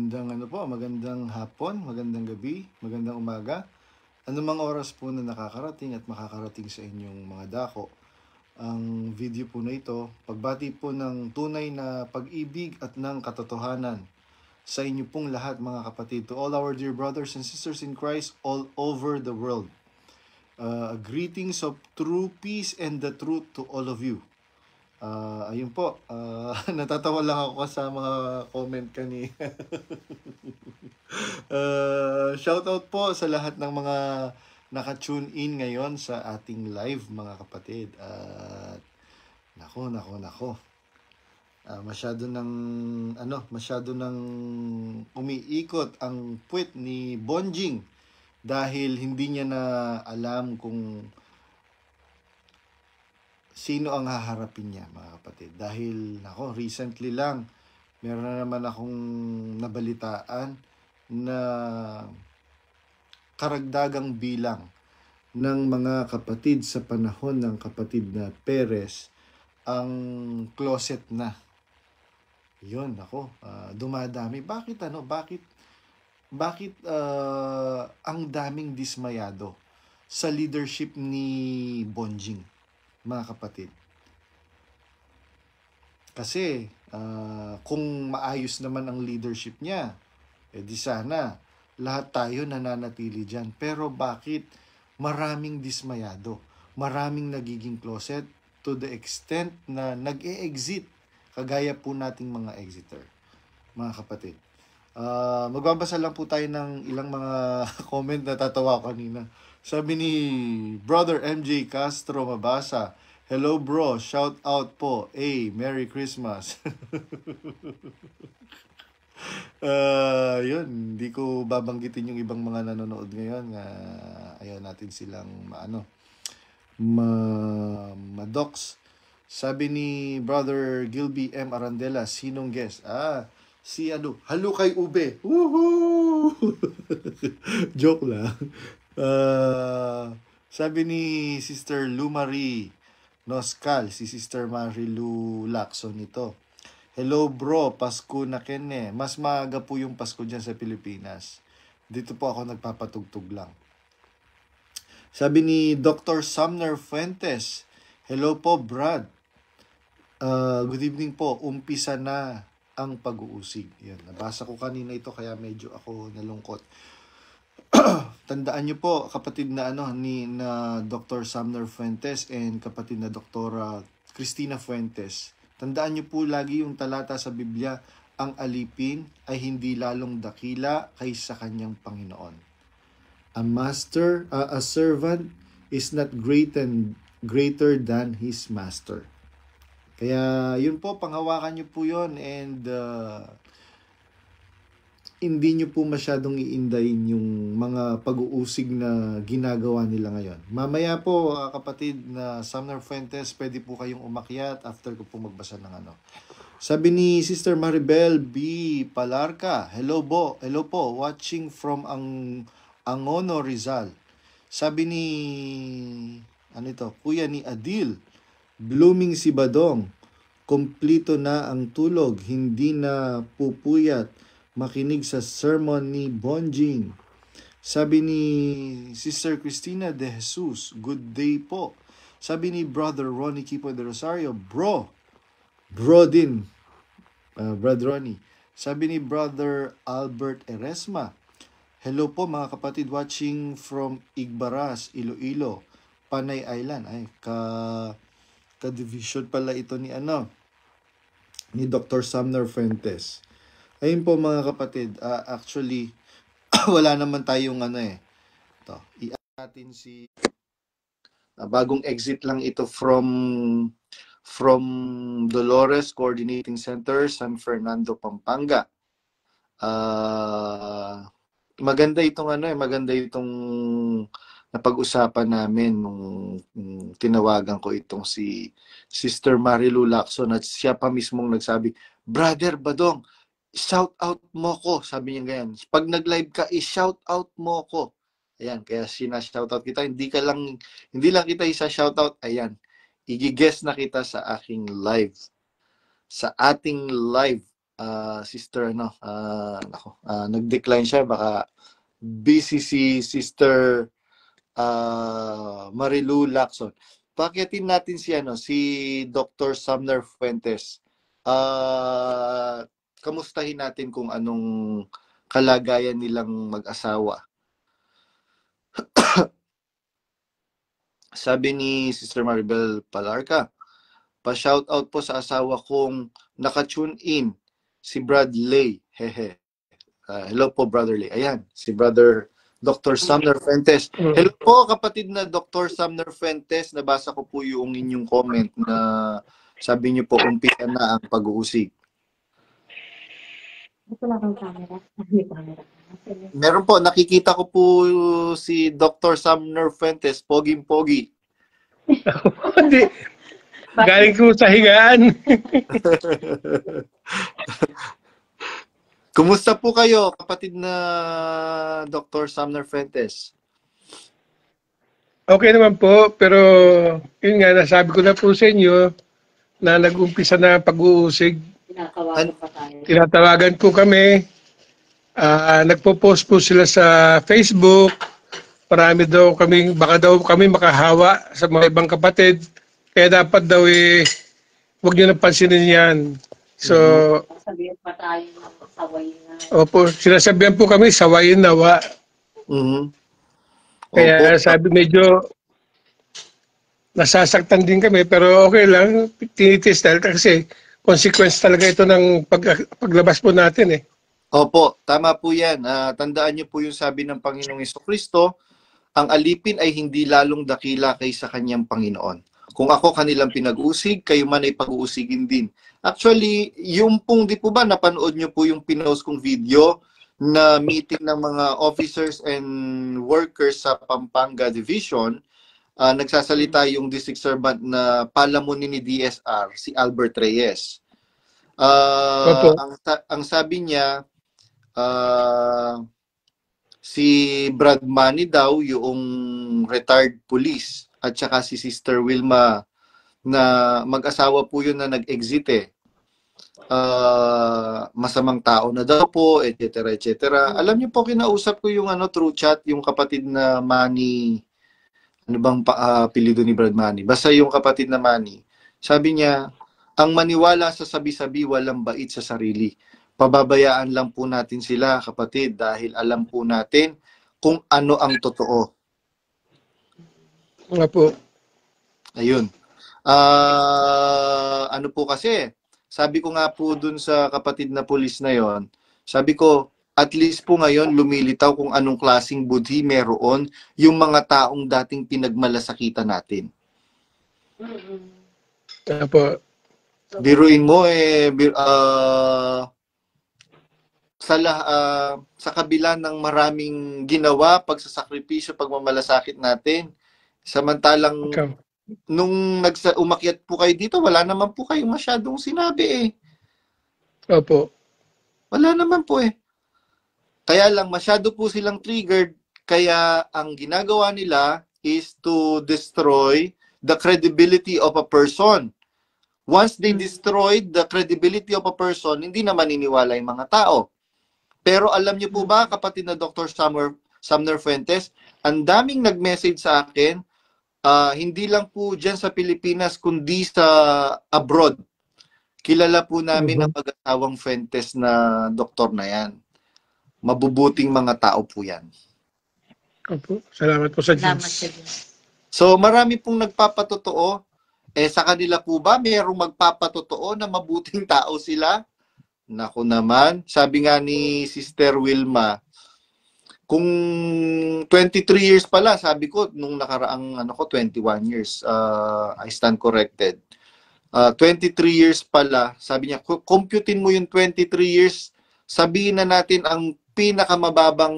Magandang ano po, magandang hapon, magandang gabi, magandang umaga. Anumang oras po na nakakarating at makakarating sa inyong mga dako. Ang video po na ito, pagbati po ng tunay na pag-ibig at ng katotohanan sa inyo pong lahat mga kapatid. To all our dear brothers and sisters in Christ all over the world. Greetings of true peace and the truth to all of you. Ayun po, natatawa lang ako sa mga comment kanina. Shoutout po sa lahat ng mga naka-tune in ngayon sa ating live mga kapatid. At nako. Masyado nang umiikot ang puwet ni Bonjing dahil hindi niya na alam kung sino ang haharapin niya mga kapatid. Dahil recently lang meron na naman akong nabalitaan na karagdagang bilang ng mga kapatid sa panahon ng kapatid na Perez ang closet na. Yun, dumadami. Bakit ang daming dismayado sa leadership ni Bonjing, mga kapatid? Kasi kung maayos naman ang leadership niya, di sana lahat tayo nananatili dyan. Pero bakit maraming dismayado? Maraming nagiging closet to the extent na nag-e-exit, kagaya po nating mga exiter, mga kapatid. Magbabasa lang po tayo ng ilang mga comment na tatawa kanina. Sabi ni Brother MJ Castro Mabasa, hello bro, shout out po. Merry Christmas. Yun, hindi ko babanggitin yung ibang mga nanonood ngayon. Ayaw natin silang madox. Sabi ni Brother Gilby M. Arandela, sinong guest? Si Halukay Ube. Woohoo! Joke lang. Sabi ni Sister Lumari Noscal, si Sister Marilu Lacson ito. Hello bro, Pasko na kene. Mas maaga po yung Pasko dyan sa Pilipinas. Dito po ako nagpapatugtog lang. Sabi ni Dr. Sumner Fuentes, hello po Brad. Good evening po, umpisa na ang pag-uusig. Yan, nabasa ko kanina ito kaya medyo ako nalungkot. Tandaan niyo po kapatid na Dr. Sumner Fuentes and kapatid na Dr. Cristina Fuentes. Tandaan niyo po lagi yung talata sa Biblia, ang alipin ay hindi lalong dakila kaysa kanyang Panginoon. A servant is not greater than his master. Kaya yun po, panghawakan niyo po yun and hindi nyo po masyadong iindayin yung mga pag-uusig na ginagawa nila ngayon. Mamaya po, kapatid na Sumner Fuentes, pwede po kayong umakyat after ko po magbasa ng Sabi ni Sister Maribel B. Palarca, hello po, watching from Angono, Rizal. Sabi ni, Kuya ni Adil, blooming si Badong, kumplito na ang tulog, hindi na pupuyat, makinig sa sermon ni Bonjing. Sabi ni Sister Cristina de Jesus, good day po. Sabi ni Brother Ronnie Kipo de Rosario, bro din, Brad Ronnie. Sabi ni Brother Albert Eresma, hello po mga kapatid, watching from Igbaras, Iloilo, Panay Island. Ay, ka-division pala ito ni Dr. Sumner Fuentes. Ayun po mga kapatid, actually, wala naman tayong Ito, i-add natin si bagong exit lang ito from Dolores Coordinating Center, San Fernando, Pampanga. Maganda itong napag-usapan namin nung tinawagan ko itong si Sister Marilu Lacson at siya pa mismong nagsabi, Brother Badong, shout out mo ko, sabi niya ganyan. Pag nag-live ka, i-shout out mo ko. Ayan, kaya sina-shout out kita. Hindi lang kita isa-shout out. Ayan, i-guess na kita sa aking live. Sa ating live Sister, nag-decline siya. Baka busy si Sister Marilu Lacson. Pakitin natin si Dr. Sumner Fuentes. Kamustahin natin kung anong kalagayan nilang mag-asawa. Sabi ni Sister Maribel Palarca, pa-shoutout po sa asawa kong naka-tune in, si Brad Lay. Hehe. Hello po, Brother Lay. Ayan, si Brother Dr. Sumner Fuentes. Hello po, kapatid na Dr. Sumner Fuentes. Nabasa ko po yung inyong comment na sabi niyo po, umpisa na ang pag-uusig. Meron po, nakikita ko po si Dr. Sumner Fuentes, poging-pogi. Hindi. Galing ko sa higaan. Kumusta po kayo, kapatid na Dr. Sumner Fuentes? Okay naman po, pero yun nga, nasabi ko na po sa inyo na nag-umpisa na pag-uusig. Tinatawagan po kami. Nagpo-post po sila sa Facebook. Marami daw kami, baka daw kami makahawa sa mga ibang kapatid. Kaya dapat daw huwag nyo na pansinin yan. So, sabihin pa tayo ng sawayin na. Opo, sinasabihan po kami, sawayin nawa. Kaya sabi medyo nasasaktan din kami, pero okay lang, tinitis dahil kasi consequence talaga ito ng paglabas po natin Opo, tama po yan. Tandaan niyo po yung sabi ng Panginoong Jesucristo, ang alipin ay hindi lalong dakila kaysa kanyang Panginoon. Kung ako kanilang pinag-usig, kayo man ay pag-uusigin din. Actually, yung pong, di po ba, napanood nyo po yung pinost kong video na meeting ng mga officers and workers sa Pampanga Division, nagsasalita yung district servant na palamunin ni DSR, si Albert Reyes. Ang sabi niya, si Brad Manny daw, yung retired police, at saka si Sister Wilma, na mag-asawa po yun na nag-exit masamang tao na daw po, etc. etc. Alam niyo po, kinausap ko yung through chat, yung kapatid na Manny, ano bang apelyido ni Brad Manny? Basta yung kapatid na Manny. Sabi niya, ang maniwala sa sabi-sabi walang bait sa sarili. Pababayaan lang po natin sila, kapatid, dahil alam po natin kung ano ang totoo. Nga po. Ayun. Ano po kasi, sabi ko nga po dun sa kapatid na pulis na yon, sabi ko, at least po ngayon lumilitaw kung anong klaseng budhi meron yung mga taong dating pinagmalasakitan natin. Po. Biruin mo sa kabila ng maraming ginawa, pagsasakripisyo, pagmamalasakit natin, samantalang nung umakyat po kayo dito, wala naman po kayong masyadong sinabi Opo. Wala naman po Kaya lang masyado po silang triggered, kaya ang ginagawa nila is to destroy the credibility of a person. Once they destroyed the credibility of a person, hindi na maniniwala yung mga tao. Pero alam niyo po ba, kapatid na Dr. Sumner Fuentes, ang daming nag-message sa akin, hindi lang po dyan sa Pilipinas, kundi sa abroad. Kilala po namin ang mag-asawang Fuentes na doktor na yan. Mabubuting mga tao po yan. Opo. Salamat po sa Diyos. So marami pong nagpapatotoo. Sa kanila po ba mayroong magpapatotoo na mabuting tao sila? Naku naman, sabi nga ni Sister Wilma, kung 23 years pala, sabi ko, nung nakaraang 21 years, I stand corrected. 23 years pala, sabi niya, computein mo yung 23 years, sabihin na natin ang pinakamababang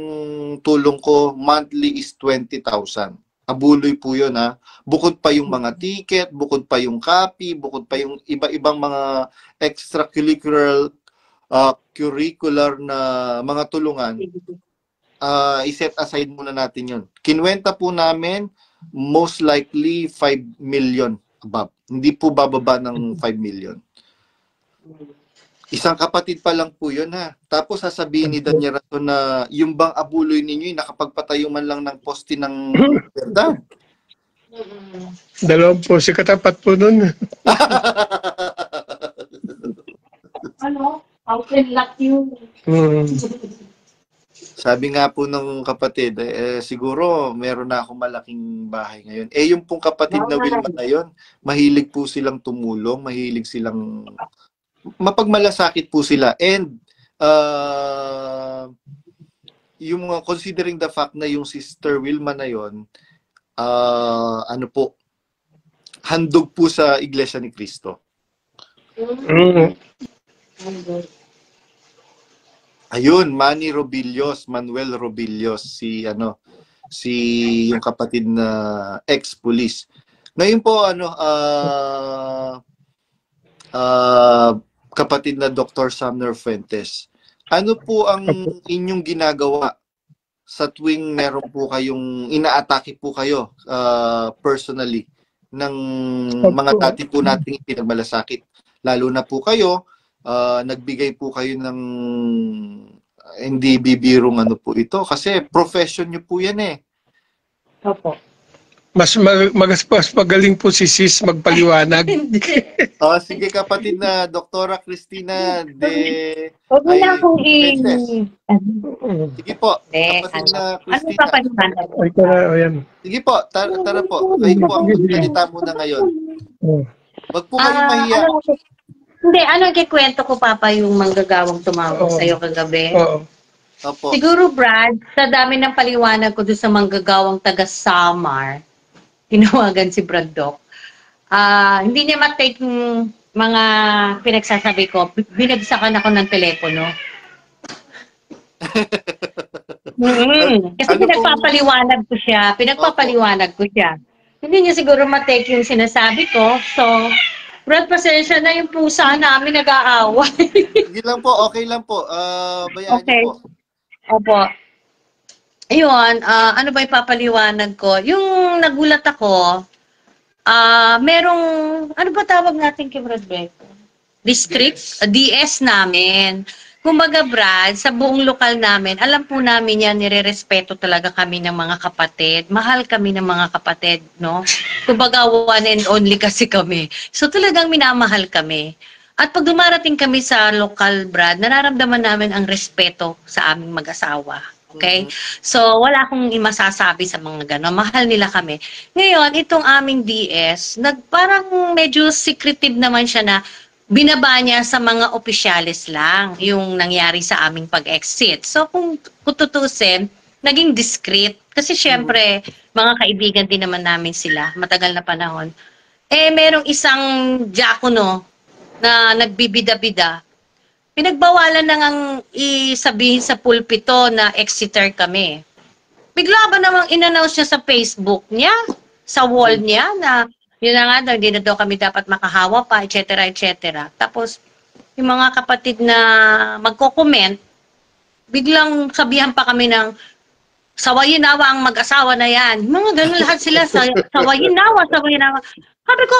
tulong ko monthly is 20,000. Abuloy po yun Bukod pa yung mga ticket, bukod pa yung copy, bukod pa yung iba-ibang mga extracurricular curricular na mga tulungan, i-set aside muna natin yun. Kinwenta po namin, most likely 5 million above. Hindi po bababa ng 5 million. Isang kapatid pa lang po yun ha. Tapos sasabihin ni Danya Raton na yung bang abuloy ninyo nakapagpatayo man lang ng poste ng verdad. Dalawang po si katapat po nun. Ano? Open lock yun. Sabi nga po ng kapatid, siguro meron na akong malaking bahay ngayon. Yung pong kapatid na Wilma na yun, mahilig po silang tumulong, mahilig silang, mapagmalasakit po sila. And, yung considering the fact na yung Sister Wilma na yun, ano po, handog po sa Iglesia ni Cristo. Ayun, Manny Robillos, Manuel Robillos, si yung kapatid na ex-police. Ngayon po kapatid na Dr. Sumner Fuentes, ano po ang inyong ginagawa sa tuwing meron po kayong inaatake po kayo personally ng mga dati po nating pinagmalasakit, lalo na po kayo nagbigay po kayo ng hindi bibirong po ito kasi profession nyo po yan eh. Opo. Mas magaling po si Sis magpaliwanag. Sige kapatid na Doktora Cristina de Huwag mo na akong Sige po, kapatid na ano Cristina. pa paliwanag? Ay, ayan. Sige po, tara po. Kayo po ang magsalita muna ngayon. Wag po kayo mahiya. Hindi, kikwento ko, Papa, yung manggagawang tumawag sa'yo kagabi? Oo. Opo. Siguro, Brad, sa dami ng paliwanag ko doon sa manggagawang taga-Samar, tinawagan si Brad Doc, hindi niya matake yung mga pinagsasabi ko. Binagsakan ako ng telepono. Kasi pinagpapaliwanag ko siya. Hindi niya siguro matake yung sinasabi ko. So, Brad, pasensya na yung pusa namin nag-aaway. Sige lang po, okay lang po. Bayaan niyo po. Opo. Ayun, ano ba ipapaliwanag ko? Yung nagulat ako, merong, ano ba tawag natin kay Brad Beco? District? DS namin. Kumbaga, Brad, sa buong lokal namin, alam po namin yan, nire-respeto talaga kami ng mga kapatid. Mahal kami ng mga kapatid, no? Kumbaga, one and only kasi kami. So, talagang minamahal kami. At pag dumarating kami sa lokal, Brad, nararamdaman namin ang respeto sa aming mag-asawa. Okay? So, wala akong masasabi sa mga gano'n. Mahal nila kami. Ngayon, itong aming DS, parang medyo secretive naman siya na binaba niya sa mga opisyalis lang yung nangyari sa aming pag-exit. So, kung tutusin, naging discreet. Kasi syempre, mga kaibigan din naman namin sila, matagal na panahon. Merong isang diakono na nagbibida-bida. Pinagbawalan na ngang isabihin sa pulpito na exiter kami. Bigla ba namang in-announce niya sa Facebook niya, sa wall niya, na yun na nga, hindi na daw kami dapat makahawa pa, etc., etc. Tapos, yung mga kapatid na magko-comment, biglang sabihan pa kami ng, sawayin nawa ang mag-asawa na yan. Mga ganun lahat sila, sawayin nawa. Sabi ko,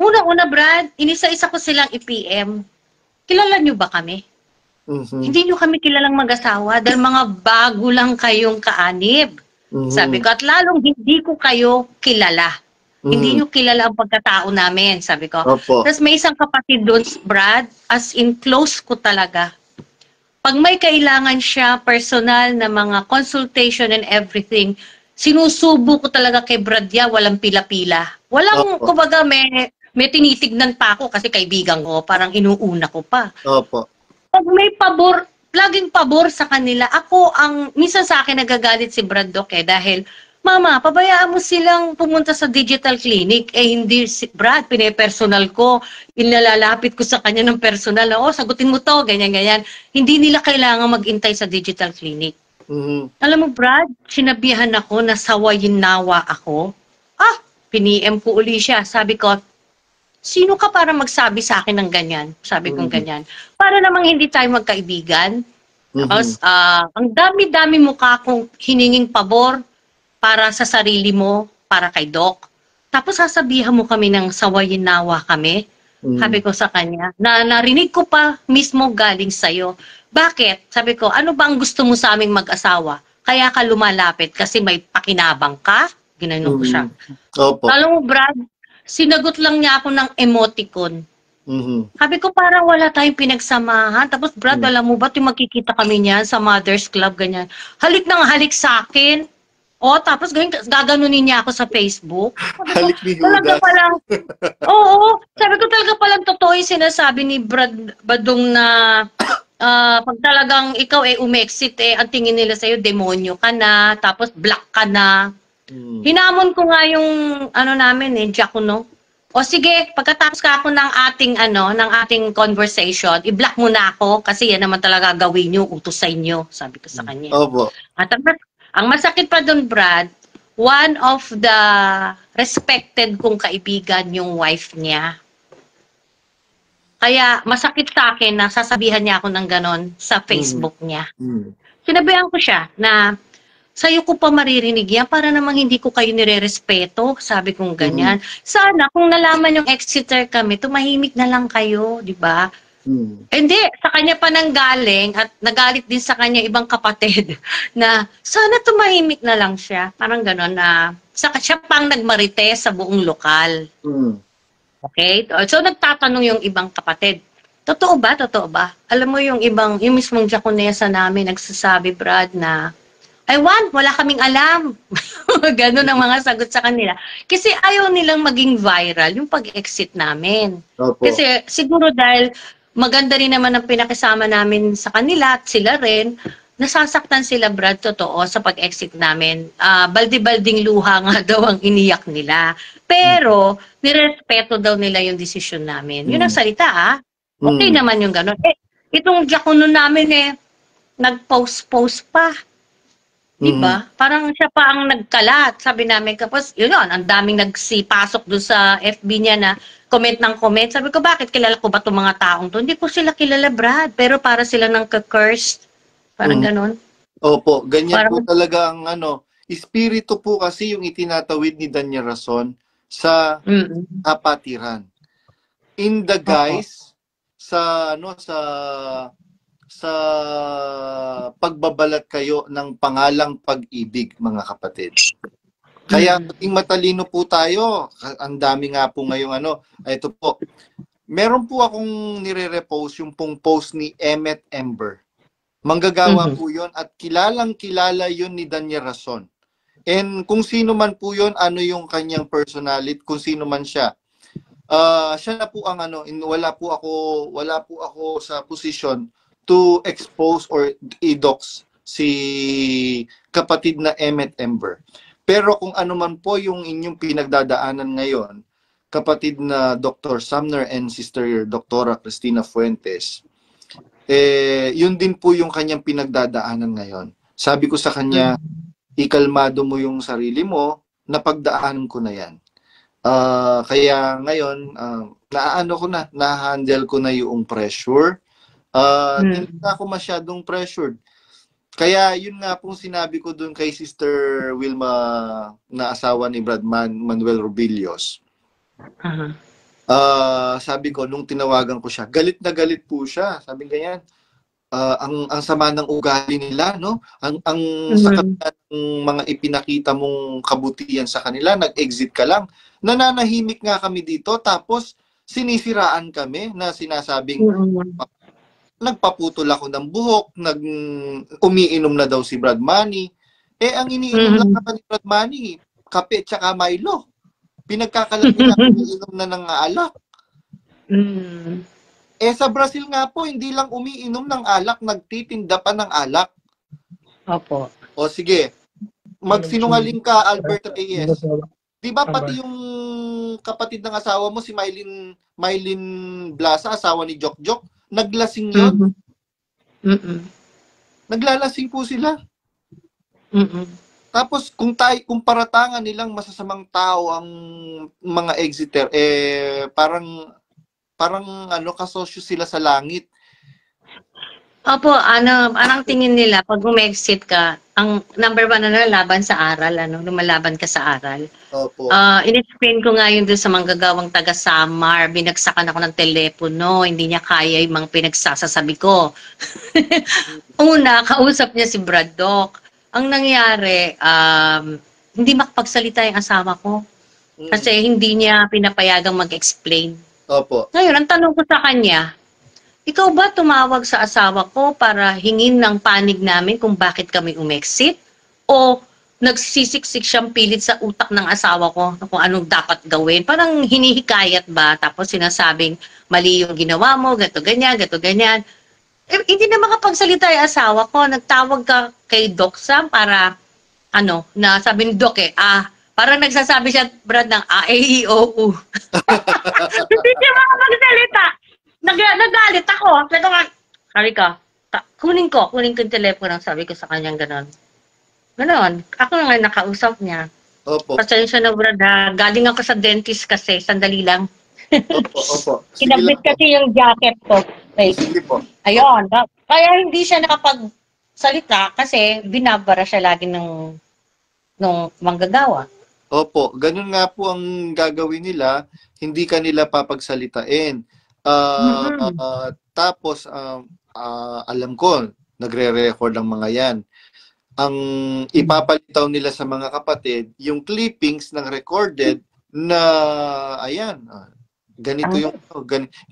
una-una, Brad, inisa-isa ko silang i-PM. Kilala nyo ba kami? Hindi nyo kami kilalang mag-asawa dahil mga bago lang kayong kaanib. Sabi ko, at lalong hindi ko kayo kilala. Hindi nyo kilala ang pagkatao namin, sabi ko. Opo. Tapos may isang kapatid doon, Brad, as in close ko talaga. Pag may kailangan siya, personal na mga consultation and everything, sinusubo ko talaga kay Brad ya, walang pila-pila. Walang, kumbaga, may tinitignan pa ako kasi kaibigan ko, parang inuuna ko pa. Opo. Pag may pabor, laging pabor sa kanila, ako minsan sa akin nagagalit si Brad Doc dahil, Mama, pabayaan mo silang pumunta sa digital clinic. Hindi si Brad, pine-personal ko. Inalalapit ko sa kanya ng personal na, sagutin mo to, ganyan-ganyan. Hindi nila kailangan mag-intay sa digital clinic. Alam mo, Brad, sinabihan ako na sawayin nawa ako. Piniem ko uli siya. Sabi ko, sino ka para magsabi sa akin ng ganyan? Sabi kong ganyan. Para namang hindi tayo magkaibigan. Tapos, ang dami-dami mukha kong hininging pabor para sa sarili mo, para kay Doc. Tapos sasabihan mo kami ng sawayin nawa kami. Sabi ko sa kanya, na narinig ko pa mismo galing sa'yo. Bakit? Sabi ko, ano ba ang gusto mo sa aming mag-asawa? Kaya ka lumalapit kasi may pakinabang ka? Ginanon ko siya. Opo. Alam mo, Brad, sinagot lang niya ako ng emoticon. Sabi ko, parang wala tayong pinagsamahan. Tapos, Brad, alam mo ba, magkikita kami niyan sa Mother's Club, ganyan. Halik na nga, halik sa akin. O, tapos gaganunin niya ako sa Facebook. Halik ni Talaga Judas. palang, oo, sabi ko talaga palang totoo yung sinasabi ni Brad Badong na pag talagang ikaw umexit ang tingin nila sa'yo, demonyo ka na, tapos black ka na. Hinamon ko nga yung namin Giacono. O sige, pagkatapos ka ako ng ating conversation, i-block mo na ako kasi yan naman talaga gawin nyo, utos sa inyo, sabi ko sa kanya. Opo. At ang masakit pa doon, Brad, one of the respected kong kaibigan yung wife niya. Kaya masakit sa akin na sasabihan niya ako ng ganon sa Facebook niya. Sinabihan ko siya na sa'yo ko pa maririnig yan para namang hindi ko kayo nire-respeto. Sabi kong ganyan. Sana kung nalaman yung Exeter kami, tumahimik na lang kayo, di ba? Hindi, sa kanya pa nanggaling at nagalit din sa kanya ibang kapatid na sana tumahimik na lang siya. Parang gano'n na siya pang nagmarites sa buong lokal. Okay? So nagtatanong yung ibang kapatid. Totoo ba? Totoo ba? Alam mo yung mismong Diakonesa namin nagsasabi, Brad, na wala kaming alam. Ganon ang mga sagot sa kanila. Kasi ayaw nilang maging viral yung pag-exit namin. Opo. Kasi siguro dahil maganda rin naman ang pinakisama namin sa kanila at sila rin, nasasaktan sila, Brad, totoo, sa pag-exit namin. Baldi-balding luha nga daw ang iniyak nila. Pero, nirespeto daw nila yung desisyon namin. Yun ang salita, Okay naman yung gano'n. Itong Diakono namin nag-post pa. Diba? Parang siya pa ang nagkalat. Sabi namin, kapos, yun, ang daming nagsipasok doon sa FB niya na comment ng comment. Sabi ko, bakit kilala ko ba itong mga taong to? Hindi ko sila kilala, Brad. Pero para sila nang ka-cursed. Parang ganon. Opo, ganyan Parang, po talaga ang espiritu po kasi yung itinatawid ni Danya Rason sa kapatiran. In the guise, sa pagbabalat kayo ng pangalang pag-ibig, mga kapatid. Kaya maging matalino po tayo. Ang dami nga po ngayong ito po. Meron po akong nire-repost yung pong post ni Emmet Ember. Manggagawa po yun at kilalang-kilala yun ni Danya Rason. And kung sino man po yun, ano yung kanyang personality, kung sino man siya. Siya na po ang wala po ako sa position to expose or i-dox si kapatid na Emmet Ember. Pero kung ano man po yung inyong pinagdadaanan ngayon, kapatid na Dr. Sumner and Sister Dr. Cristina Fuentes, yun din po yung kanyang pinagdadaanan ngayon. Sabi ko sa kanya, ikalmado mo yung sarili mo, napagdaanan ko na yan. Kaya ngayon, na-handle ko na yung pressure. Hindi na ako masyadong pressured. Kaya yun nga pong sinabi ko dun kay Sister Wilma na asawa ni Brad Manuel Robillos. Sabi ko, nung tinawagan ko siya, galit na galit po siya. Sabi ganyan, ang sama ng ugali nila, no? Ang sa kanila, mga ipinakita mong kabutihan sa kanila, nag-exit ka lang. Nananahimik nga kami dito, tapos sinisiraan kami na sinasabing nagpaputol ako ng buhok, umiinom na daw si Brad Manny. Ang iniinom lang naman ni Brad Manny, kape tsaka Milo. Pinagkakalat nila umiinom na ng alak. Sa Brazil nga po, hindi lang umiinom ng alak, nagtitinda pa ng alak. Opo. O sige, magsinungaling ka, Albert Reyes. Di ba pati yung kapatid ng asawa mo, si Mylene Blasa, asawa ni Jok, naglasing yun? Naglalasing po sila. Tapos kung paratangan nilang masasamang tao ang mga Exeter, parang kasosyo sila sa langit. Opo, anong tingin nila pag umexit ka, ang number one na laban sa aral, lumalaban ka sa aral. Opo. In-explain ko nga yun dun sa manggagawang taga Samar, binagsakan ako ng telepono, hindi niya kaya yung mga pinagsasasabi ko. Una, kausap niya si Brad Doc. Ang nangyari, hindi makapagsalita yung asawa ko. Kasi hindi niya pinapayagang mag-explain. Opo. Ngayon, ang tanong ko sa kanya, ikaw ba tumawag sa asawa ko para hingin ng panig namin kung bakit kami umexit? O nagsisiksik siyang pilit sa utak ng asawa ko kung anong dapat gawin? Parang hinihikayat ba? Tapos sinasabing mali yung ginawa mo, gato ganyan, gato ganyan. Hindi na makapagsalita yung asawa ko. Nagtawag ka kay Doc Sam para, na sabi ni Doc parang nagsasabi siya, Brad, ng A-E-O-U. Hindi siya makapagsalita. Nagalit ako. Sabi ko, kunin ko yung telepono. Sabi ko sa kanyang ganon. Ako na nga nakausap niya. Opo. Pasensya na, Brad, galing ako sa dentist kasi, sandali lang. Opo. Kinabit kasi yung jacket ko. Okay. Sige po. Ayun. Kaya hindi siya nakapagsalita kasi binabara siya lagi nung manggagawa. Opo, ganun nga po ang gagawin nila, hindi kanila papagsalitain. Tapos, alam ko, nagre-record ang mga yan. Ang ipapalitaw nila sa mga kapatid, yung clippings ng recorded na, ayan, ganito yung,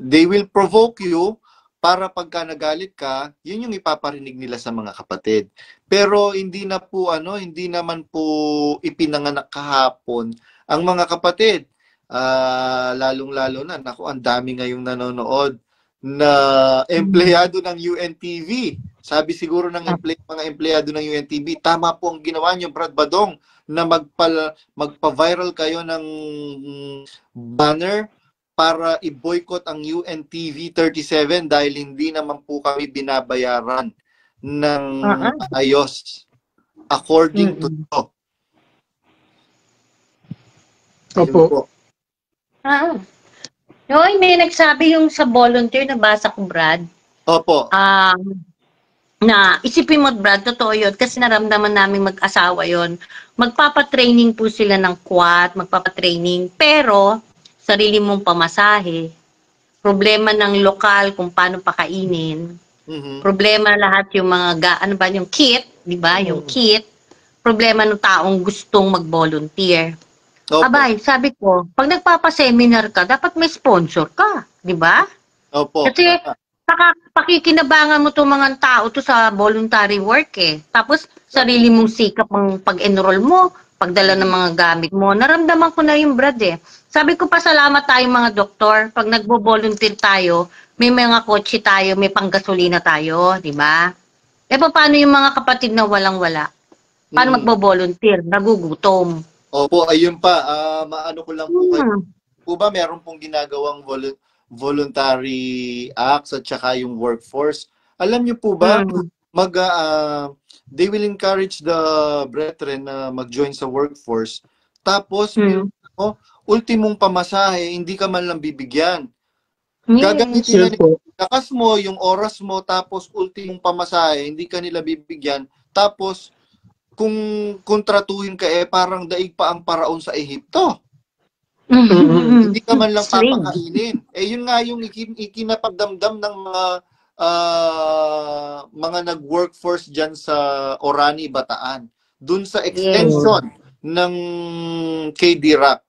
they will provoke you para pagka nagalit ka, yun yung ipaparinig nila sa mga kapatid. Pero hindi naman po ipinanganak kahapon ang mga kapatid. Lalong-lalo na, ang dami ngayong nanonood na empleyado ng UNTV. Sabi siguro ng mga empleyado ng UNTV, tama po ang ginawa niyo, Brad Badong, na magpa-viral kayo ng banner para i-boycott ang UNTV 37 dahil hindi naman po kami binabayaran ng ayos according to law. Opo. Hoy, may nagsabi yung sa volunteer, nabasa ko, Brad. Opo. Na isipin mo, Brad, totoo yun, kasi naramdaman namin mag-asawa yon. Magpapatraining po sila ng quad, magpapatraining, pero sarili mong pamasahe, problema ng lokal kung paano pakainin, problema lahat yung mga, yung kit, di ba? Yung kit, problema ng taong gustong mag-volunteer. Opo. Abay, sabi ko, pag nagpapa-seminar ka, dapat may sponsor ka, di ba? Opo. Kasi pakikinabangan mo itong mga tao to sa voluntary work eh. Tapos, sarili mong sikap ang pag-enroll mo, pagdala ng mga gamit mo. Naramdaman ko na yung, Brad eh. Sabi ko, pasalamat tayong mga doktor. Pag nagbo-volunteer tayo, may mga kotse tayo, may panggasolina tayo, di ba? Paano yung mga kapatid na walang-wala? Paano magbo-volunteer? Nagugutom. Opo, ayun pa. Maano ko lang po kayo. Po ba meron pong ginagawang voluntary acts at saka yung workforce? Alam niyo po ba, they will encourage the brethren na mag-join sa workforce. Tapos, ultimong pamasahe, hindi ka man lang bibigyan. Gagamitin na yung lakas mo, yung oras mo, tapos ultimong pamasahe, hindi ka nila bibigyan. Tapos, kung kontratuhin ka parang daig pa ang paraon sa Ehipto. Hindi ka man lang papakainin. Yun nga yung ikinapagdamdam ng mga nag-workforce dyan sa Orani, Bataan. Dun sa extension ng KD-RAC.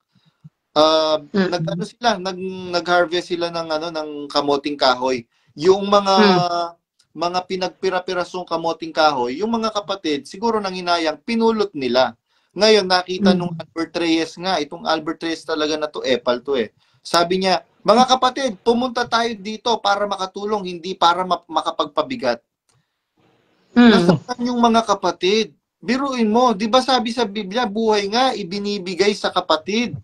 Nag-harvest sila ng kamoting kahoy. Yung mga pinagpira-pirasong kamoting kahoy, yung mga kapatid, siguro nang hinayang, pinulot nila. Ngayon, nakita nung Albert Reyes nga, itong Albert Reyes talaga na to, epal to eh. Sabi niya, mga kapatid, pumunta tayo dito para makatulong, hindi para makapagpabigat. Nasaktan yung mga kapatid. Biruin mo, di ba sabi sa Biblia, buhay nga, ibinibigay sa kapatid.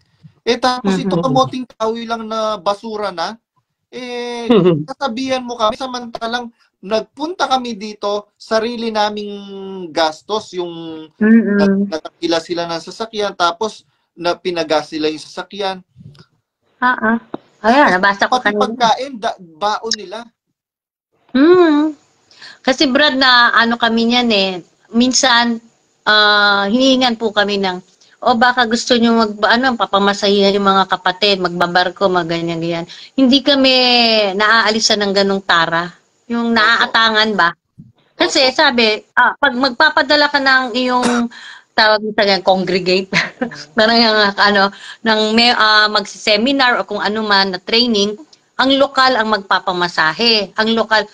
Tapos ito kamoting kahoy lang na basura na, sasabihan mo kami, samantalang nagpunta kami dito, sarili naming gastos, yung nakakila sila ng sasakyan, tapos pinagas sila yung sasakyan. Ayan, nabasa ko kanina. Pagkain, baon nila. Kasi Brad, na kami niyan minsan, hinihingan po kami ng, o baka gusto nyo papamasahihan yung mga kapatid, magbabarko, ganyan. Hindi kami naaalisan ng ganong tara. Yung naaatangan ba? Kasi sabi, pag magpapadala ka ng iyong tawag sa congregate, parang magsiseminar o kung ano man na training, ang lokal ang magpapamasahe. Ang lokal,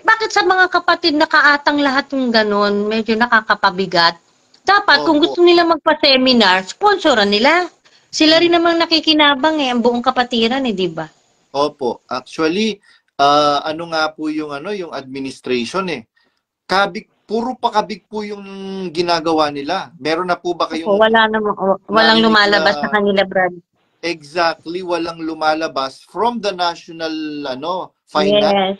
bakit sa mga kapatid nakaatang lahat yung ganun, medyo nakakapabigat? Dapat, kung gusto nila magpa-seminar, sponsoran nila. Sila rin namang nakikinabang ang buong kapatiran di ba? Opo. Actually, ano nga po yung yung administration puro pakabig po yung ginagawa nila. Meron na po ba kayong walang lumalabas sa kanila, Brad? Exactly, walang lumalabas from the national finance. Yes.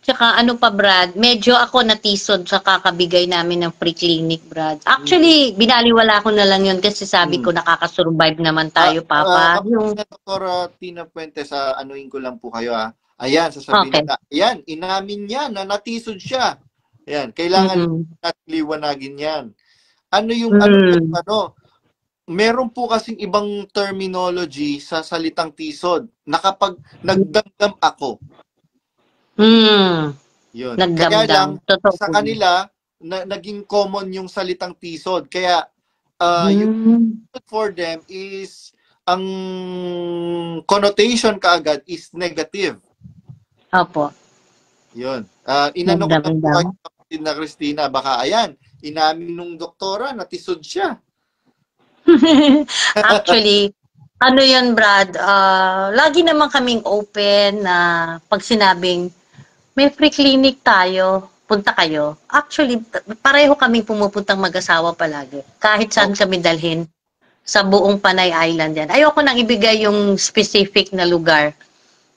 Tsaka Brad, medyo ako natisod sa kakabigay namin ng free clinic, Brad. Actually, binaliwala ko na lang yun kasi sabi ko nakakasurvive naman tayo, Papa. Yung Dr. Tina Puentes, anuin ko lang po kayo Ayan, sasabihin na, ayan, inamin niya na natisod siya. Ayan, kailangan natin liwanagin yan. Meron po kasing ibang terminology sa salitang tisod na kapag nagdamdam ako, yun. Kaya lang, sa kanila, naging common yung salitang tisod. Kaya, yung for them is, ang connotation kaagad is negative. Opo. Yun. Inano ko na po kayo, kapatid na Christina, baka ayan, inamin nung doktora, natisod siya. Actually, yan, Brad, lagi naman kaming open na pag sinabing, may free clinic tayo, punta kayo. Actually, pareho kaming pumupuntang mag-asawa palagi. Kahit saan kami dalhin sa buong Panay Island yan. Ayoko nang ibigay yung specific na lugar.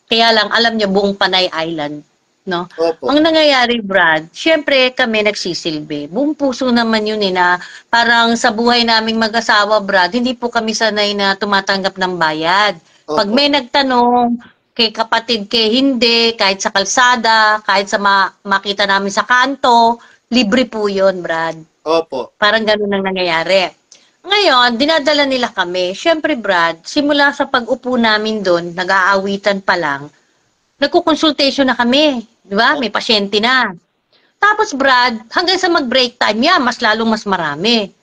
Kaya lang, alam niyo, buong Panay Island. No? Opo. Ang nangyayari, Brad, syempre kami nagsisilbi. Buong puso naman yun na parang sa buhay naming mag-asawa, Brad, hindi po kami sanay na tumatanggap ng bayad. Opo. Pag may nagtanong, kay kapatid, kay hindi, kahit sa kalsada, kahit sa makita namin sa kanto, libre po yun, Brad. Opo. Parang ganun ang nangyayari. Ngayon, dinadala nila kami. Syempre, Brad, simula sa pag-upo namin doon, nag-aawitan pa lang, nagko-consultation na kami. Di ba? May pasyente na. Tapos, Brad, hanggang sa mag-break time mas lalong mas marami.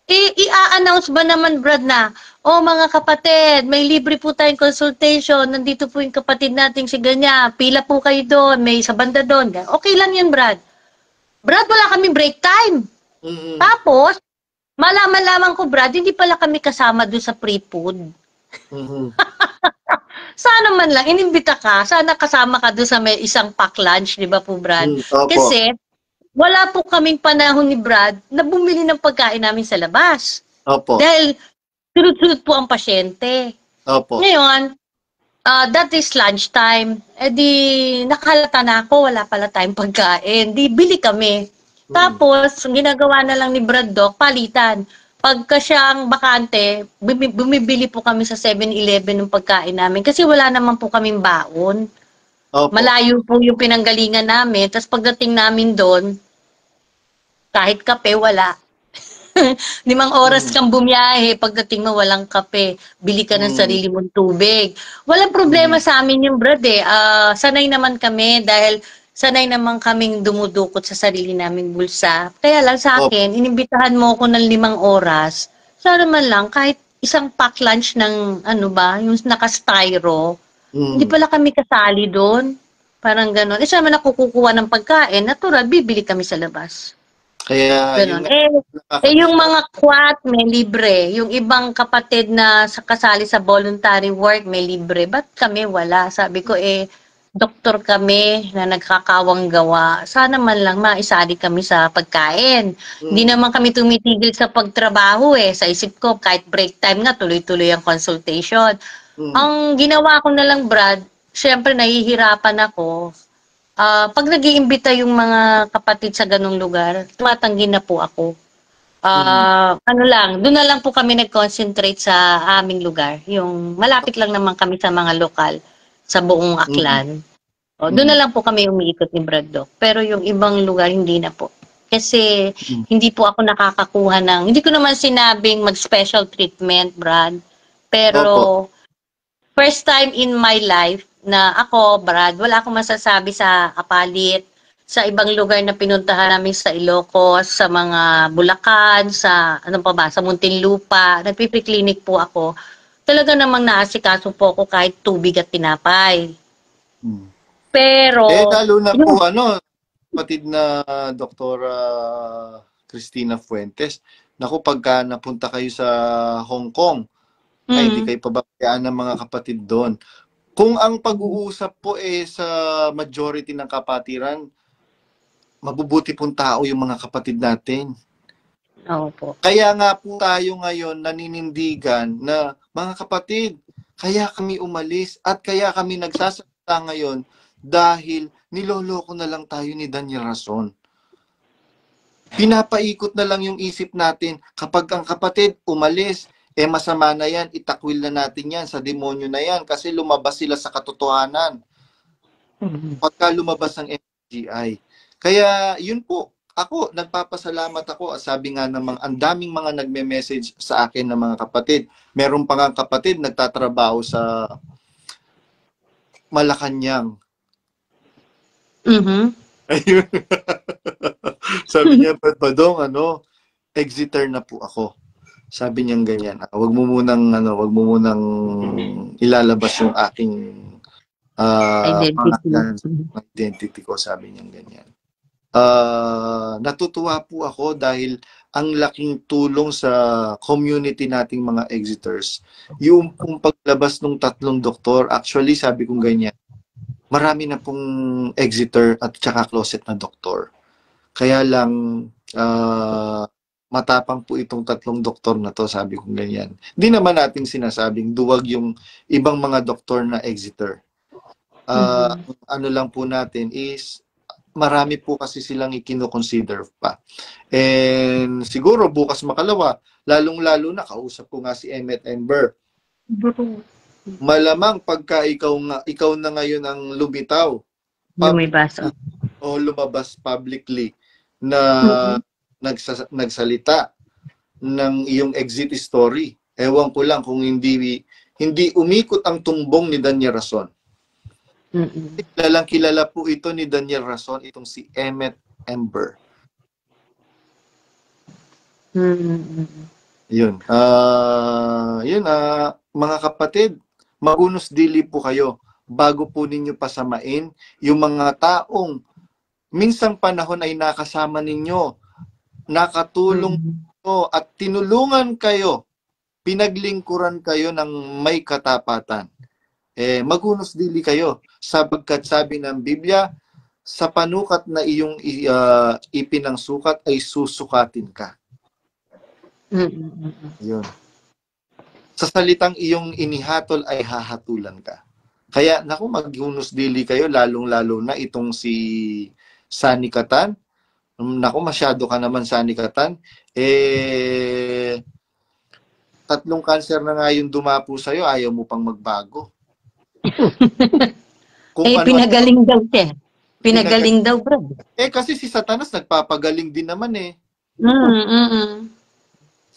I-announce ba naman, Brad, na, mga kapatid, may libre po tayong consultation, nandito po yung kapatid nating si ganyan, pila po kayo doon, may sa banda doon. Okay lang yun, Brad. Brad, wala kami break time. Tapos, malaman lamang ko, Brad, hindi pala kami kasama doon sa free food. Sana man lang, inimbita ka, sana kasama ka doon sa may isang pack lunch, di ba po, Brad? Kasi, wala po kaming panahon ni Brad na bumili ng pagkain namin sa labas. Opo. Dahil, sunod-sunod po ang pasyente. Opo. Ngayon, that is lunch time. Di, nakalata na ako, wala pala tayong pagkain. Di, bili kami. Tapos, ginagawa na lang ni Brad Doc, palitan. Pagka siyang bakante, bumibili po kami sa 7-Eleven ng pagkain namin kasi wala naman po kaming baon. Opo. Malayo po yung pinanggalingan namin. Tapos pagdating namin doon, kahit kape, wala. 5 oras kang bumiyahe, pagdating mo walang kape, bili ka ng sarili mong tubig. Walang problema sa amin yung Brad sanay naman kami dahil sanay naman kaming dumudukot sa sarili naming bulsa. Kaya lang sa akin, inimbitahan mo ako ng 5 oras, sana man lang kahit isang pack lunch ng yung naka-styro, hindi pala kami kasali doon. Parang gano'n. Isa naman ako kukuha ng pagkain, natural, bibili kami sa labas. Kaya, yung mga kwat may libre. Yung ibang kapatid na kasali sa voluntary work may libre. Ba't kami wala? Sabi ko, doktor kami na nagkakawang gawa. Sana man lang maisali kami sa pagkain. Hindi naman kami tumitigil sa pagtrabaho Sa isip ko, kahit break time nga, tuloy-tuloy ang consultation. Ang ginawa ko na lang, Brad, syempre nahihirapan ako. Pag nag-iimbita yung mga kapatid sa ganung lugar, tumatanggi na po ako. Doon na lang po kami nag-concentrate sa aming lugar. Yung malapit lang naman kami sa mga lokal, sa buong Aklan. Doon na lang po kami umiikot ni Brad Doc. Pero yung ibang lugar, hindi na po. Kasi hindi po ako nakakakuha ng, hindi ko naman sinabing mag-special treatment, Brad. Pero, first time in my life na ako, Brad, wala akong masasabi sa Apalit, sa ibang lugar na pinuntahan namin sa Ilocos, sa mga Bulacan, sa, ano pa ba, sa Muntinlupa, nagpipiclinic po ako. Talaga namang naasikaso po ako kahit tubig at tinapay. Pero, lalo na po, kapatid na Doktora Cristina Fuentes, naku, pagka napunta kayo sa Hong Kong, ay hindi kayo pababayaan ng mga kapatid doon. Kung ang pag-uusap po sa majority ng kapatiran, mabubuti pong tao yung mga kapatid natin. Opo. Kaya nga po tayo ngayon naninindigan na mga kapatid, kaya kami umalis at kaya kami nagsasalita ngayon dahil niloloko na lang tayo ni Daniel Rason. Pinapaikot na lang yung isip natin. Kapag ang kapatid umalis, masama na yan, itakwil na natin yan, sa demonyo na yan, kasi lumabas sila sa katotohanan. Pagka lumabas ang MGI. Kaya yun po, ako, nagpapasalamat ako. Sabi nga namang, ang daming mga nagme-message sa akin ng mga kapatid. Meron pa nga kapatid, nagtatrabaho sa Malacanang. Ayun. Sabi niya, Padong, Exeter na po ako. Sabi niya ganyan. Wag mo munang ilalabas yung aking identity ko, sabi niya ganyan. Natutuwa po ako dahil ang laking tulong sa community nating mga Exeters. Yung pong paglabas ng 3 doktor, actually sabi kong ganyan, marami na pong Exeter at saka closet na doktor. Kaya lang, matapang po itong 3 doktor na to, sabi kong ganyan. Hindi naman natin sinasabing duwag yung ibang mga doktor na Exeter. Ano lang po natin is, marami po kasi silang ikino-consider pa. And siguro bukas makalawa, lalong-lalo na, kausap ko nga si Emmet Ember. Malamang pagka ikaw na ngayon ang lumitaw, lumabas publicly na nagsalita ng iyong exit story. Ewan ko lang kung hindi umikot ang tumbong ni Daniel Rason. Kilala po ito ni Daniel Rason, itong si Emmet Ember. Yun. Mga kapatid, magunos dili po kayo bago po ninyo pasamain yung mga taong minsang panahon ay nakasama ninyo, nakatulong nyo at tinulungan kayo, pinaglingkuran kayo ng may katapatan. Magunos dili kayo, sapagkat sabi ng Biblia, sa panukat na iyong ipinangsukat ay susukatin ka. Yun. Sa salitang iyong inihatol ay hahatulan ka. Kaya, naku, magunos dili kayo, lalong-lalo na itong si Sunny Catan. Naku, masyado ka naman, Sunny Catan. 3 cancer na nga yung dumapo sa'yo, ayaw mo pang magbago. Pinagaling daw siya. Pinagaling daw, bro. Kasi si Satanas nagpapagaling din naman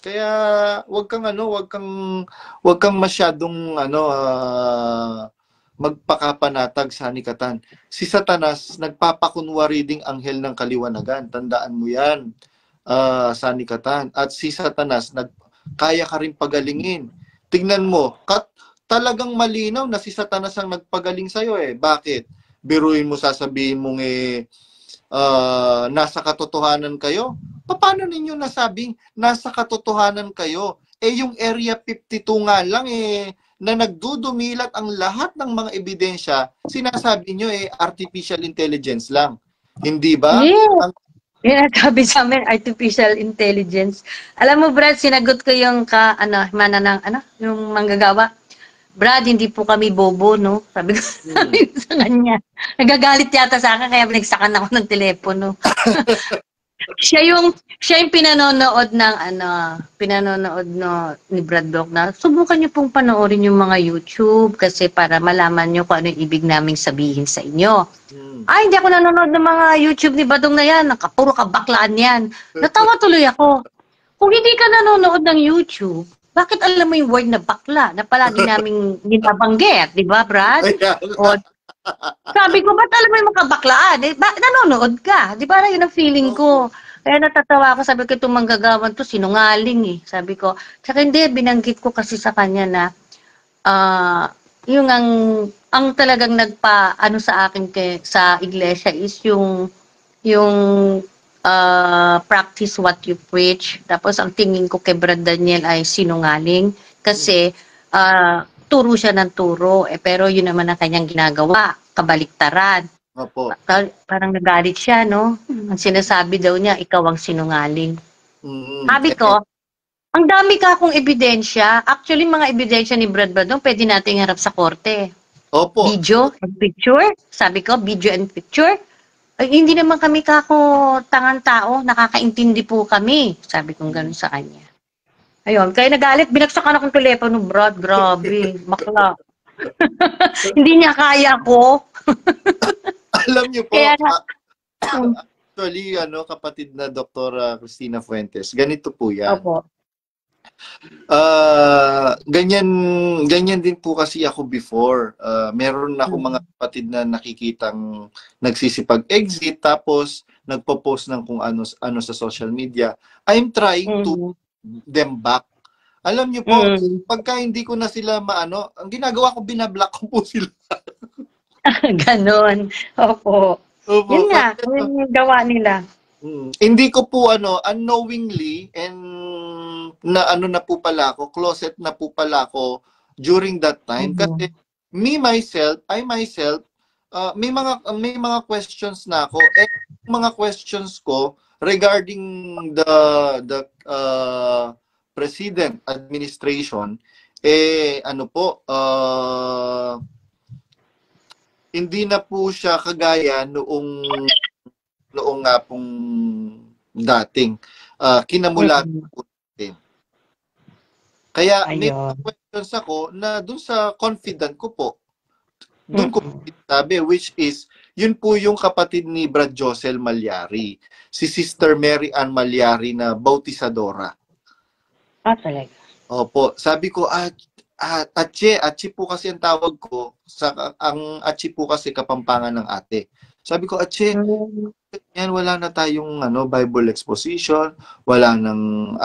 Kaya wag kang masyadong magpakapanatag sa Nikatan. Si Satanas nagpapakunwari ding anghel ng kaliwanagan. Tandaan mo 'yan. Sa Nikatan. At si Satanas kaya ka rin pagalingin. Tingnan mo, talagang malinaw na si Satanas ang nagpagaling sa'yo Bakit? Biruin mo, sasabihin mong nasa katotohanan kayo? Paano ninyo nasabing nasa katotohanan kayo? Yung Area 52 nga lang na nagdudumilat ang lahat ng mga ebidensya, sinasabi nyo artificial intelligence lang. Hindi ba? Yeah. Sabi sa amin, artificial intelligence. Alam mo, Brad, sinagot ko yung yung manggagawa. Brad, hindi po kami bobo, no? Sabi ko sa kanya. Nagagalit yata sa akin, kaya binagsakan ako ng telepono. Siya yung pinanonood ng pinanonood no ni Brad Doc na subukan niyo pong panoorin yung mga YouTube kasi para malaman niyo kung ano yung ibig naming sabihin sa inyo. Ay, hindi ako nanonood ng mga YouTube ni Badong na yan. Puro kabaklaan yan. Natawa tuloy ako. Kung hindi ka nanonood ng YouTube, bakit alam mo yung word na bakla na palagi naming binabanggit, di ba, Brad? O, sabi ko, ba't alam mo yung makabaklaan? Nanonood ka. Di ba, yun ang feeling ko. Kaya natatawa ako, sabi ko, itong manggagawan to, sinungaling eh. Sabi ko, tsaka hindi, binanggit ko kasi sa kanya na, yung ang talagang ano sa akin sa iglesia is yung practice what you preach. Tapos ang tingin ko kay Brad Daniel ay sinungaling kasi turo siya ng turo pero yun naman ang kanyang ginagawa, kabaliktaran. Opo. Parang nagalit siya, no? Ang sinasabi daw niya, ikaw ang sinungaling. Sabi ko, ang dami ka akong ebidensya. Actually, mga ebidensya ni Brad Badong, pwede nating harap sa korte. Opo. Video and picture. Sabi ko, video and picture. Ay, hindi naman kami tangang tao. Nakakaintindi po kami. Sabi kong gano'n sa kanya. Ayun, kaya nagalit. Binagsakan akong telepono, Brad. Grabe. Bakla. Hindi niya kaya ko. Alam niyo po, Kaya actually, kapatid na Dr. Cristina Fuentes, ganito po yan. Opo. Ganyan din po kasi ako before. Meron ako mga kapatid na nakikitang nagsisipag-exit tapos nagpo-post ng kung ano sa social media. I'm trying to them back. Alam niyo po, pagka hindi ko na sila ang ginagawa ko, binablock ko po sila. Ganon. Opo. Yun nga, yung gawa nila. Hindi ko po unknowingly and na po pala ako, closet na po pala ako during that time kasi I myself may mga questions na ako mga questions ko regarding the president administration hindi na po siya kagaya noong nga pong dating kinamulat po natin. Kaya may questions ako na dun sa confident ko po. Dun ko sabi, which is, yun po yung kapatid ni Brad Josel Malyari. Si Sister Mary Ann Malyari na bautisadora. Talaga? Opo. Sabi ko, Atche po kasi ang tawag ko. Ang Atche po kasi kapampangan ng ate. Sabi ko, Atche, yan, wala na tayong Bible exposition, wala nang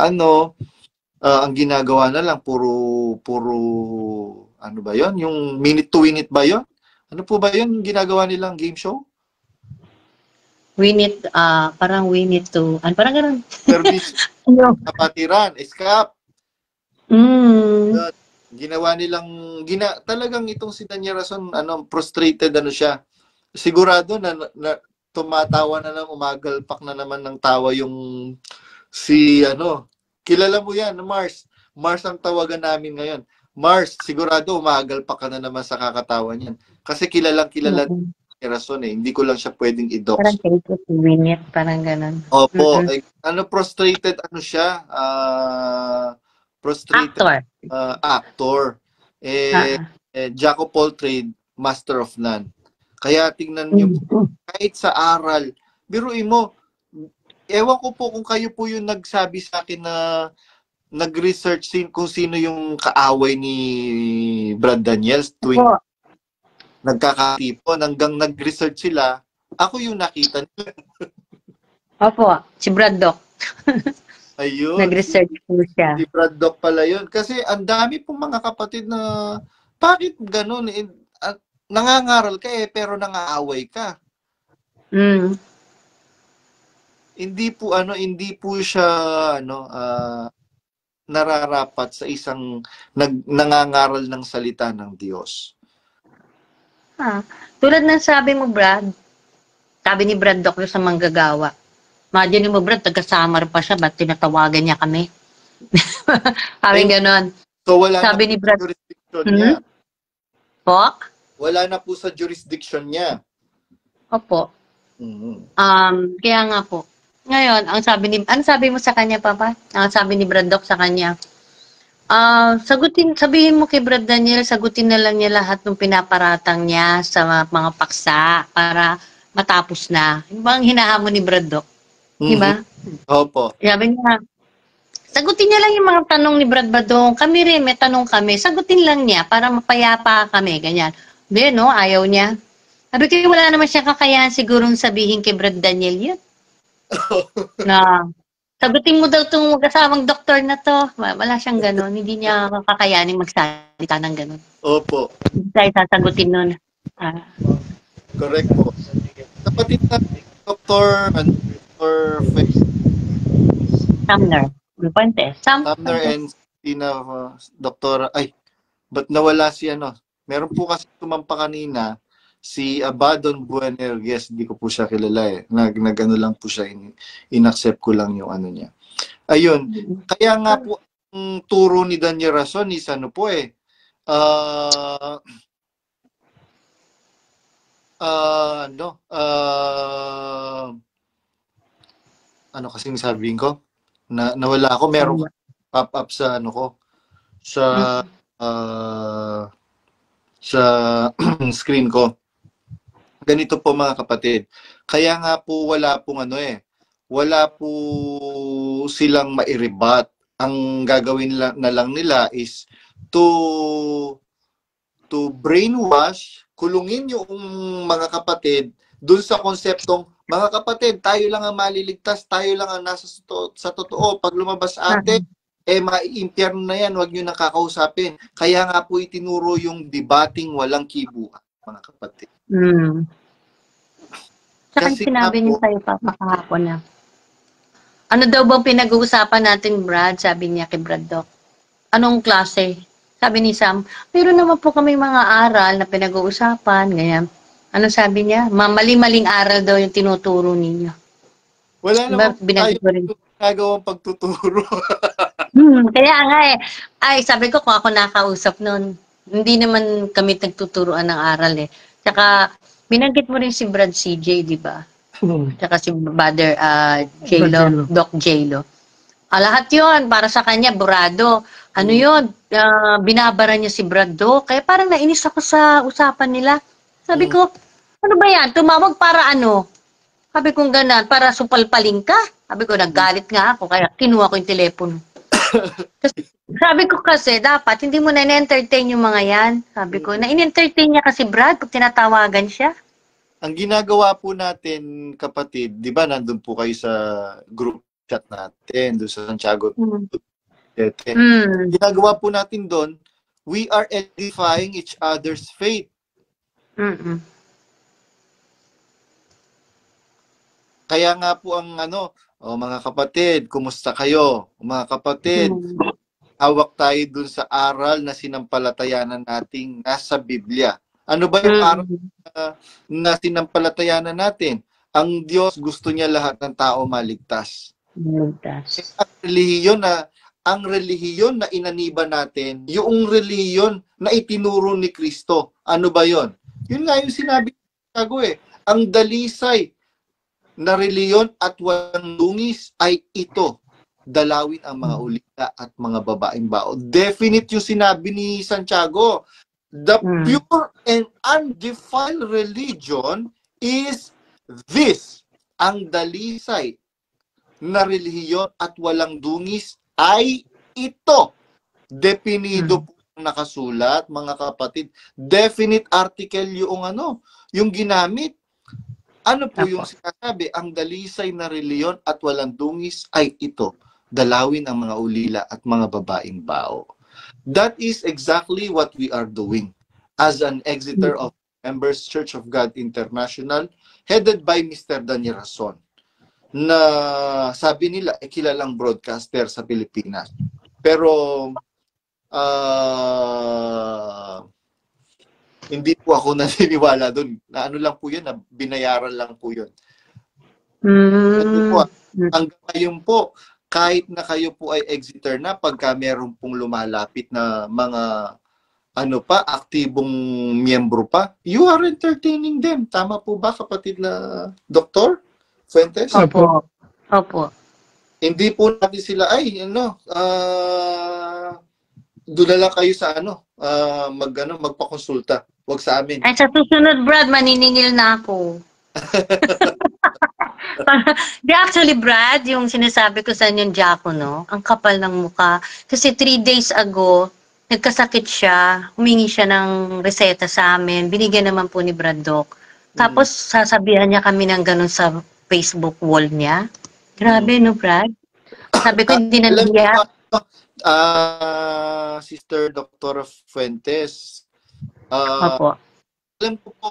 ang ginagawa na lang puro ano ba yon, yung minute to win it ba yon? Ano po ba yon ginagawa nilang game show? Parang win it to, parang ganun. Service, kapatiran, escape. Ginawa nilang, talagang itong si Daniel Rason, frustrated siya. Sigurado na tumatawa na lang, umagalpak na naman ng tawa yung kilala mo yan, Mars. Mars ang tawagan namin ngayon. Mars, sigurado umagalpak ka na naman sa kakatawa niyan. Kasi kilala ni Rason Hindi ko lang siya pwedeng i-dox. Parang take it to win it, parang ganun. Opo. Frustrated siya? Frustrated. Actor. Jack of all trade, master of none. Kaya tingnan niyo po, kahit sa aral, biruin mo, ewan ko po kung kayo po yung nagsabi sa akin na nag-research kung sino yung kaaway ni Brad Daniel tuwing nagkakatipon, hanggang nag-research sila, ako yung nakita nila. Opo, si Brad Doc. Ayun. Nag-research po siya. Si Brad Doc pala yun. Kasi ang dami pong mga kapatid na, bakit ganun? Nangangaral ka pero nangaaway ka. Hindi po siya nararapat sa isang nangangaral ng salita ng Diyos. Tulad ng sabi mo, Brad, sabi ni Brad Doc sa manggagawa. Imagine mo, Brad, taga-Samar pa siya, ba't tinatawagan niya kami? Sabi ganon. So wala sabi na ni Brad, jurisdiction niya. Po? Wala na po sa jurisdiction niya. Opo. Kaya nga po. Ngayon, ano sabi mo sa kanya, Papa? Ang sabi ni Brad Doc sa kanya, sabihin mo kay Brad Daniel, sagutin na lang niya lahat ng pinaparatang niya sa mga paksa para matapos na. Yung bang hinahamon ni Brad Doc? Di ba? Opo. Sabi niya, sagutin niya lang yung mga tanong ni Brad Badong. Kami rin, may tanong kami. Sagutin lang niya para mapayapa kami. Ganyan. Hindi, no? Ayaw niya. Sabi ko, wala naman siya kakayahan sigurong sabihin kay Brad Daniel yun. Na, sagutin mo daw itong mag-asawang doktor na to. Wala siyang ganun. Hindi niya kakayanin magsalita ng ganun. Opo. Hindi tayo sasagutin nun. Correct po. Kapatid na Dr. Sumner. Sumner and Tina, Doktora, ba't nawala si ano? Meron po kasi tumampa kanina, si Abadon Buenerges, hindi ko po siya kilala eh. Nag-ano lang po siya, in-accept ko lang yung ano niya. Ayun, kaya nga po, ang turo ni Daniel Rason is ano po eh, ano kasing sabihin ko? Nawala ako, meron pop-up sa ano ko, sa screen ko. Ganito po mga kapatid. Kaya nga po wala pong ano eh, wala po silang mairibat. Ang gagawin na lang nila is to brainwash, kulungin yung mga kapatid dun sa konseptong mga kapatid, tayo lang ang maliligtas, tayo lang ang nasa sa totoo. Pag lumabas atin, maiimpyerno na yan, huwag nyo nakakausapin. Kaya nga po itinuro yung debating walang kibuhan, mga kapatid. Saka sinabi niyo sa'yo, Papa, kahapon na. Ano daw bang pinag-uusapan natin, Brad? Sabi niya kay Brad Doc. Anong klase? Sabi ni Sam, meron naman po kami mga aral na pinag-uusapan, ganyan. Ano sabi niya? Mali-maling aral daw yung tinuturo ninyo. Wala naman tayo nagawang pagtuturo. Kaya nga eh. Ay, sabi ko kung ako nakausap nun, hindi naman kami nagtuturuan ng aral eh. Tsaka, binanggit mo rin si Brad CJ, di ba? Tsaka si Brother J-Lo, Doc J-Lo. Lahat yon para sa kanya, burado. Ano yun? Binabara niya si Brad Doc. Kaya parang nainis ako sa usapan nila. Sabi ko, ano ba yan? Tumawag para ano? Sabi ko ganan, para supalpaling ka. Sabi ko, naggalit nga ako, kaya kinuha ko yung telepono. Sabi ko kasi, dapat hindi mo na-entertain yung mga yan. Sabi ko, na-entertain niya kasi Brad pag tinatawagan siya. Ang ginagawa po natin, kapatid, di ba nandun po kayo sa group chat natin, doon sa Santiago. Ginagawa po natin doon, we are edifying each other's faith. Kaya nga po ang ano, mga kapatid, kumusta kayo? Mga kapatid, hawak tayo dun sa aral na sinampalatayanan nating nasa Biblia. Ano ba yung aral na sinampalatayanan natin? Ang Diyos gusto niya lahat ng tao maligtas. Ang relihiyon na inaniba natin, yung relihiyon na itinuro ni Kristo. Ano ba yon? Yun nga yung sinabi ko eh. Ang dalisay na reliyon at walang dungis ay ito, dalawin ang mga ulila at mga babaeng bao. Definite yung sinabi ni Santiago. The pure and undefiled religion is this. Ang dalisay na relihiyon at walang dungis ay ito. Definido po nakasulat, mga kapatid. Definite article yung yung ginamit. Ano po yung sinasabi? Ang dalisay na reliyon at walang dungis ay ito. Dalawin ang mga ulila at mga babaeng bao. That is exactly what we are doing as an Exeter of Members Church of God International, headed by Mr. Daniel Rason, na sabi nila, kilalang broadcaster sa Pilipinas. Pero, hindi po ako naniniwala doon. Na ano lang po yun, na binayaran lang po yun. Hanggang ngayon po, kahit na kayo po ay Exeter na, pagka meron pong lumalapit na mga aktibong miyembro pa, you are entertaining them. Tama po ba, kapatid na Dr. Fuentes? Opo. Opo. Hindi po natin sila, doon na lang kayo sa magpakonsulta. Huwag sa amin. Ay, sa susunod, Brad, maniningil na ako. Di actually, Brad, yung sinasabi ko sa inyo, Diakono, ang kapal ng mukha. Kasi 3 days ago, nagkasakit siya, humingi siya ng reseta sa amin, binigyan naman po ni Brad Doc. Tapos, sasabihan niya kami ng ganun sa Facebook wall niya. Grabe, no, Brad? Sabi ko, hindi na Alam niyo niya. ba, Sister Dr. Fuentes, Opo. alam ko po,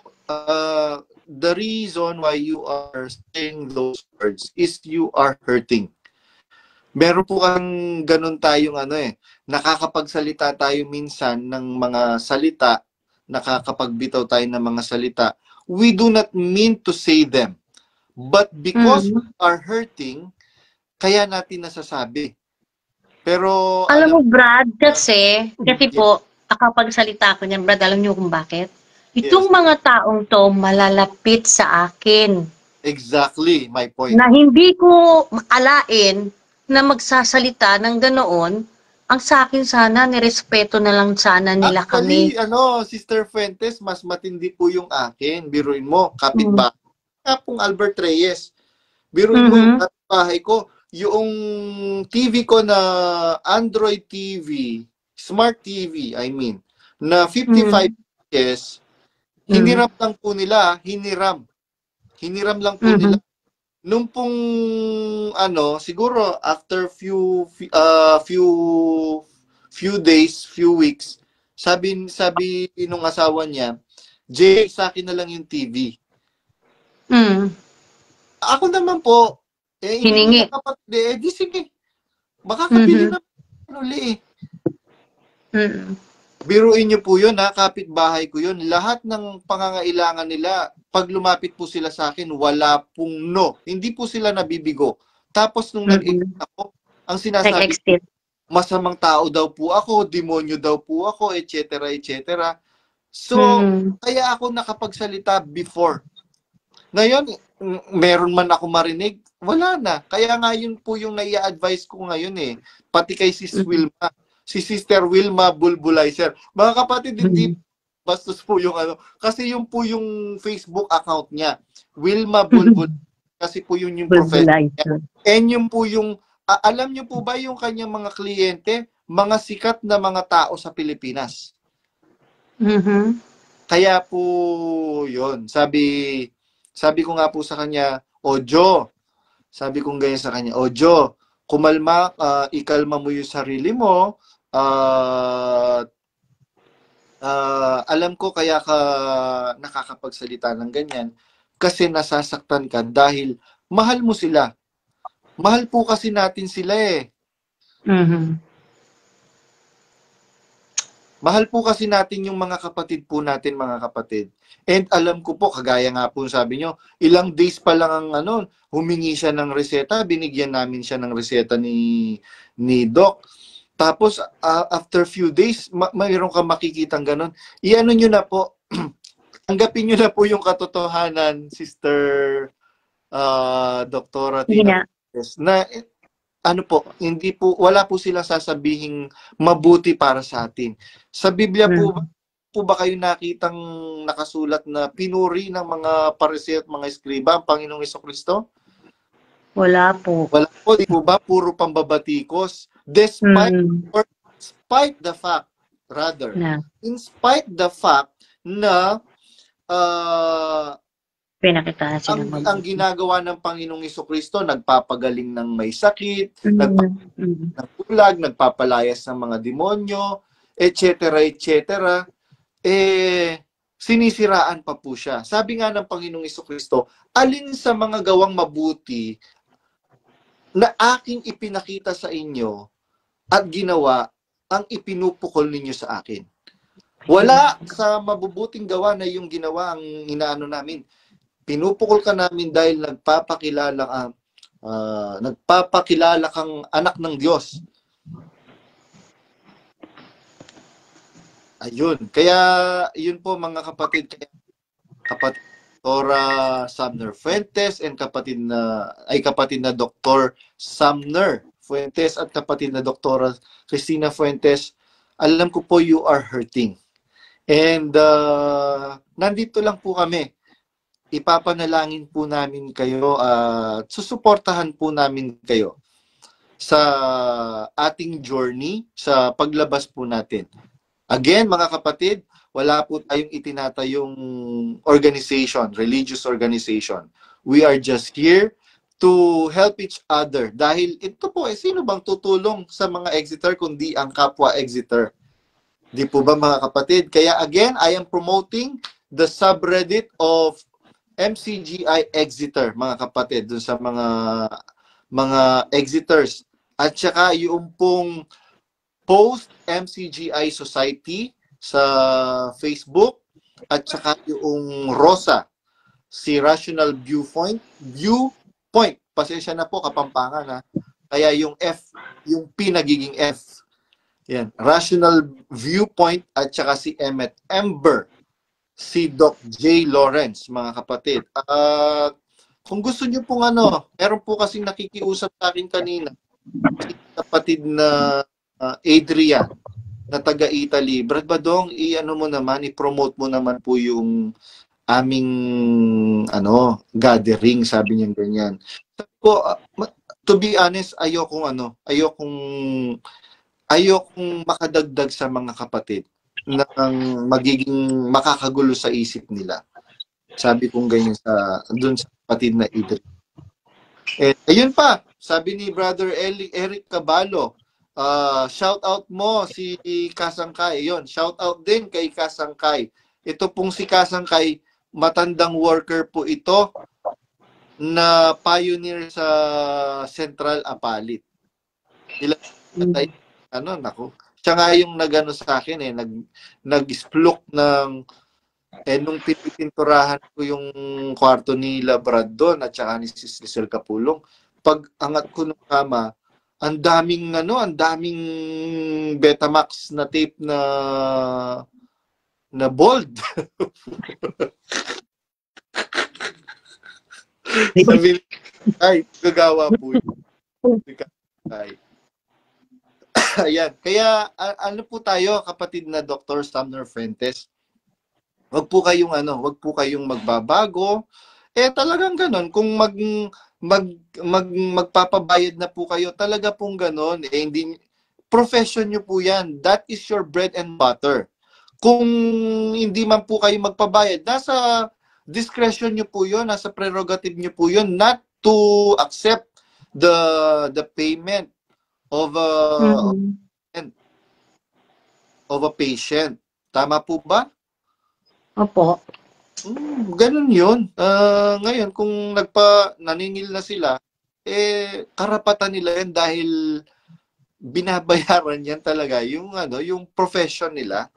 the reason why you are saying those words is you are hurting. Meron po kang ganun tayong nakakapagsalita tayo minsan ng mga salita, nakakapagbitaw tayo ng mga salita. We do not mean to say them. But because we are hurting, kaya natin nasasabi. Pero Alam mo, Brad, kasi po, nakapagsalita ko niyan, Brad, alam niyo kung bakit? Itong mga taong to malalapit sa akin. Exactly, my point. Na hindi ko makalain na magsasalita ng ganoon, ang sa akin sana, nirespeto na lang sana nila Actually, kami. Sister Fuentes, mas matindi po yung akin. Biruin mo, kapitbahay. Kapong Albert Reyes. Biruin mo yung kapitbahay ko. Yung TV ko na Android TV, Smart TV, I mean, na 55 inches, hiniram lang po nila, hiniram. Hiniram lang po nila. Nung pong siguro after few days, few weeks, sabi nung asawa niya, Jay, sa akin na lang yung TV. Ako naman po, Hiningi. Di sige. Makakabili na uli. Biruin niyo po yun, kapitbahay ko yun. Lahat ng pangangailangan nila, pag lumapit po sila sa akin, wala pong no. Hindi po sila nabibigo. Tapos nung nag-exit ako, ang sinasabi, masamang tao daw po ako, demonyo daw po ako, etc. etc. So, kaya ako nakapagsalita before. Ngayon, meron man ako marinig, wala na. Kaya nga yun po yung nai-advise ko ngayon Pati kay Wilma. Si Sister Wilma Bulbulizer. Mga kapatid, hindi bastos po yung Kasi yung po yung Facebook account niya. Wilma Bulbulizer. Kasi po yun yung profession niya. And yung po yung, alam niyo po ba yung kanyang mga kliyente? Mga sikat na mga tao sa Pilipinas. Kaya po yun. Sabi ko nga po sa kanya, Ojo, sabi kong ganyan sa kanya, Ojo, kumalma, ikalma mo yung sarili mo, alam ko kaya ka nakakapagsalita ng ganyan, kasi nasasaktan ka dahil mahal mo sila. Mahal po kasi natin sila Mahal po kasi natin yung mga kapatid po natin, mga kapatid. And alam ko po, kagaya nga po sabi nyo, ilang days pa lang ang humingi siya ng reseta, binigyan namin siya ng reseta ni Doc. Tapos, after few days, mayroon ka makikitang ganun. Iano nyo na po, tanggapin nyo na po yung katotohanan, Sister Doktora Tina. Na, hindi po, wala po silang sasabihing mabuti para sa atin. Sa Biblia po ba kayo nakitang nakasulat na pinuri ng mga pariseo at mga eskriba ang Panginoong Hesukristo? Wala po. Wala po, di po ba? Puro pambabatikos. Despite the fact, in spite the fact na pinakita ang ginagawa ng Panginoong Hesukristo, nagpapagaling ng may sakit, nagpapabulag, nagpapalayas ng mga demonyo, etc. etc. Sinisiraan pa po siya. Sabi nga ng Panginoong Hesukristo, alin sa mga gawang mabuti na aking ipinakita sa inyo at ginawa, ang ipinupukol ninyo sa akin. Wala sa mabubuting gawa na yung ginawa ang inaano namin. Pinupukol ka namin dahil nagpapakilala kang anak ng Diyos. Ayun. Kaya, yun po mga kapatid. Doktora Sumner Fuentes and kapatid na Dr. Sumner Fuentes at kapatid na Doktora Cristina Fuentes, alam ko po you are hurting. And nandito lang po kami. Ipapanalangin po namin kayo at susuportahan po namin kayo sa ating journey sa paglabas po natin. Again, mga kapatid, wala po tayong itinatayong organization, religious organization. We are just here to help each other. Dahil ito po, sino bang tutulong sa mga Exeter kundi ang kapwa Exeter? Di po ba mga kapatid? Kaya again, I am promoting the subreddit of MCGI Exeter, mga kapatid, dun sa mga Exeters. At saka yung pong post MCGI Society sa Facebook at saka yung Rosa, si Rational Viewpoint, pasensya na po, Kapampangan ha. Kaya yung F, yung P nagiging F. Yan, Rational Viewpoint at saka si Emmet Ember, si Doc J. Lawrence, mga kapatid. Kung gusto nyo pong meron po kasing nakikiusap sa akin kanina, si kapatid na Adrian, na taga-Italy. Brad Badong, mo naman, i-promote mo naman po yung aming gathering, sabi niya ganyan. Sabi ko, to be honest, ayokong makadagdag sa mga kapatid na magiging makakagulo sa isip nila. Sabi kong ganyan doon sa kapatid na Idris. Ayun pa, sabi ni Brother Eric Caballo, shout out mo si Kasangkay. Ayun, shout out din kay Kasangkay. Ito pong si Kasangkay, matandang worker po ito na pioneer sa Central Apalit. Siya nga yung nagano sa akin nag-splok ng nung pinipinturahan ko yung kwarto ni Brad doon at saka ni Sis Lisel Capulong. Pag angat ko ng kama, ang daming Betamax na tape na bold. Sabi, ay, gagawa po yun. Ay. Ayan. Kaya, po tayo, kapatid na Dr. Sumner Fuentes, wag po kayong magbabago. Talagang ganon. Kung magpapabayad na po kayo, talaga pong ganon. Hindi, profession nyo po yan. That is your bread and butter. Kung hindi man po kayo magpabayad, nasa discretion nyo po yun, nasa prerogative nyo po yun, not to accept the payment of a patient. Tama po ba? Opo. Ganun yun. Ngayon, kung naningil na sila, karapatan nila yan dahil binabayaran yan talaga yung profession nila.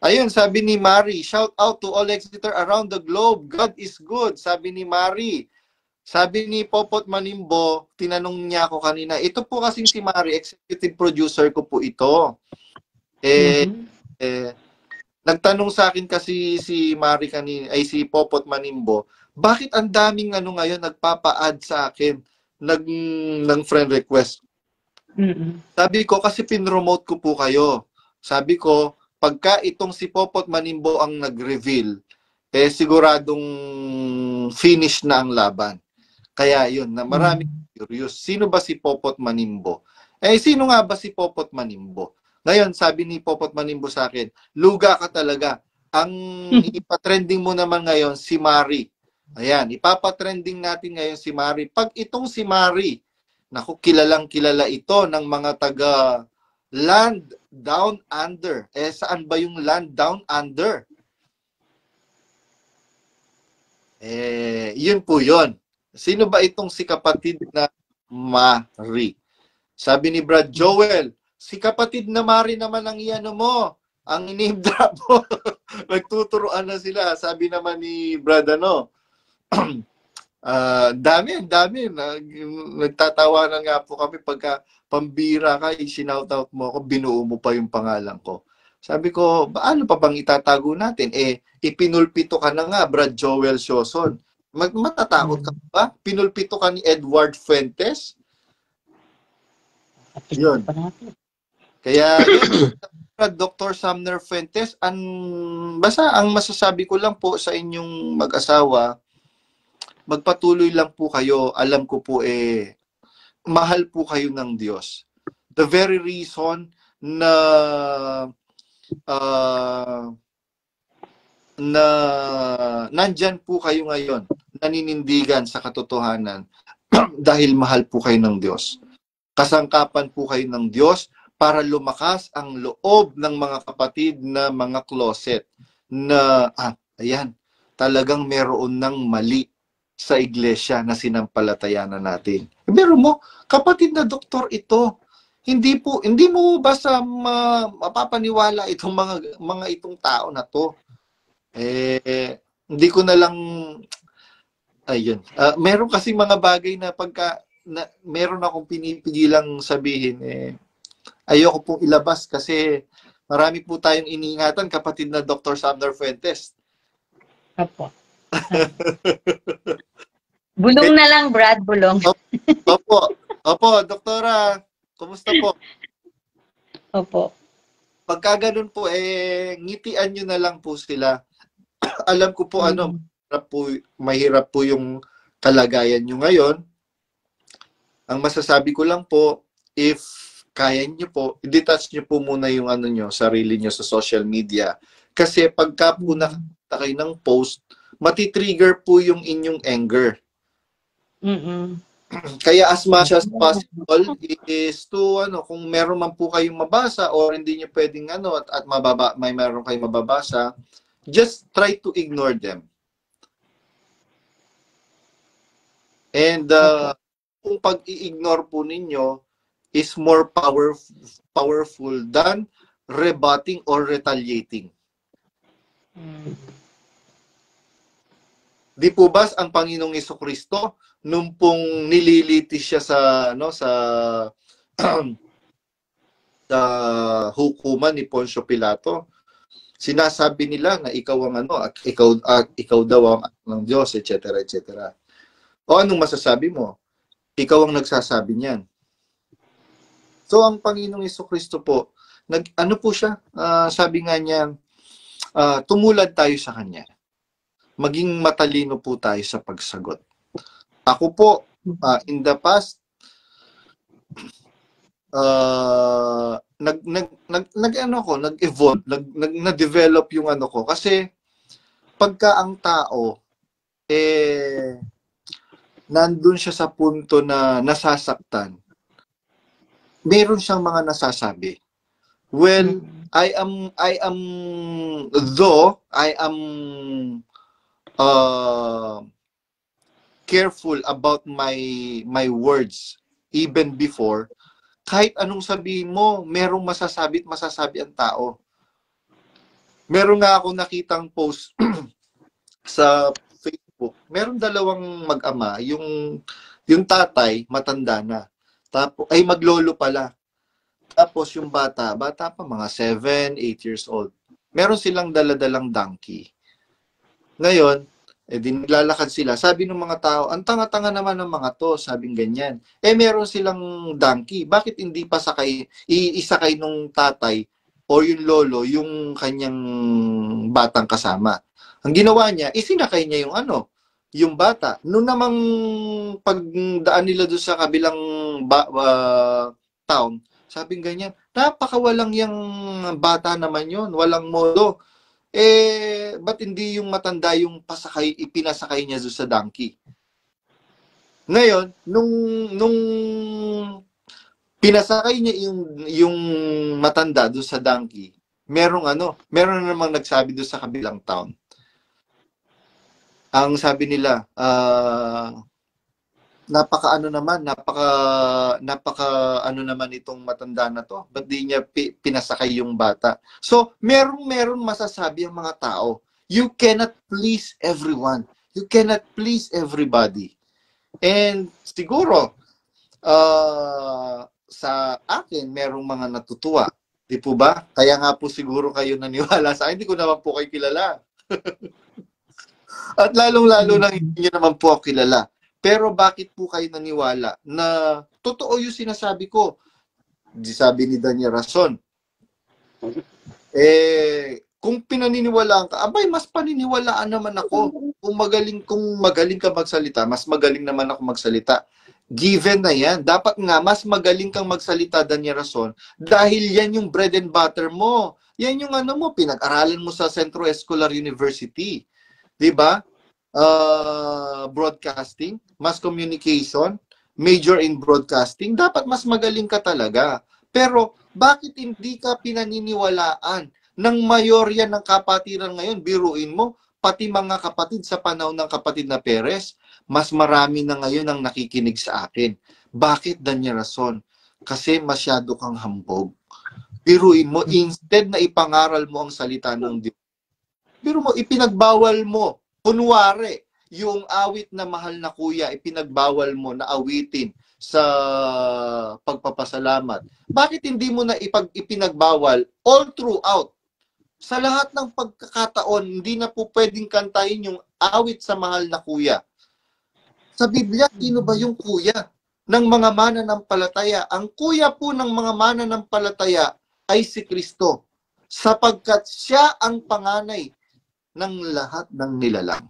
Ayun, sabi ni Mari, shout out to all Exeter around the globe. God is good, sabi ni Mari. Sabi ni Popot Manimbo, tinanong niya ako kanina, ito po kasing si Mari, executive producer ko po ito. Nagtanong sa akin kasi si Mari kanina, si Popot Manimbo, bakit ang daming ngayon nagpapa-add sa akin ng friend request? Sabi ko, kasi pinromote ko po kayo. Sabi ko, pagka itong si Popot Manimbo ang nag-reveal, siguradong finish na ang laban. Kaya yun, na maraming curious. Sino ba si Popot Manimbo? Sino nga ba si Popot Manimbo? Ngayon, sabi ni Popot Manimbo sa akin, luga ka talaga. Ang ipatrending mo naman ngayon, si Mari. Ayan, ipapatrending natin ngayon si Mari. Pag itong si Mari, naku, kilalang kilala ito ng mga taga Land Down Under. Saan ba yung Land Down Under? Yun po yun. Sino ba itong si kapatid na Mari? Sabi ni Brad Joel, si kapatid na Mari naman ang mo, ang name drop mo. Nagtuturoan na sila. Sabi naman ni Brad dami. Nagtatawanan nga po kami pagka pambira ka, i-shoutout mo ako, binuo mo pa yung pangalan ko. Sabi ko, ano pa bang itatago natin? Ipinulpito ka na nga, Brad Joel Sioson. Matatakot ka ba? Pinulpito ka ni Edward Fuentes? Yun. Kaya, yun, Dr. Sumner Fuentes, basta ang masasabi ko lang po sa inyong mag-asawa, magpatuloy lang po kayo. Alam ko po mahal po kayo ng Diyos. The very reason na nandyan po kayo ngayon, naninindigan sa katotohanan dahil mahal po kayo ng Diyos. Kasangkapan po kayo ng Diyos para lumakas ang loob ng mga kapatid na mga closet na, ayan, talagang meron ng mali sa iglesia na sinampalatayanan natin. Pero mo, kapatid na doktor ito, hindi mo basta mapapaniwala itong mga itong tao na to. Hindi ko na lang ayun. Meron kasi mga bagay na meron akong pinipigilang sabihin ayoko pong ilabas kasi marami po tayong iniingatan, kapatid na Dr. Sumner Fuentes. Opo. Bulong na lang, Brad, bulong. Opo, doktora, kumusta po? Opo. Pagka ganun po, ngitian nyo na lang po sila. Alam ko po, mahirap po yung kalagayan nyo ngayon. Ang masasabi ko lang po, if kaya nyo po, i-detach nyo po muna yung sarili nyo sa social media. Kasi pagka po nakita kayo ng post, matitrigger po yung inyong anger. Kaya as much as possible is to kung meron man po kayong mabasa or hindi niyo pwedeng at may meron kayong mababasa, just try to ignore them. And kung pag-i-ignore po ninyo is more powerful than rebutting or retaliating. Di po ba ang Panginoong Jesucristo nung pong nililitis siya sa sa hukuman ni Poncio Pilato, sinasabi nila na ikaw ang ikaw daw ang anak ng Diyos, etc., etc. O anong masasabi mo? Ikaw ang nagsasabi niyan. So ang Panginoong Jesucristo po, po siya, sabi nga niya, tumulad tayo sa kanya. Maging matalino po tayo sa pagsagot. Ako po, in the past, nag-evolve, nag-develop yung ko. Kasi, pagka ang tao, nandun siya sa punto na nasasaktan, meron siyang mga nasasabi. Well, I am careful about my words even before, kahit anong sabihin mo, merong masasabi ang tao. Meron nga ako nakitang post sa Facebook. Meron dalawang mag-ama, yung tatay matanda na. Tapos maglolo pala. Tapos yung bata pa mga 7, 8 years old. Meron silang daladalang donkey. Ngayon, naglalakad sila. Sabi ng mga tao, ang tanga-tanga naman ng mga to, sabing ganyan. Meron silang donkey. Bakit hindi pa isakay nung tatay o yung lolo, yung kanyang batang kasama? Ang ginawa niya, isinakay niya yung bata. Noon namang pagdaan nila doon sa kabilang town, sabing ganyan, napakawalang yung bata naman yun, walang modo. Ba't hindi yung matanda yung ipinasakay niya doon sa donkey? Ngayon, nung pinasakay niya yung matanda doon sa donkey, meron namang nagsabi doon sa kabilang town. Ang sabi nila, napaka naman itong matanda na to. Ba't di niya pinasakay yung bata? So, meron masasabi ang mga tao. You cannot please everyone. You cannot please everybody. And siguro, sa akin, merong mga natutuwa. Di po ba? Kaya nga po siguro kayo naniwala sa akin. Hindi ko naman po kayo kilala. At lalong-lalo na hindi nyo naman po ako kilala. Pero bakit po kayo naniwala na totoo yung sinasabi ko? Sabi ni Daniel Rason, kung pinaniniwalaan ka, abay, mas paniniwalaan naman ako. Kung magaling ka magsalita, mas magaling naman ako magsalita. Given na yan. Dapat nga, mas magaling kang magsalita, Daniel Rason, dahil yan yung bread and butter mo. Yan yung ano mo, pinag-aralan mo sa Centro Escolar University. Diba? Broadcasting, mass communication, major in broadcasting, dapat mas magaling ka talaga. Pero, bakit hindi ka pinaniniwalaan ng mayorya ng kapatiran ngayon? Biruin mo, pati mga kapatid sa panahon ng kapatid na Perez, mas marami na ngayon ang nakikinig sa akin. Bakit, Daniel Rason? Kasi masyado kang hambog. Biruin mo, instead na ipangaral mo ang salita ng Diyos, biro mo, ipinagbawal mo. Kunwari, yung awit na Mahal na Kuya, ipinagbawal mo na awitin sa pagpapasalamat. Bakit hindi mo na ipinagbawal all throughout? Sa lahat ng pagkakataon, hindi na po pwedeng kantahin yung awit sa Mahal na Kuya. Sa Biblia, sino ba yung kuya ng mga mananampalataya? Ang kuya po ng mga mananampalataya ay si Kristo, sapagkat siya ang panganay ng lahat ng nilalang.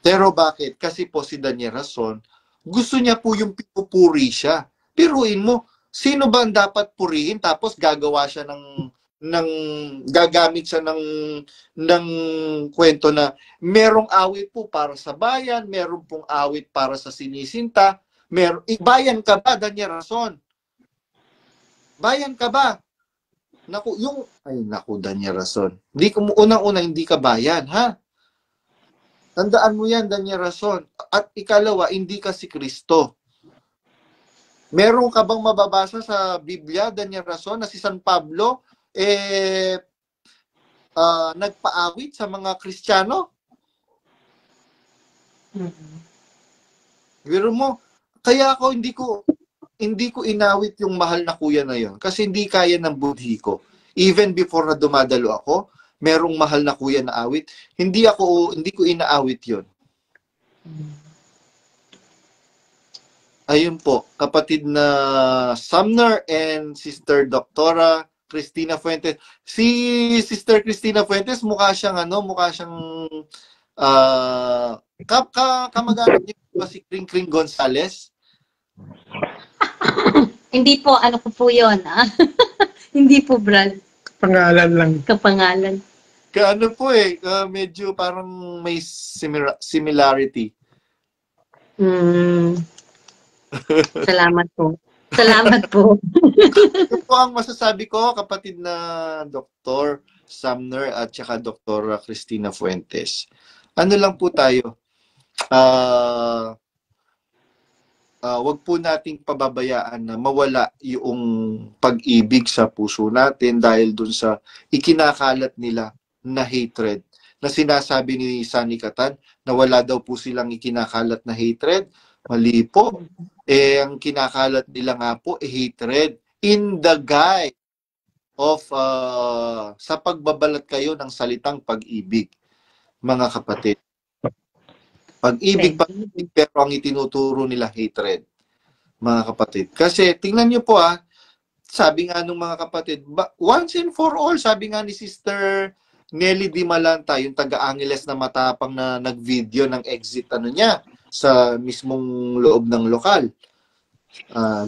Pero bakit? Kasi po si Daniel Rason, gusto niya po yung pinupuri siya. Piruin mo, sino ba ang dapat purihin? Tapos gagawa siya gagamit siya ng kwento na merong awit po para sa bayan, merong pong awit para sa sinisinta. Bayan ka ba, Daniel Rason? Bayan ka ba? Naku, Daniel Rason. Unang-una, hindi ka bayan, ha? Tandaan mo yan, Daniel Rason. At ikalawa, hindi ka si Kristo. Meron ka bang mababasa sa Biblia, Daniel Rason, na si San Pablo, nagpaawit sa mga Kristiyano? Biro mo, kaya ako hindi ko inawit yung Mahal na Kuya na yon kasi hindi kaya ng budhi ko. Even before na dumadalo ako, merong Mahal na Kuya na awit, hindi ko inaawit yon. Ayun po, kapatid na Sumner and Sister Doktora Cristina Fuentes. Si Sister Cristina Fuentes, mukha siyang kamag-anak niyo ba si Kring Kring Gonzales? Hindi po, ano ko po yun, ah. Hindi po, Brad. Pangalan lang. Kapangalan. Kaano po medyo parang may similarity. Salamat po. Salamat po. Ito po ang masasabi ko, kapatid na Dr. Sumner at saka Dr. Cristina Fuentes. Ano lang po tayo, wag po nating pababayaan na mawala yung pag-ibig sa puso natin dahil dun sa ikinakalat nila na hatred. Na sinasabi ni Sunny Catan na wala daw po silang ikinakalat na hatred. Mali po. Ang kinakalat nila nga po hatred in the guise of sa pagbabalat kayo ng salitang pag-ibig, mga kapatid. Pag-ibig, pero ang itinuturo nila hatred, mga kapatid. Kasi tingnan nyo po sabi nga nung mga kapatid, once and for all, sabi nga ni Sister Nelly Di Malanta, yung taga-Angeles na matapang na nag-video ng exit niya sa mismong loob ng lokal.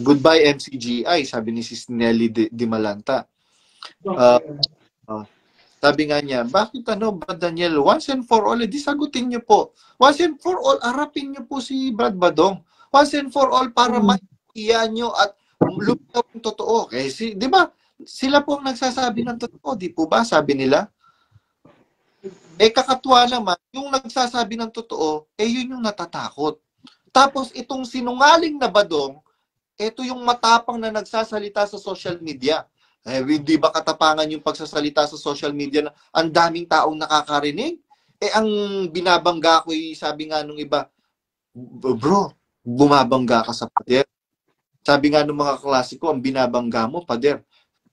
Goodbye MCGI, sabi ni Sis Nelly Di Malanta. Sabi nga niya, bakit Brad Daniel, once and for all, di sagutin niyo po. Once and for all, arapin niyo po si Brad Badong. Once and for all, para maiiyan niyo at lumitaw ang totoo. Kasi, di ba, sila po ang nagsasabi ng totoo, di po ba, sabi nila? Kakatuwa naman, yung nagsasabi ng totoo, yun yung natatakot. Tapos, itong sinungaling na Badong, ito yung matapang na nagsasalita sa social media. Hindi ba katapangan yung pagsasalita sa social media na ang daming taong nakakarinig? Ang binabangga ko, sabi nga nung iba, bro, bumabangga ka sa pader. Sabi nga nung mga klase ko, ang binabangga mo, pader.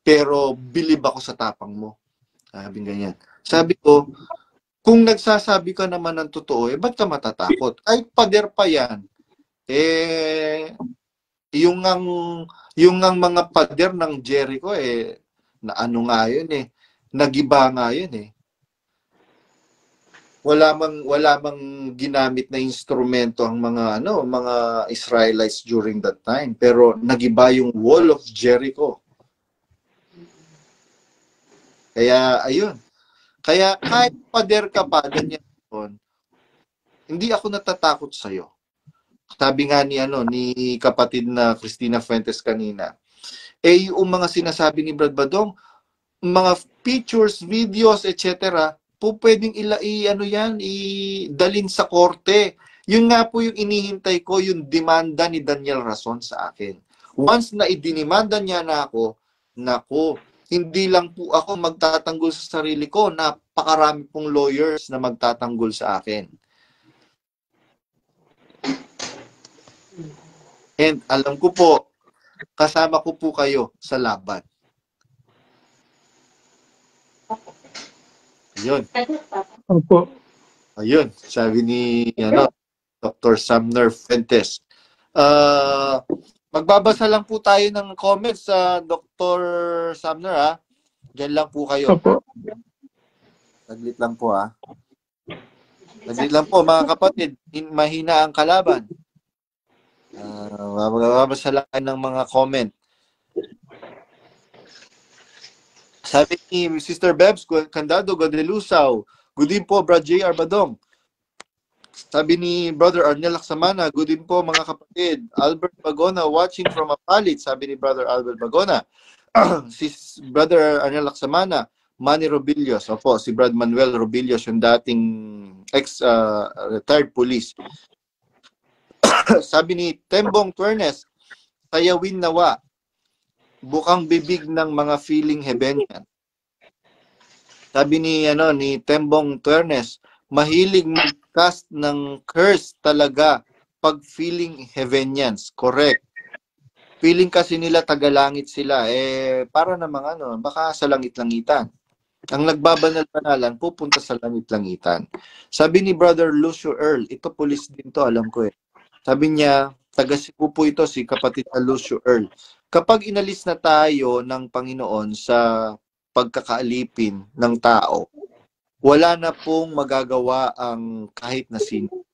pero bilib ako sa tapang mo. Sabi ganyan. Sabi ko, kung nagsasabi ka naman ng totoo, ba't ka matatakot? Ay, pader pa yan. Yung ang mga pader ng Jericho, na ano nga yun nagiba nga yun wala mang ginamit na instrumento ang mga Israelites during that time, pero nagiba yung wall of Jericho. Kaya ayun, kaya kahit pader ka pa ganyan hindi ako natatakot sa iyo. Sabi nga ni kapatid na Cristina Fuentes kanina, yung mga sinasabi ni Brad Badong, mga pictures, videos, etc., po pwedeng idalin sa korte. Yun nga po yung inihintay ko, yung demanda ni Daniel Rason sa akin. Once na idinimanda niya na ako, naku, hindi lang po ako magtatanggol sa sarili ko, napakarami pong lawyers na magtatanggol sa akin. And alam ko po, kasama ko po kayo sa laban. Ayun. Opo. Ayun, sabi ni Dr. Sumner Fuentes. Magbabasa lang po tayo ng comments sa Dr. Sumner, ha? Diyan lang po kayo. Opo. Saglit lang po, ha? Saglit lang po, mga kapatid. Mahina ang kalaban. Magbabasa lang ng mga comment. Sabi ni Sister Bebs Candado Godelusaw, good din po, Brad J. Badong. Sabi ni Brother Arnel Laksamana, good din po mga kapatid. Albert Bagona watching from Apalit, sabi ni Brother Albert Bagona. Si Brother Arnel Laksamana, Manny Robillos, opo, si Brad Manuel Robillos, yung dating retired police. Sabi ni Tembong Tuernes, sayawin nawa, bukang bibig ng mga feeling Hebenian. Sabi ni Tembong Tuernes, mahilig mag-cast ng curse talaga pag feeling Hebenians. Correct. Feeling kasi nila tagalangit sila. Para namang baka sa langit-langitan. Ang nagbabanal-banalan, pupunta sa langit-langitan. Sabi ni Brother Lucio Earl, ito police din to, alam ko Sabi niya, taga Cebu po ito, si kapatid na Lucio Earl. Kapag inalis na tayo ng Panginoon sa pagkakaalipin ng tao, wala na pong magagawa ang kahit na sino.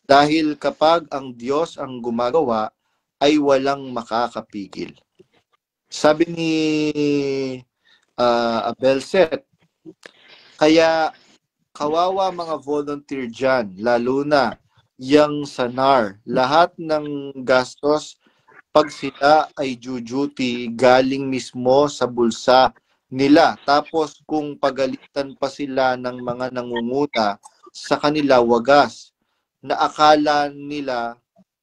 Dahil kapag ang Diyos ang gumagawa, ay walang makakapigil. Sabi ni Abel Set, kaya kawawa mga volunteer dyan, lalo na yang sa NAR. Lahat ng gastos pag sila ay duty galing mismo sa bulsa nila. Tapos kung pagalitan pa sila ng mga nangunguna sa kanila wagas, na akala nila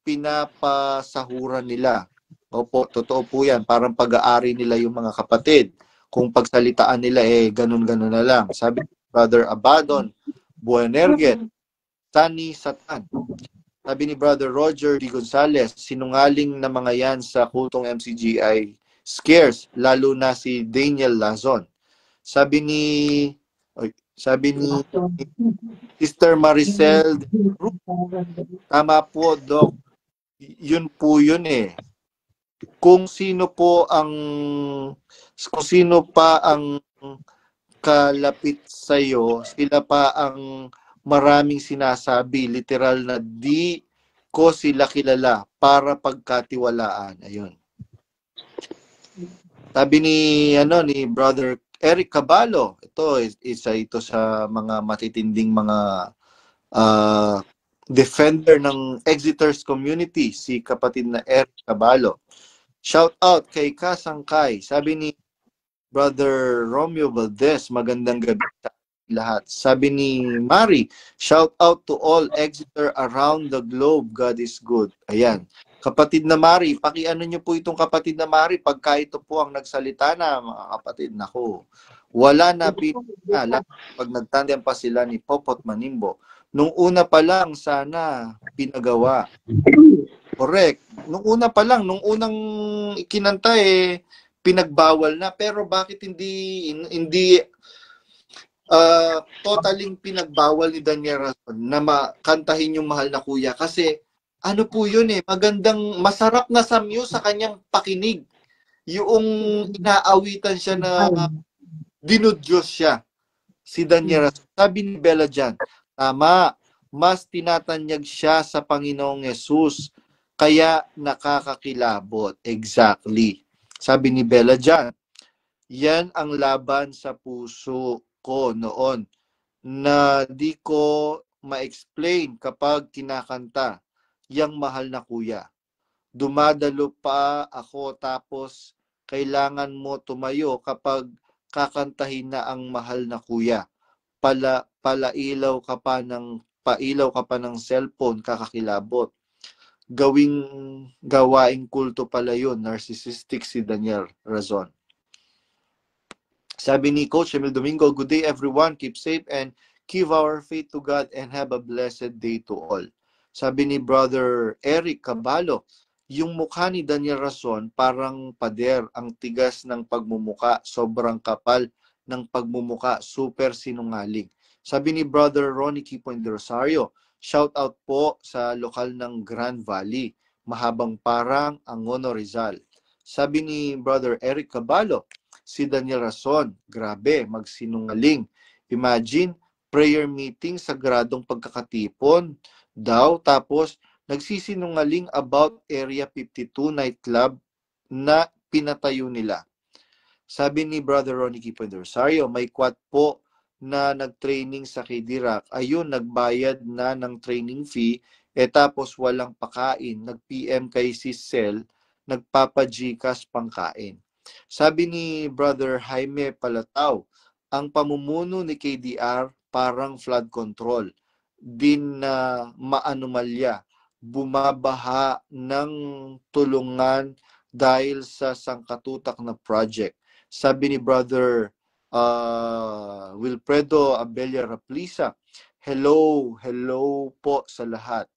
pinapasahuran nila. Opo, totoo po yan. Parang pag-aari nila yung mga kapatid. Kung pagsalitaan nila, ganun-ganun na lang. Sabi ni Brother Abadon, Buenerget, Tani Satan. Sabi ni Brother Roger D. Gonzales, sinungaling na mga yan sa kultong MCGI scarce, lalo na si Daniel Lazon. Sabi ni Sister Maricel, tama po, Doc. Yun po yun Kung sino pa ang kalapit sa iyo, sila pa ang maraming sinasabi, literal na di ko sila kilala para pagkatiwalaan. Ayun. Sabi ni Brother Eric Caballo, isa ito sa mga matitinding mga defender ng Exeter's community, si kapatid na Eric Caballo. Shout out kay Kasangkay. Sabi ni Brother Romeo Valdez, magandang gabi sa lahat. Sabi ni Mari, shout out to all Exeter around the globe. God is good. Ayan. Kapatid na Mari, pakiano nyo po itong kapatid na Mari pagka ito po ang nagsalita na, mga kapatid. Naku, wala na pinala pag nagtandem pa sila ni Popot Manimbo. Nung una pa lang sana pinagawa. Correct. Nung una pa lang, nung unang ikinanta pinagbawal na, pero bakit hindi totaling pinagbawal ni Daniel Rason na makantahin yung Mahal na Kuya? Kasi ano po yun magandang, masarap na samyo sa kanyang pakinig. Yung inaawitan siya na dinudyos siya, si Daniel Rason. Sabi ni Bella dyan, tama, mas tinatanyag siya sa Panginoong Yesus, kaya nakakakilabot. Exactly. Sabi ni Bella dyan, yan ang laban sa puso ko noon na di ko ma-explain kapag kinakanta yang Mahal na Kuya. Dumadalo pa ako tapos kailangan mo tumayo kapag kakantahin na ang Mahal na Kuya. Pailaw ka pa ng cellphone, kakakilabot. Gawaing kulto pala yun, narcissistic si Daniel Razon. Sabi ni Coach Emil Domingo, good day everyone, keep safe and give our faith to God and have a blessed day to all. Sabi ni Brother Eric Caballo, yung mukha ni Daniel Razon parang pader, ang tigas ng pagmumuka, sobrang kapal ng pagmumuka, super sinungaling. Sabi ni Brother Ronnie Kipoy de Rosario, shout out po sa lokal ng Grand Valley, mahabang parang Angono Rizal. Sabi ni Brother Eric Caballo, si Daniel Razon, grabe, magsinungaling. Imagine, prayer meeting sa gradong pagkakatipon daw, tapos nagsisinungaling about Area 52 nightclub na pinatayo nila. Sabi ni Brother Ronnie Kipoy de Rosario, may quad po na nag-training sa Kidirak. Ayun, nagbayad na ng training fee, tapos walang pakain. Nag-PM kay Sisel, nagpapa-GCash pangkain. Sabi ni Brother Jaime Palataw, ang pamumuno ni KDR parang flood control. Din na maanomalya, bumabaha ng tulungan dahil sa sangkatutak na project. Sabi ni Brother Wilfredo Abella Raplisa, hello po sa lahat.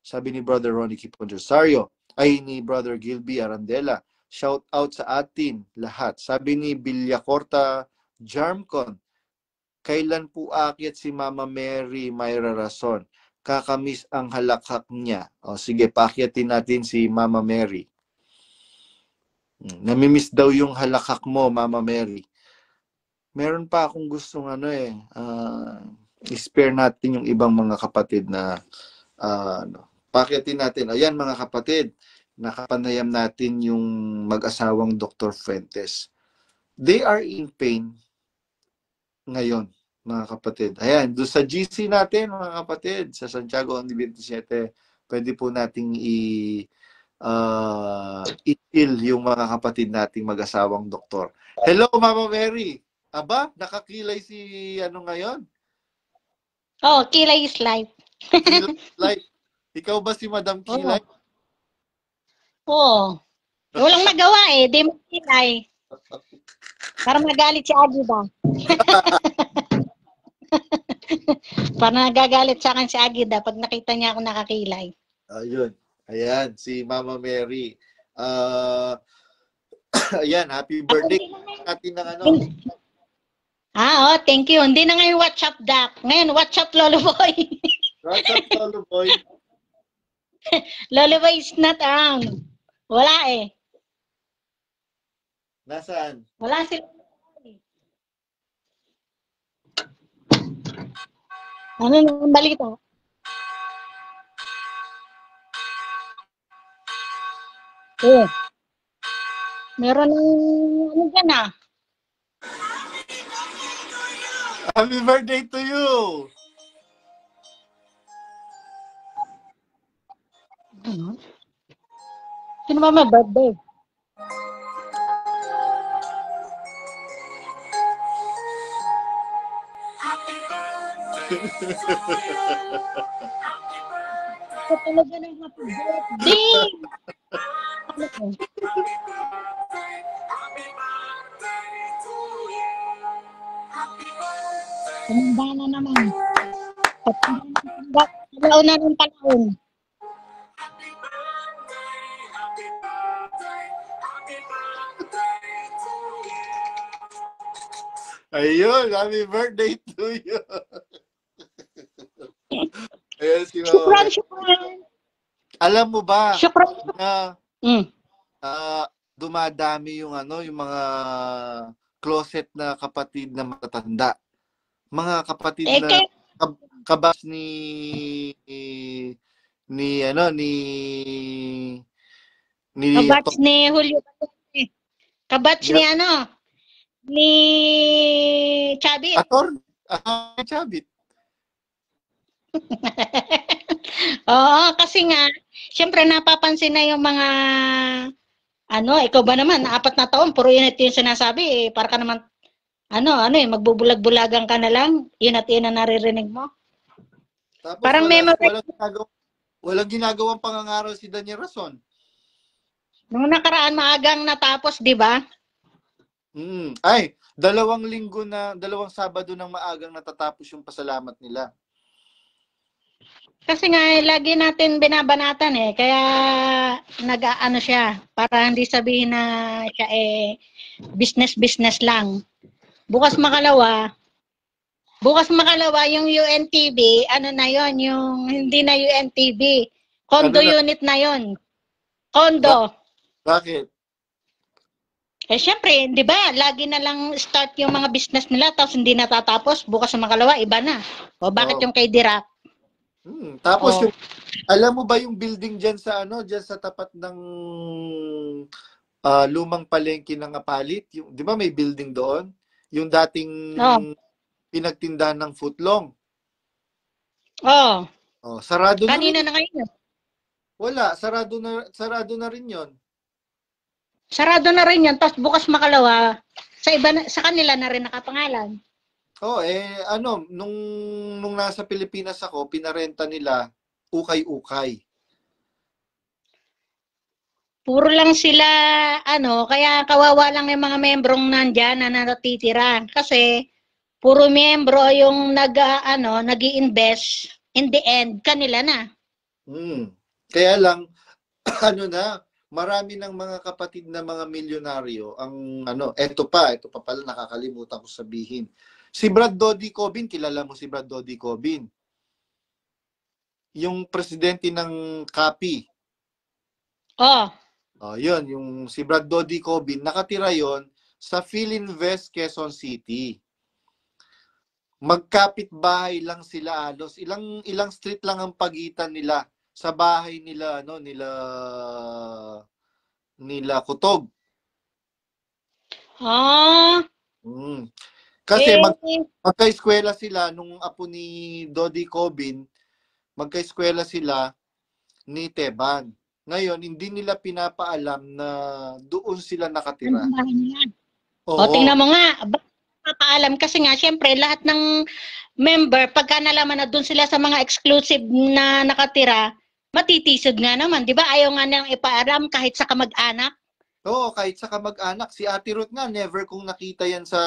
Sabi ni Brother Ronnie Kiponjosario, ay ni Brother Gilby Arandela, shout out sa atin lahat. Sabi ni Villacorta Jarmcon, kailan po aakyat si Mama Mary Myra Razon? Kakamiss ang halakhak niya. O sige, paakyatin natin si Mama Mary. Namimiss daw yung halakhak mo, Mama Mary. Meron pa akong gustong i-spare natin yung ibang mga kapatid na paakyatin natin. Ayan mga kapatid, nakapanayam natin yung mag-asawang Dr. Fuentes. They are in pain ngayon, mga kapatid. Ayan, doon sa GC natin, mga kapatid, sa Santiago 27, pwede po nating i-heal yung mga kapatid nating mag-asawang doktor. Hello, Mama Mary! Aba, nakakilay si ngayon? Oh, Kilay is life. Kilay is life. Ikaw ba si Madam Kilay? Oo. Walang magawa di mo kilay. Para magalit si Agida. Para nagagalit sa akin si Agida pag nakita niya ako nakakilay. Ayun. Ayan, si Mama Mary. Ayan, happy birthday natin ng thank you. Hindi na ngayon WhatsApp Doc. Ngayon, WhatsApp Lolo Boy. WhatsApp Lolo Boy. Lolo Boy is not around. Wala Nasaan? Wala sila. Ano ang balita? Meron ng dyan Happy birthday to you! Sino ba may birthday? Ito talaga ng happy birthday! Ano ko? Tumanda na naman. Palaon na ng palaon. Ayun, happy birthday to you. Ayan si Shukran, Mama. shukran. Alam mo ba Shukran. na Mm. dumadami yung yung mga closet na kapatid na matatanda. Mga kapatid Eh, na kay, kabas ni kabats ni Julio. Kabats ni ni ano? Ni Chavit. Chabit. Oo, kasi nga, syempre napapansin na yung mga, ikaw ba naman, 4 na taon, puro yun at yung sinasabi, para ka naman, magbubulag-bulagan ka na lang, yun at yun ang naririnig mo. Tapos Parang walang ginagawang pangangaral si Daniel Rason. nung nakaraan maagang natapos, di ba? Ay, 2 Sabado ng maagang natatapos yung pasalamat nila. Kasi nga, lagi natin binabanatan kaya nag-aano siya, para hindi sabihin na siya business lang. Bukas makalawa, yung UNTV, ano na yon, yung hindi na UNTV, condo Ano na? unit na yon. Condo. Bakit? Syempre, di ba, lagi na lang start yung mga business nila, tapos hindi natatapos, bukas makalawa, iba na. O bakit yung kay Dirac? Tapos alam mo ba yung building diyan sa tapat ng lumang palengke ng Apalit, yung 'di ba may building doon? Yung dating pinagtindahan ng footlong. Sarado na Kanina rin. na ngayon. Wala, sarado na rin 'yon. Sarado na rin 'yan, tapos bukas makalawa, sa kanila na rin nakapangalan. Nung nasa Pilipinas ako, pinarenta nila ukay-ukay. Puro lang sila, kaya kawawa lang yung mga membrong nandyan na natitira. Kasi, puro membro yung nag-i-invest, in the end, kanila na. Kaya lang, marami ng mga kapatid na mga milyonaryo eto pa pala nakakalimutan ko sabihin. Si Brad Dodi Cobin, kilala mo si Brad Dodi Cobin? Yung presidente ng CAPI. Yun, yung si Brad Dodi Cobin, nakatira yon sa Philinvest, Quezon City. Magkapit-bahay lang sila, halos ilang street lang ang pagitan nila sa bahay nila nila Kutog. Kasi magka-eskwela sila nung apo ni Dodi Cobin, magka-eskwela sila ni Teban. Ngayon, hindi nila pinapaalam na doon sila nakatira. Tingnan mo nga, papaalam kasi nga, syempre, lahat ng member, pagka nalaman na doon sila sa mga exclusive na nakatira, matitisod nga naman, di ba? Ayaw nga nang ipaalam kahit sa kamag-anak. Oo, kahit sa kamag-anak. Si Ate Ruth nga, never kong nakita yan sa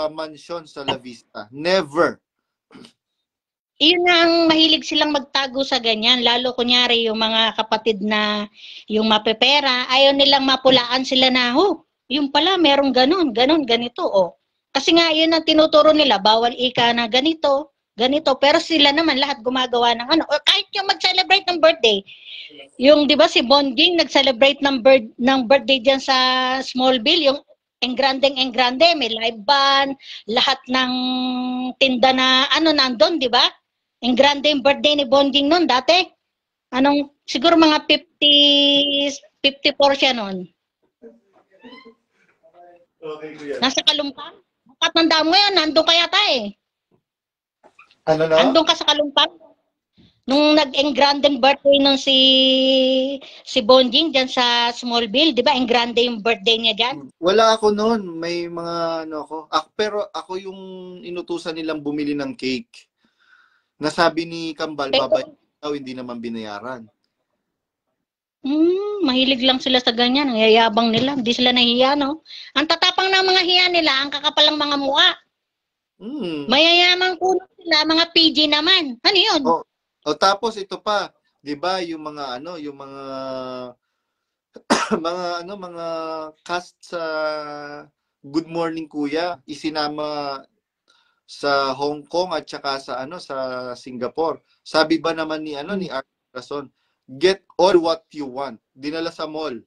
mansion sa La Vista. Never. Iyon ang mahilig silang magtago sa ganyan. Lalo kunyari yung mga kapatid na yung mapepera, ayaw nilang mapulaan sila na, yung pala merong ganito. Kasi nga yun ang tinuturo nila, bawal ika na ganito. Pero sila naman lahat gumagawa ng o kahit yung mag-celebrate ng birthday. Yung 'di ba si Bonjing nag-celebrate ng birthday diyan sa Smallville, yung Engrande, may live band, lahat ng tinda na nandun, 'di ba? Engrande yung birthday ni Bonjing noon dati. Siguro mga 54 siya noon. Okay, kuya. Nasa Kalumpang. Bukat ng damo ngayon, nandun ka yata Ano na? Nandun ka sa Kalumpang. Nung nag-engrandeng birthday nung si Bonjing dyan sa Smallville, di ba? Engrande yung birthday niya dyan. Wala ako noon. May mga ako. Pero ako yung inutusan nilang bumili ng cake. Nasabi ni Kambal, babayaran daw, hindi naman binayaran. Mahilig lang sila sa ganyan. Ang yayabang nila. Hindi sila nahiya, no? Ang tatapang ng mga hiya nila, ang kakapalang mga mukha. Mayayamang kuno sila, mga PG naman. Ano yun? Tapos ito pa, 'di ba, yung mga yung mga mga cast Good Morning Kuya, isinama sa Hong Kong at saka sa sa Singapore. Sabi ba naman ni ni Arthur Rason, get all what you want. Dinala sa mall.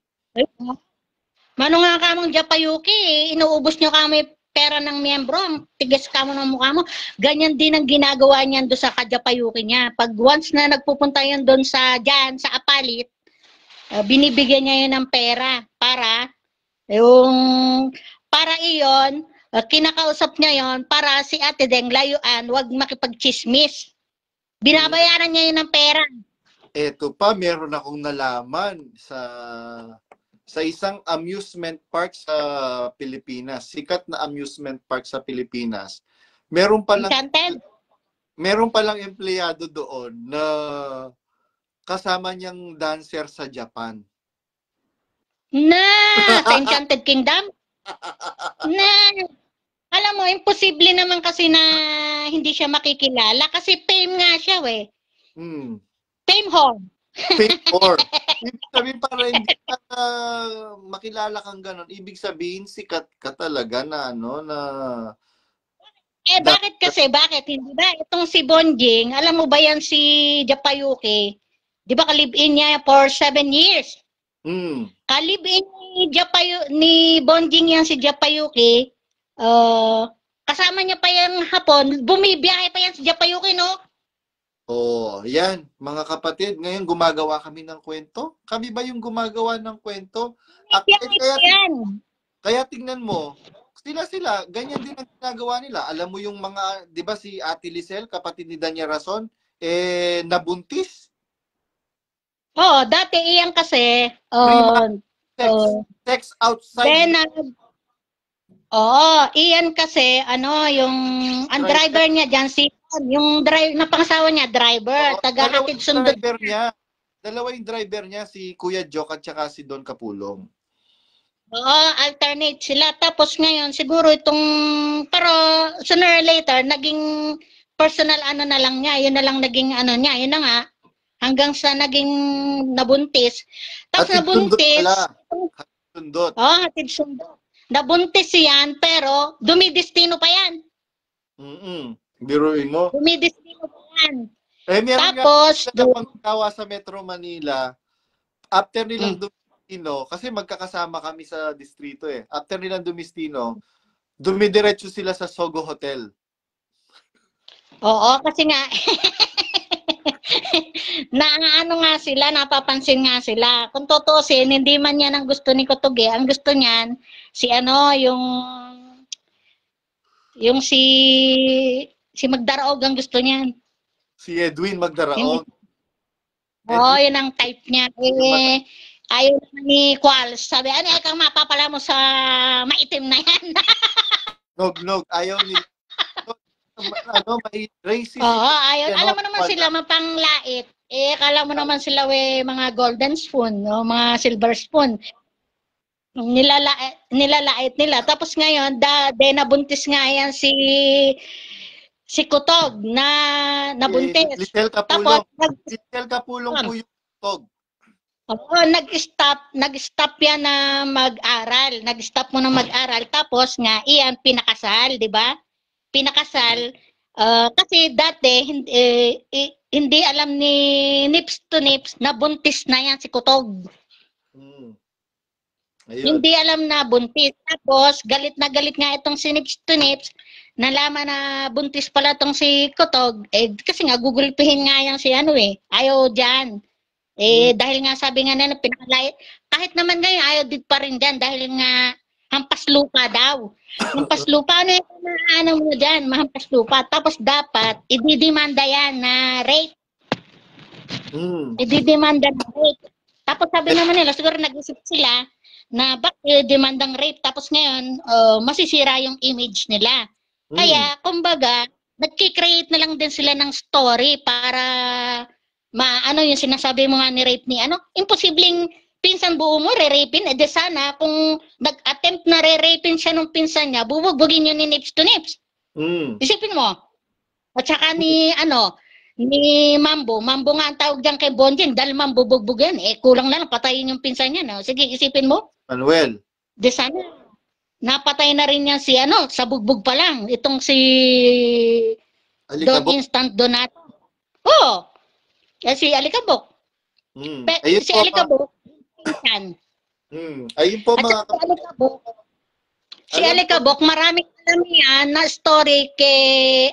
Mano nga kamong Japayuki, inuubos nyo kami pera ng miyembro, ang tigas ka mo ng mukha mo. Ganyan din ang ginagawa niyan doon sa Japayuki niya. Pag once na nagpupunta yan doon sa Apalit, binibigyan niya yun ng pera para iyon, kinakausap niya yon para si Ate Deng layuan, wag makipagchismis. Binabayaran niya yun ng pera. Eto pa, meron akong nalaman sa isang amusement park sa Pilipinas. Sikat na amusement park sa Pilipinas. Meron palang empleyado doon na kasama niyang dancer sa Japan. Sa Enchanted Kingdom? Alam mo, imposible naman kasi na hindi siya makikilala kasi fame nga siya, Fame whore. Fame whore. Ibig sabihin para hindi ka makilala kang ganon. Ibig sabihin sikat ka talaga na bakit kasi? Bakit? Hindi ba? Itong si Bonjing, alam mo ba yan si Japayuki? Di ba ka-live-in niya for 7 years? Ka-live-in ni Bonjing yan si Japayuki. Kasama niya pa yung hapon, bumibiyahe pa yan si Japayuki, no? Oh, yan, mga kapatid, ngayon gumagawa kami ng kwento. Kami ba yung gumagawa ng kwento? Kaya tingnan mo, sila, ganyan din ang ginagawa nila. Alam mo yung mga, di ba si Ate Lisel, kapatid ni Danya Rason, nabuntis? Oo, dati iyan kasi, sex outside. Iyan kasi, ang driver niya dyan, yung na pangasawa niya, driver, taga-hatid sundot. Dalawa yung driver niya, si Kuya Jok at saka si Don Kapulong. Alternate sila. Tapos ngayon, siguro pero sooner or later, naging personal na lang niya. Yun na lang naging niya. Yun na nga. Hanggang sa naging nabuntis. Tapos nabuntis. Sundot. Hatid sundot. Nabuntis yan, pero dumidestino pa yan. Biruin mo. Dumidestino pa yan. Tapos, napanggawa sa Metro Manila, after nilang dumistino, kasi magkakasama kami sa distrito after nilang dumistino, dumidiretso sila sa Sogo Hotel. Oo, kasi nga, napapansin nga sila. Kung tutuusin, hindi man yan ang gusto ni Kutugi. Ang gusto niyan, yung si Magdaraog ang gusto niyan. Si Edwin Magdaraog. Yun ang type niya. Ayaw naman ni Quals. Sabi, kang mapapala mo sa maitim na yan. Nog, ayaw ni may racist. Ayaw. Alam mo naman sila, mapanglait. Akala mo naman sila, mga golden spoon, mga silver spoon. Nilalait nila. Tapos ngayon, nabuntis nga yan si Kutog na nabuntis. Lisel Kapulong po yung Kutog. Nag-stop yan na mag-aral. Nag-stop mo na mag-aral. Tapos nga, iyan, pinakasal, di ba? Pinakasal. Kasi dati, hindi alam ni Nips to Nips na buntis na yan si Kutog. Hindi alam na buntis. Tapos, galit na galit nga itong si Nips to Nips. Nalaman na buntis pala itong si Kutog. Kasi nga, gugulpihin nga yan si Ayaw dyan. Dahil nga sabi nga nila, pinakalait. Kahit naman ngayon, ayaw din pa rin dyan. Dahil nga, hampas lupa daw. Hampas lupa, mo dyan? Mahampas lupa. Tapos dapat, ididimanda yan na rape. Ididimanda na rape. Tapos sabi naman nila, siguro nag-isip sila, na bakit demandang rape. Tapos ngayon, masisira yung image nila. Kaya, kumbaga, nagkikreate na lang din sila ng story para yung sinasabi mo nga ni rape ni imposibleng pinsan buo mo, re-rapin. Sana, kung nag-attempt na re-rapin siya nung pinsan niya, bubugbugin yun ni Nips to Nips. Isipin mo. At saka ni Mambo. Mambo nga ang tawag dyan kay Bonjing dahil Mambo bugbugin. Kulang lang, patayin yung pinsan niya. No? Sige, isipin mo. Manuel. Sana. napatay na rin niya si sa bugbog pa lang. Itong si Don Alikabok. Instant Donato. Oo. Si Alikabok. Ayun Si po, Alikabok, yan. ayun po At mga saka si Alikabok, alam ko, maraming alam yan na story kay,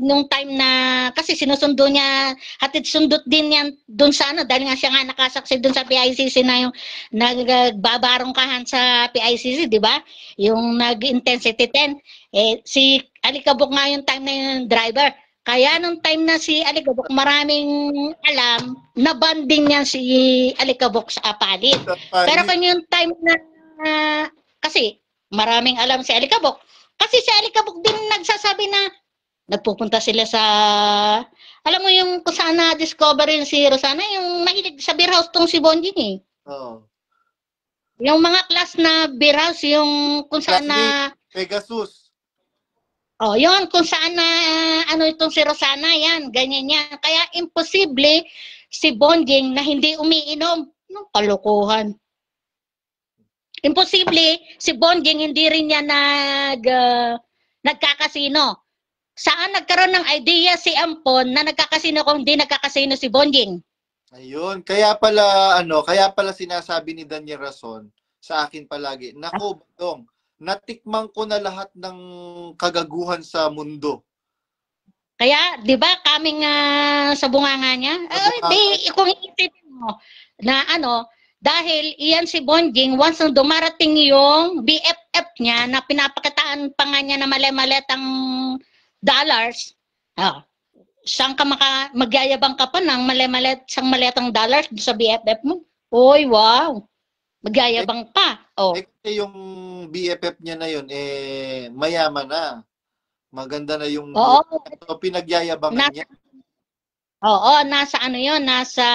nung time na, kasi sinusundo niya, hatid sundot din yan doon sa dahil nga siya nga nakasaksi doon sa PICC na yung nagbabarongkahan sa PICC, di ba? Yung nag-intensity 10. Si Alikabok nga yung time na yung driver. Kaya nung time na si Alikabok, maraming alam na banding niya si Alikabok sa Apalit. Pero kung yung time na, kasi maraming alam si Alikabok. Kasi si Alikabok din nagsasabi na nagpupunta sila sa, alam mo yung kung saan na-discover yun si Rosana, yung mahilig sa beer house tong si Bonjing eh. oh, Yung mga class na beer house, yung kung saan na, Pegasus. yun, kung saan na, itong si Rosana, yan, ganyan yan. Kaya imposible si Bonjing na hindi umiinom. Anong kalokohan? Imposible si Bonjing hindi rin niya nagkakasino. Saan nagkaroon ng idea si Ampon na nagkakasino kung hindi nagkakasino si Bonjing? Ayun, kaya pala sinasabi ni Daniel Rason sa akin palagi, nako Badong, natikman ko na lahat ng kagaguhan sa mundo. Kaya, di ba, kaming sa bunganga niya? Kung iisipin mo na dahil iyan si Bonjing, once na dumarating yung BFF niya na pinapakitaan pa nga niya na mali-malitang dollars, saan ka magyayabang ka pa ng maliitang dollars sa BFF mo? Oy, wow! Magyayabang pa. Kasi yung BFF niya na yun, mayaman na. Maganda na yung pinagyayabangan niya. Oo, nasa nasa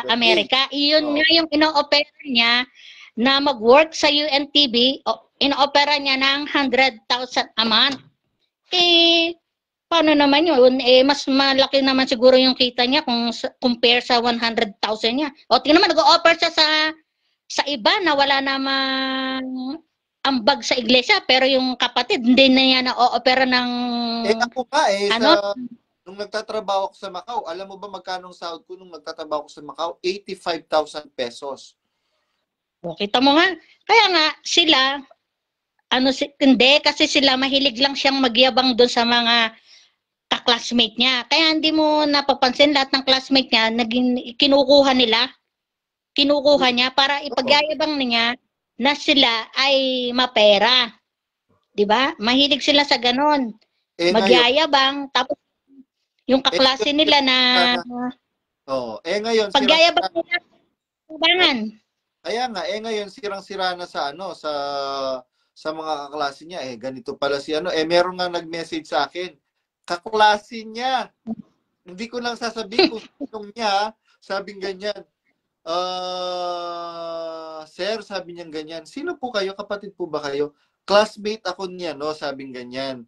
Amerika. Iyon nga yung ino-opera niya na mag-work sa UNTV. Ino-opera niya ng 100,000 a month. Paano naman yun? Mas malaki naman siguro yung kita niya kung compare sa 100,000 niya. Tingnan naman, nag-o-offer siya sa iba na wala namang ambag sa iglesia, pero yung kapatid, hindi na niya na-o-opera ng... Ako nga nung nagtatrabaho ako sa Macau, alam mo ba magkano ang sahod ko nung nagtatrabaho ako sa Macau? 85,000 pesos. Kita mo nga. Kaya nga, sila, hindi, kasi sila mahilig lang siyang magyabang doon sa mga ka-classmate niya. Kaya hindi mo napapansin lahat ng classmate niya, kinukuha niya para ipagyayabang niya na sila ay mapera. 'Di ba? Mahilig sila sa ganon. Magyayabang, tapos yung kaklase nila na ngayon pagyayabang nila kubangan. Kaya nga ngayon sirang-sira na sa sa mga kaklase niya ganito pala si meron nga nag-message sa akin. Kaklase niya. Hindi ko lang sasabihin kung sinong niya, sabing ganyan. Sir, sabi niya ganyan. Sino po kayo? Kapatid po ba kayo? Classmate ako niya, no? Sabing ganyan.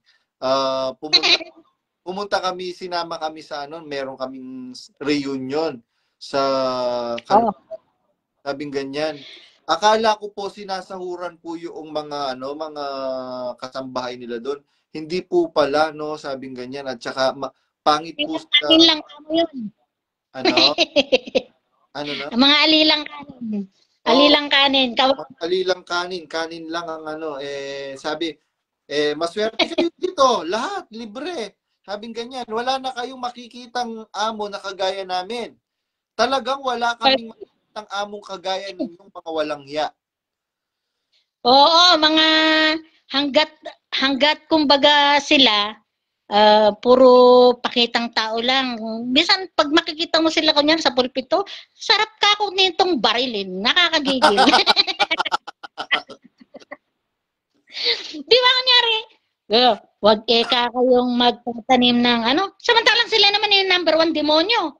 Pumunta kami, sinama kami sa meron kaming reunion sa sabing ganyan. Akala ko po sinasahuran po yung mga mga kasambahay nila doon. Hindi po pala, no? Sabing ganyan. At saka pangit po sa... lang kamo yun. Na? Mga alilang kanin. Alilang kanin. Alilang kanin lang ang sabi, maswerte kayo dito, lahat, libre. Sabing ganyan, wala na kayong makikitang amo na kagaya namin. Talagang wala kaming makikitang among kagaya ninyong mga walang hiya. Oo, mga hanggat kumbaga sila, puro pakitang tao lang. Minsan, pag makikita mo sila kunyan sa pulpito, sarap ka ako nitong barilin. Nakakagigil. Di ba kunyari? Wag ka kayong magtatanim ng samantalang sila naman yung number 1 demonyo.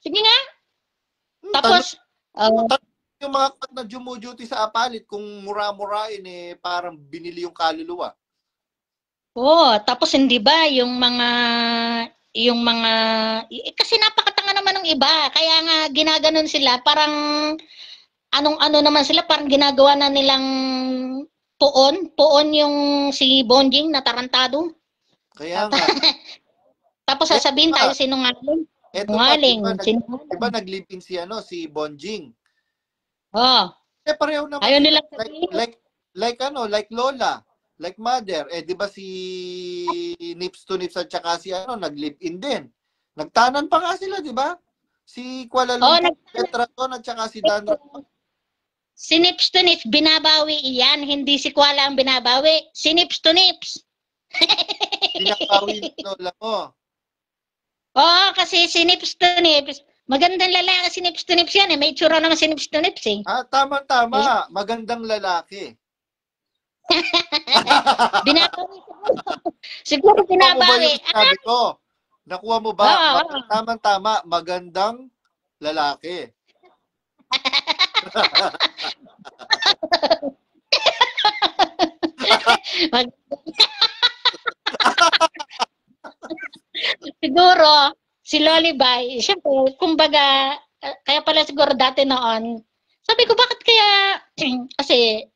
Sige nga. Tapos, yung mga na dumuduty sa Apalit, kung mura-murain parang binili yung kaluluwa. Tapos hindi ba yung mga kasi napakatanga naman ng iba. Kaya nga ginaganon sila, parang anong naman sila, parang ginagawa na nilang Poon yung si Bonjing na tarantado. Kaya nga. Tapos sasabihin tayo sinungaling. Eto pa, Sinungaling. diba nag-live-in si Bonjing? Oh, Pareho naman. ayaw nila like Lola, like Mother. Di ba si Nips to Nips at saka si nag-live-in din. Nagtanan pa nga sila, di ba? Si Kuala Lumpur, Petraton at saka si Dan. Si Nips to Nips, binabawi iyan. Hindi si Kuala ang binabawi. Si Nips to Nips. Binabawi ni Lola mo. Oo, kasi si Nips to Nips, magandang lalaki si Nips to Nips yan eh. May tsura naman si Nips to Nips eh. Tama. Magandang lalaki. Binabawi siguro binabawi. Nakuha mo ba? Tama. Magandang lalaki. Siguro, si Lolibay, syempre, kumbaga, kaya pala siguro dati noon, sabi ko, bakit kaya, kasi,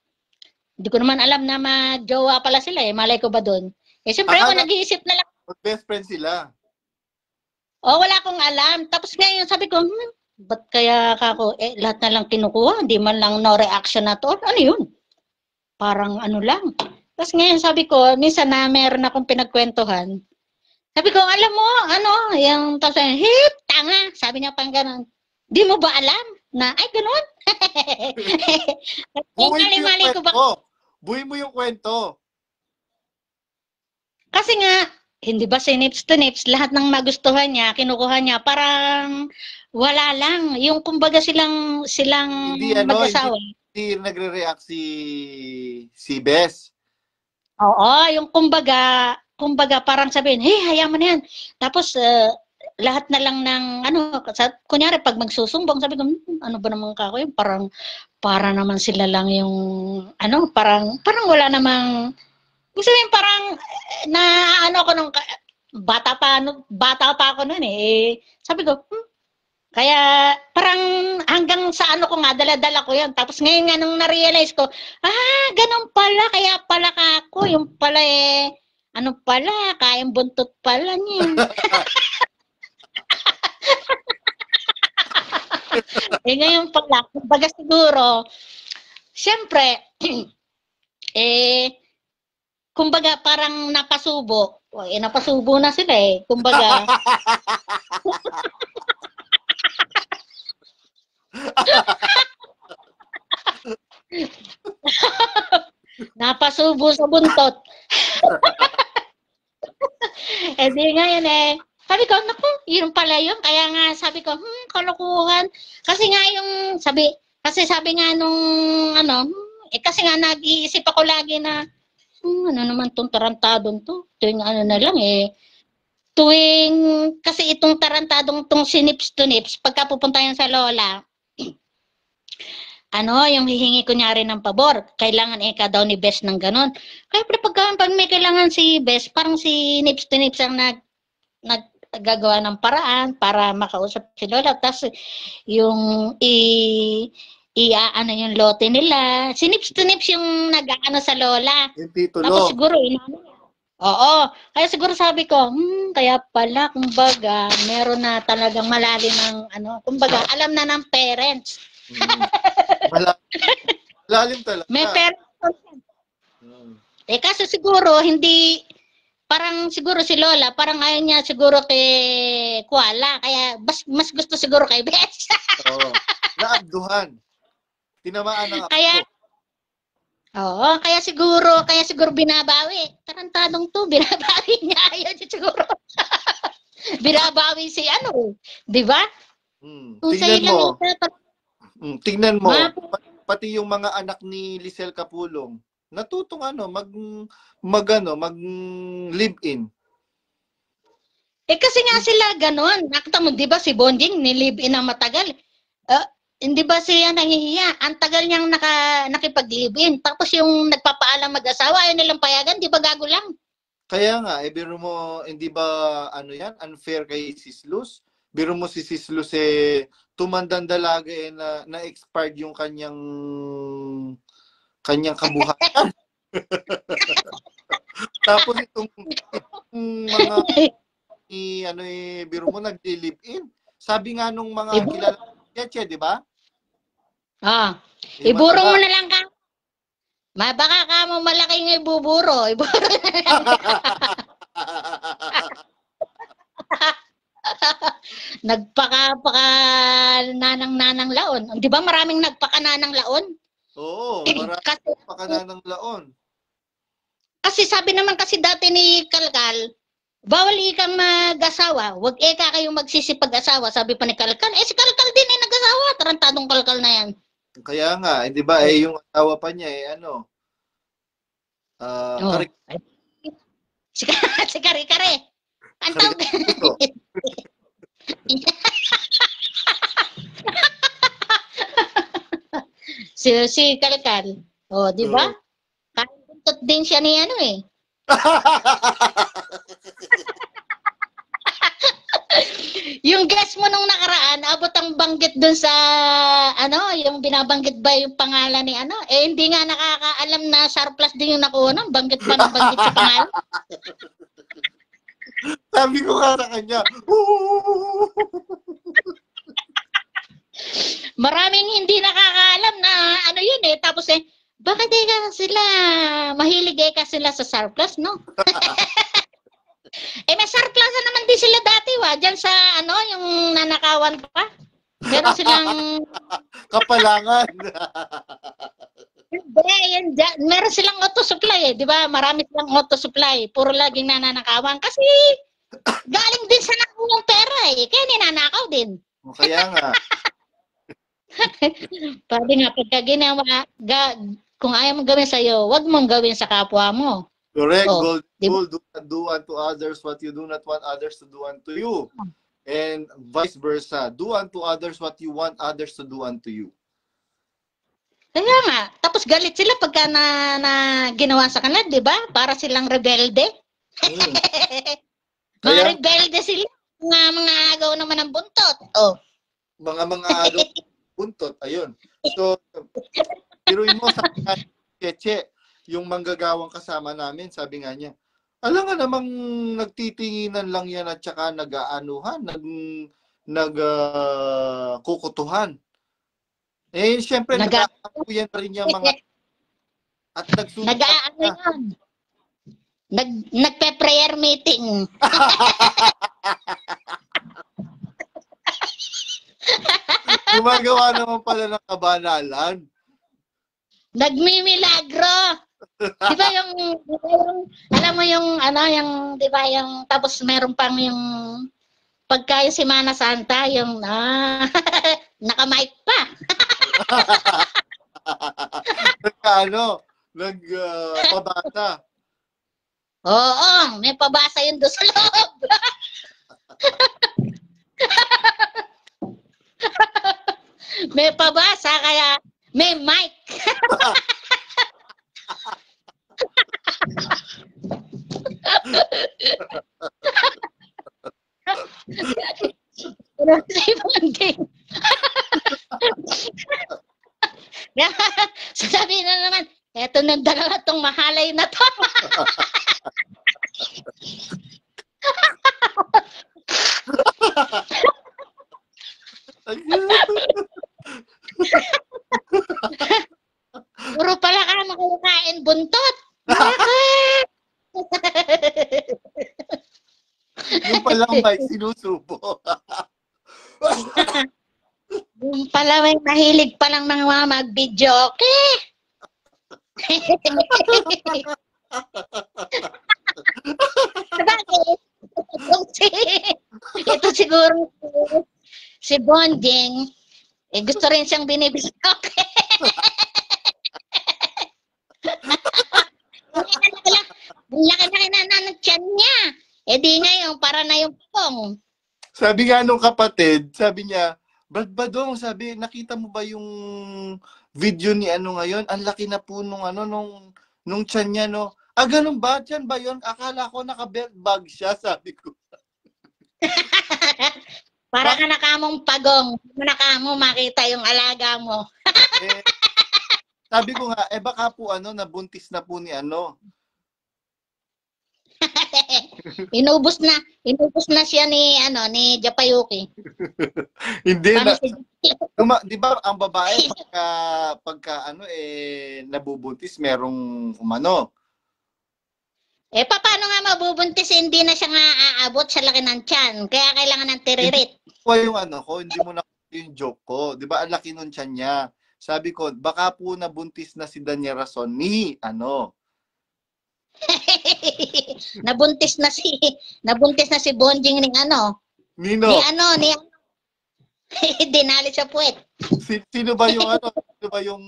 hindi ko naman alam na mag-jowa pala sila eh, malay ko ba doon? Eh, syempre ako nag-iisip na lang. Best friend sila. Wala akong alam. Tapos ngayon, sabi ko, ba't kaya ako, lahat na lang kinukuha, hindi man lang no reaction na to. Ano yun? Parang ano lang. Tapos ngayon, sabi ko, minsan na meron akong pinagkwentuhan, sabi ko, alam mo, yung tapos, hip, tanga. Sabi niya pang gano'n. Di mo ba alam na, ay, gano'n? Buhay mo yung kwento. Kasi nga, hindi ba si Nips to Nips, lahat ng magustuhan niya, kinukuha niya, parang wala lang. Yung kumbaga silang mag-asawa. Hindi nagre-react si Bes. Oo, yung kumbaga parang sabihin, hey, hayaan mo na yan. Tapos, lahat na lang ng, kunyari, pag magsusumbong, sabi ko, ano ba naman kako yun? Para naman sila lang yung, parang wala namang, gusto sabihin, parang, ko nung, bata pa ako noon eh. Sabi ko, kaya parang hanggang sa ko nga, dala-dala ko yan. Tapos ngayon nga nung na-realize ko, ganun pala, kaya pala ako, yung pala kayang buntot pala niya. Ngayon pala, kumbaga siguro, siyempre, kumbaga parang napasubo. Napasubo na sila eh. Kumbaga, napasubo sa buntot. Di ngayon sabi ko, naku, yun pala yun. Kaya nga sabi ko, kalokohan. Kasi nga sabi nga nung, kasi nga nag-iisip ako lagi na, ano naman tong tarantadong to? Tuwing na lang kasi itong tarantadong tong si Nips to Nips, pagka pupunta yan sa lola, yung hihingi kunyari ng pabor, kailangan ka daw ni Bes ng ganon. Kaya pag may kailangan si Bes, parang si Nips to Nips ang naggagawa ng paraan para makausap si lola. Tapos yung yung lote nila. Si Nips to Nips yung nag-aano sa lola. Yung titulo. Tapos siguro, oo. Kaya siguro sabi ko, kaya pala, kumbaga, meron na talagang malalim ng, kumbaga, alam na ng parents. Malalim talaga. May parents. Kasi siguro, hindi, parang siguro si Lola, parang ayaw niya siguro kay Kuala. Kaya mas gusto siguro kay Bes. Oo. Naabduhan. Tinamaan ng kaya siguro binabawi. Tarantadong to, binabawi niya. Ayaw niya siguro. Binabawi si di ba? Tingnan mo. Pati yung mga anak ni Lisel Capulong, natutong mag-live-in. Kasi nga sila ganon. Nakita mo, di ba si Bonjing ni-live-in ang matagal? Hindi ba siya nangihiya? Ang tagal niyang nakipag-live-in. Tapos yung nagpapaalam mag-asawa, ayaw nilang payagan, di ba gago lang? Kaya nga, biro mo, hindi ba, unfair kay Sis Luz? Biro mo si Sis Luz tumandang dalaga na-expired yung kanyang kabuhayan. Tapos itong mga biro mo nagli-live-in. Sabi nga nung mga kilala Cheche, di ba? Ah, Eh, iburong mo mataba. na lang ka. Baka ka mo malaking ibuburo. Nagpaka nanang laon. Di ba maraming nagpaka nanang laon? Oo, marami Kasi, pa ka na ng laon. kasi sabi naman kasi dati ni Kalkal, bawal ikang mag-asawa. Huwag kayong magsisipag-asawa. Sabi pa ni Kalkal. Eh si Kalkal din eh nag-asawa. Tarantadong Kalkal na yan. Kaya nga, di ba, yung asawa pa niya, Oh. karik Si Kare-Kare. Ang tawag. puso. si Kalkal. Oh, di ba? Oo. Kahit buntot din siya ni ano eh. Yung guest mo nung nakaraan, abot ang banggit dun sa, yung binabanggit ba yung pangalan ni ano? Eh, hindi nga nakakaalam na surplus din yung nakuha nun. Banggit pa ng banggit sa pangalan. Sabi ko nga sa kanya, Maraming hindi nakakaalam na ano yun eh. Tapos bakit mahilig sila sa surplus, no? May surplus na naman din sila dati, dyan sa, yung nanakawan pa. Meron silang, kapalangan. meron silang auto supply di ba? Marami silang auto supply. Puro laging nananakawan. Kasi, galing din sa nakuwang pera Kaya ninanakaw din. Kaya nga. Pwede nga, pagka ginawa, kung ayaw mong gawin sa'yo, wag mong gawin sa kapwa mo. Correct. Oh, Gold, do not do unto others what you do not want others to do unto you. And vice versa. Do unto others what you want others to do unto you. Kaya nga. Tapos galit sila pagka na ginawa sa kanila, di ba? Para silang rebelde. Mga Kaya, rebelde sila. Mga agaw naman ng buntot. Oh. mga agaw buntot. Ayun. So, piruin mo sa Cheche, yung manggagawang kasama namin, sabi nga niya, alam nga namang nagtitinginan lang yan at saka nag-aanuhan, kukutuhan. Eh, syempre, nag-aakuyan rin yung mga at nag-aano yan. Nagpe-prayer meeting. Gumagawa naman pala ng kabanalan. Nagmimilagro. Di ba yung, alam mo yung, di ba yung, tapos meron pang yung, pagka yung Semana Santa, yung, naka-mic pa. Pabata. Oo, may pabasa yun doon sa loob. May pabasa, kaya may mic. Sasabihin na naman, eto ng dalawa tong mahalay na to. Puro pala ka makakain buntot. Yung palang may sinusubo. Yung pala may mahilig pa lang mga mag-video, okay? Ito siguro si Bonding, gusto rin siyang binibisok. Laki-laki na ng tiyan niya. Di ngayon, para na yung pong. Sabi nga nung kapatid, sabi niya, Brad Badong, sabi, nakita mo ba yung video ni ngayon? Ang laki na po nung tiyan niya, no? Ganun ba? Tiyan ba yun? Akala ko naka-belt bag siya, sabi ko. Para ka nakamong pagong. Nakamo makita yung alaga mo. Sabi ko nga, baka po nabuntis na po ni Inubos na siya ni Japayuki. Hindi Paano na, si di ba ang babae pagka nabubuntis merong paano nga mabubuntis, hindi na siya nga aabot sa laki ng tiyan. Kaya kailangan ng tiririt. yung ko, hindi mo na yung joke ko. Di ba ang laki nun tiyan niya? Sabi ko, baka po nabuntis na si Danya Rason ni nabuntis na si Bonjing Nino. ni dinali sa puwet. Sino ba yung sino ba yung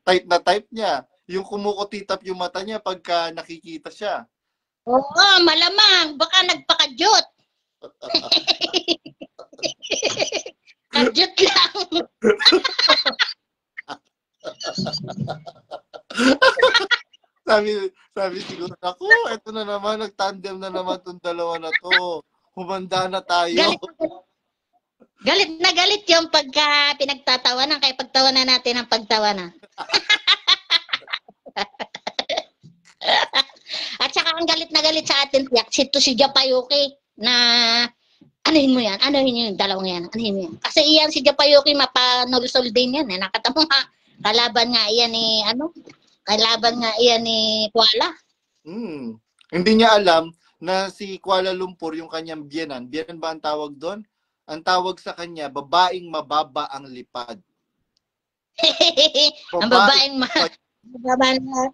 type na type niya? Yung kumukutitap yung mata niya pagka nakikita siya. Oo, malamang. Baka nagpakadyot. Kadyot lang. sabi siguro, ako, eto na naman, nagtandem na naman tong dalawa na to. Humanda na tayo. Galit na galit yung pagka pinagtatawanan, kaya pagtawanan natin ang pagtawanan. At saka ang galit na galit sa atin, si Japayuki na anuhin mo yan, dalawang yan, anuhin mo yan. Kasi iyan si Japayuki mapanulsol din yan. Nakatamo nga, kalaban nga iyan ni Kuala. Hindi niya alam na si Kuala Lumpur yung kanyang biyenan. Biyenan ba ang tawag doon? Ang tawag sa kanya, babaeng mababa ang lipad. Ang babaeng mababa na.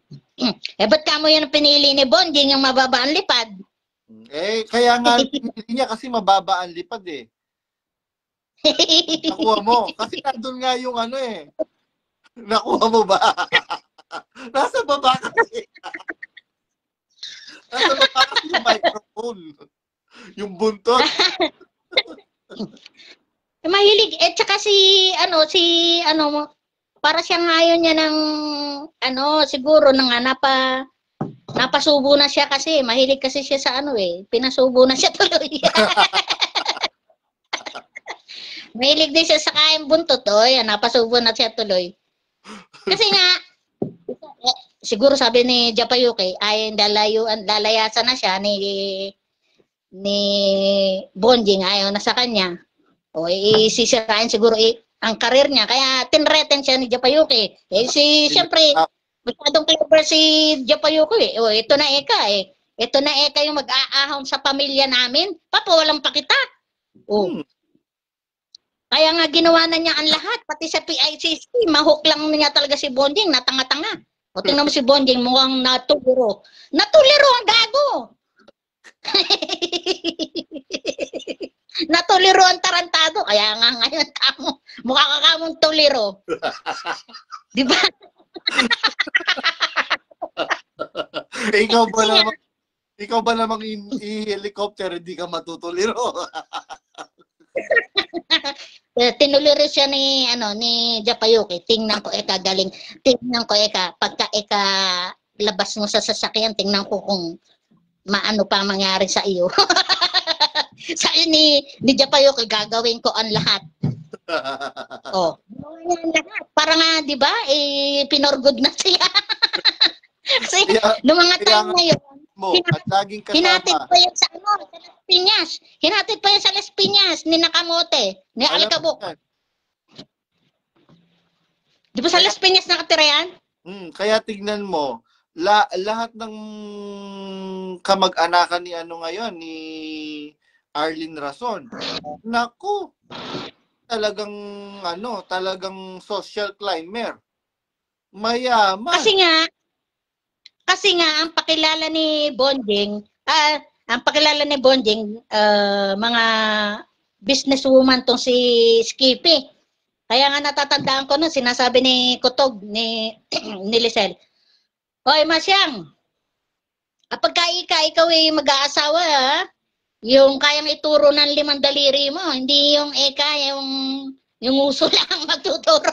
Ba't ka mo yan pinili ni Bonjing yung mababa ang lipad? Kaya nga pinili niya kasi mababa ang lipad eh. Nakuha mo. Kasi nandun nga yung Nakuha mo ba? Nasa baba kasi. Nasa baba kasi yung microphone. Yung buntot. Mahilig. Tsaka para siyang ngayon niya ng siguro napasubo na siya kasi mahilig kasi siya sa pinasubo na siya tuloy. Mahilig din siya sa kain buntot napasubo na siya tuloy. Kasi nga siguro sabi ni Japayuki ay lalayasan na siya ni Bonjing, ayaw na sa kanya. O isisirain siguro ang karir niya, kaya tinreten siya ni Japayuki. Siyempre, masyadong clever si Japayuki. Ito na eka yung mag-aahon sa pamilya namin. Papawalang pa kita. Kaya nga ginawa na niya ang lahat, pati sa PICC, mahok lang niya talaga si Bonjing, natanga-tanga. O tingnan mo si Bonjing, mukhang natuliro. Natuliro ang gago! Natuliro ang tarantado. Kaya nga ngayon mukha ka kamong tuliro. Di ba? Ikaw ba namang i-helicopter, hindi ka matutuliro? Tinuliro siya ni Japayuki. Tingnan ko pagka labas mo sa sasakyan, tingnan ko kung maano pa mangyari sa iyo. Sa ni Japayuki, gagawin ko ang lahat. Gawin lahat. Para nga, di ba, pinorgod na siya. Kasi, noong mga time na yun, hinatid pa yan sa Las Piñas. Hinatid pa yan sa Las Piñas, ni Nakamote, ni Alikabok. Di ba sa Las Piñas nakatira yan? Kaya tignan mo, lahat ng kamag-anakan ni ngayon, ni Arlene Rason. Naku, talagang social climber. Mayaman. Kasi nga ang pakilala ni Bonjing, mga businesswoman tong si Skippy. Kaya nga natatandaan ko sinasabi ni Kutog ni Lisel. Hoy, Masyang, kapag ikaw ay mag-aasawa, yung kayang ituro ng 5 daliri mo, hindi yung yung uso lang magtuturo.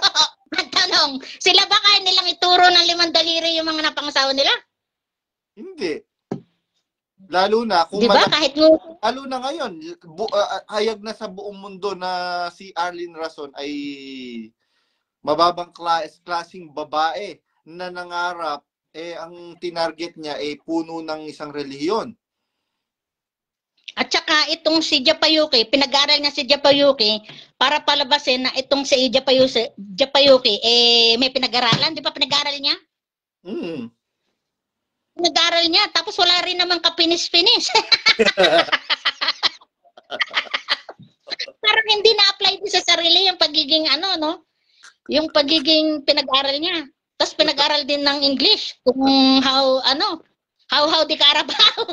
Ang tanong, sila ba kaya nilang ituro ng 5 daliri yung mga napangasawa nila? Hindi. Lalo na kung diba? lalo na ngayon, hayag na sa buong mundo na si Arlene Rason ay mababang klaseng babae na nangarap, ang tinarget niya puno ng isang relihiyon. At saka itong si Japayuki, pinag-aaral niya si Japayuki para palabasin na itong si Japayuki may pinag-aralan, di ba pinag-aaral niya? Mm. Pinag-aaral niya, tapos wala rin naman kapinis-pinis. Parang hindi na-apply din sa sarili yung pagiging yung pagiging pinag-aaral niya. Tapos pinag-aaral din ng English kung how di Carabao.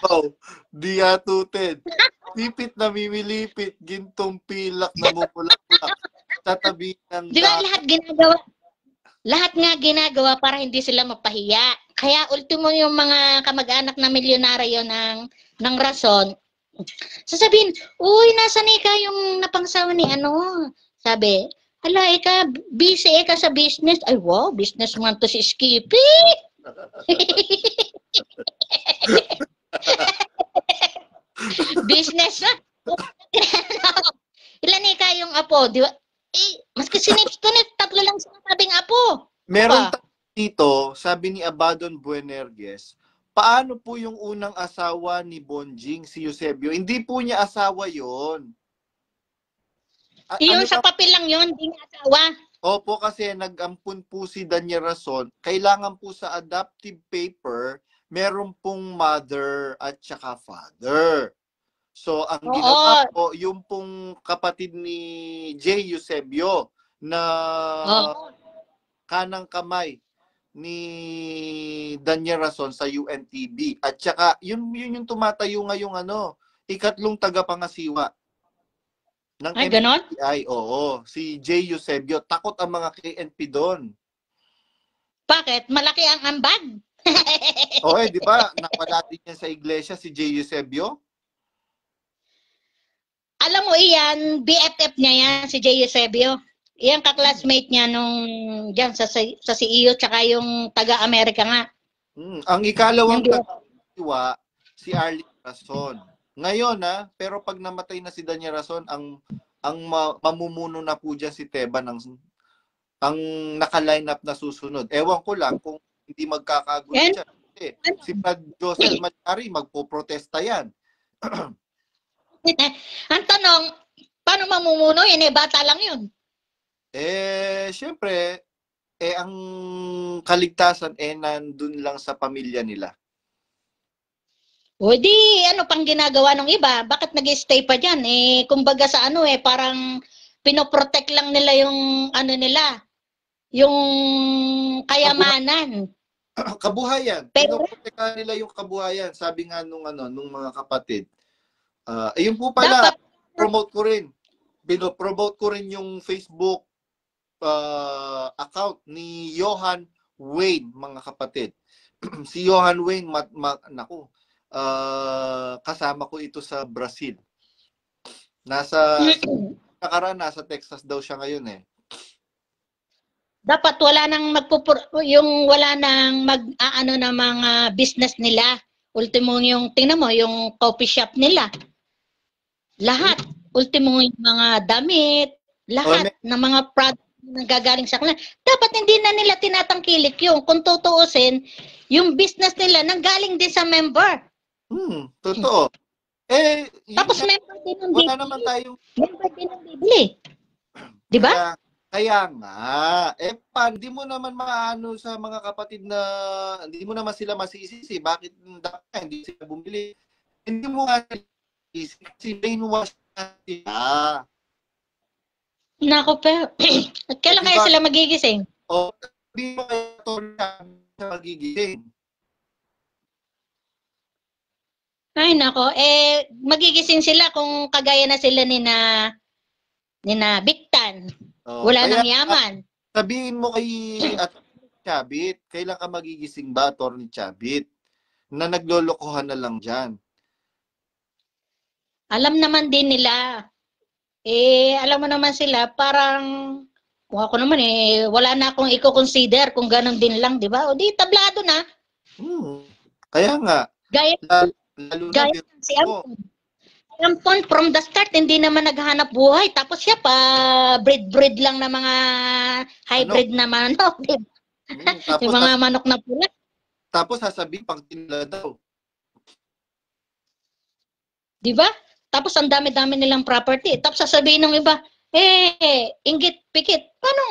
Oh, di atutin. Pipit na mimilipit, gintong pilak na mumulak-mulak sa tabi ng Di ba lahat nga ginagawa para hindi sila mapahiya. Kaya ultimo yung mga kamag-anak na milyonaryo ng rason, sasabihin, uy, nasa ni ka yung napangsawa ni Sabi, hala, busy ka sa business. Ay, wow, businessman to si Skippy. Business na. Ilan ni ka yung apo, di ba? Maski sinip-tunip, 3 lang sinasabing apo. Meron dito, sabi ni Abaddon Buenerges, paano po yung unang asawa ni Bonjing, si Eusebio? Hindi po niya asawa yon. Iyon sa papel lang yon, hindi niya asawa. Opo, kasi nag-ampun po si Daniel Rason. Kailangan po sa adoptive paper, meron pong mother at saka father. So, ang ginawa po, yung pong kapatid ni J. Eusebio na kanang kamay ni Daniel Rason sa UNTB. At saka, yun yung tumatayo ngayong ikatlong tagapangasiwa ng Ay, ganon? MBI. Oo, si J. Eusebio. Takot ang mga KNP doon. Bakit? Malaki ang ambag? Di ba? Napala din niya sa iglesia si J. Eusebio. Alam mo iyan, BFF niya yan, si J. Eusebio. Iyan ka-classmate niya nung dyan sa CEO tsaka yung taga-Amerika nga. Ang ikalawang tagapangasiwa, si Arlene Rason. Ngayon pero pag namatay na si Daniel Rason, ang mamumuno na po dyan si Teban ang naka-line up na susunod. Ewan ko lang kung hindi magkakagulo dyan. Si Brad Josel Machari, magpo-protesta yan. Ang tanong, paano mamumuno? Bata lang yun. Syempre, ang kaligtasan nandun lang sa pamilya nila. O di, pang ginagawa ng iba? Bakit nag-stay pa dyan? Kumbaga sa parang pinoprotect lang nila yung nila, yung kayamanan. Kabuhayan. Pinoprotect nila yung kabuhayan. Sabi nga nung mga kapatid. Ayun po pala, promote ko rin. Binopromote ko rin yung Facebook account ni Johan Wayne, mga kapatid. Si Johan Wayne, kasama ko ito sa Brazil. Nasa Texas daw siya ngayon Dapat wala nang wala nang mag-aano na mga business nila. Ultimo yung tingnan mo yung coffee shop nila. Lahat, ultimo yung mga damit, lahat ng mga product na gagaling sa kanila. Dapat hindi na nila tinatangkilik yung kung tutuusin, yung business nila nanggaling din sa member. Totoo. Tapos member din ng wala naman tayong member din ng bibili. Di ba? Kaya nga, hindi mo naman maano sa mga kapatid na hindi mo naman sila masisisi. Bakit hindi sila bumili? Hindi mo nga si brainwash na sila. Nako, pero kailan kaya sila magigising? Hindi mo kaya ito na magigising. Ay, nako. Magigising sila kung kagaya na sila ni na Bictan. Wala nang yaman. Sabihin mo kay Chabit, kailan ka magigising ba, Atty. Chabit? Na naglolokohan na lang dyan. Alam naman din nila. Alam mo naman sila, parang, kung ako naman wala na akong i-consider kung ganun din lang, di ba? O di, tablado na. Kaya nga. Gaya Lalo na si Ampon. Ampon, from the start, hindi naman naghahanap buhay. Tapos siya pa, breed lang na mga hybrid na manok. Tapos, Yung mga manok na pula. tapos sasabihin pang tinula daw. Di ba? Tapos ang dami-dami nilang property. Tapos sasabihin ng iba, inggit, pikit. Paano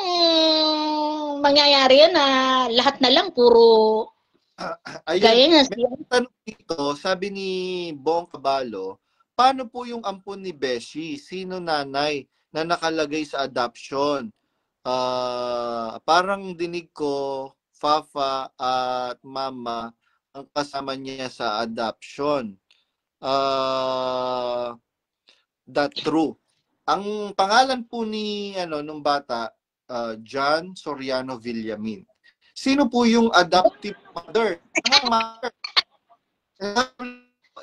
mangyayari yan na lahat na lang puro gaya Ayun, nga may siya? tanong dito, sabi ni Bong Cabalo, paano po yung ampon ni Beshi? Sino nanay na nakalagay sa adoption? Parang dinig ko, Fafa at Mama ang kasama niya sa adoption. That true. Ang pangalan po ni nung bata, John Soriano Villamin. Sino po yung adoptive mother? Ang mother.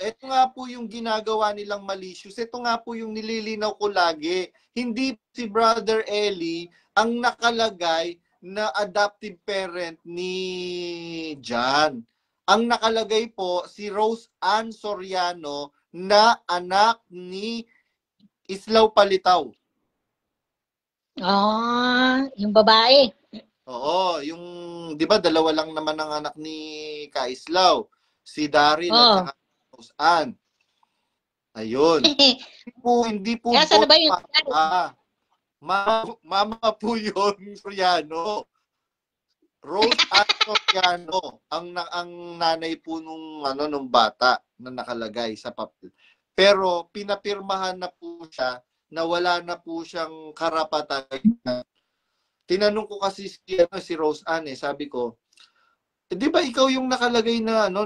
Ito nga po yung ginagawa nilang malicious. Ito nga po yung nililinaw ko lagi. Hindi si Brother Eli ang nakalagay na adoptive parent ni John. Ang nakalagay po si Rose Ann Soriano na anak ni Islaw Palitaw. Yung babae. Oo, yung 'di ba dalawa lang naman ang anak ni Kaislaw, si Daryl at saka Rose Ann. Ayun. Hindi po Kaya saan na ba yung mama po yun, Soriano. Rose Ann Soriano, ang nanay po nung bata na nakalagay sa papel. Pero pinapirmahan na po siya na wala na po siyang karapatan. Tinanong ko kasi si Rose Ann sabi ko, di ba ikaw yung nakalagay na na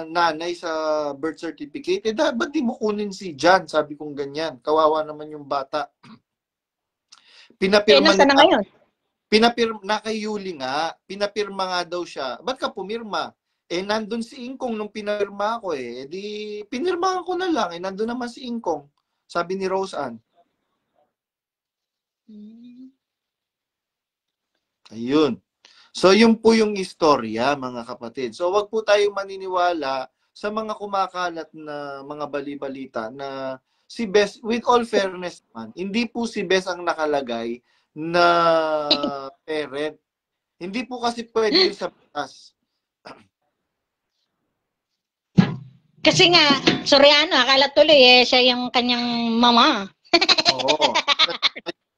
nanay sa birth certificate? Ba't di mo kunin si John? Sabi kong ganyan. Kawawa naman yung bata. Pinapirma nasa na ngayon? Na kay Yuli nga, pinapirma nga daw siya. Ba't ka pumirma? Nandun si Ingkong nung pinapirma ko di pinirmahan ko na lang. Nandun naman si Ingkong. Sabi ni Rose Ann. Ayun. So, yun po yung istorya, mga kapatid. So, wag po tayong maniniwala sa mga kumakalat na mga bali-balita na si Bes, with all fairness man, hindi po si Bes ang nakalagay na parent. Hindi po kasi pwede yun sa batas. Kasi nga, Soriano, akala tuloy siya yung kanyang mama. Oo.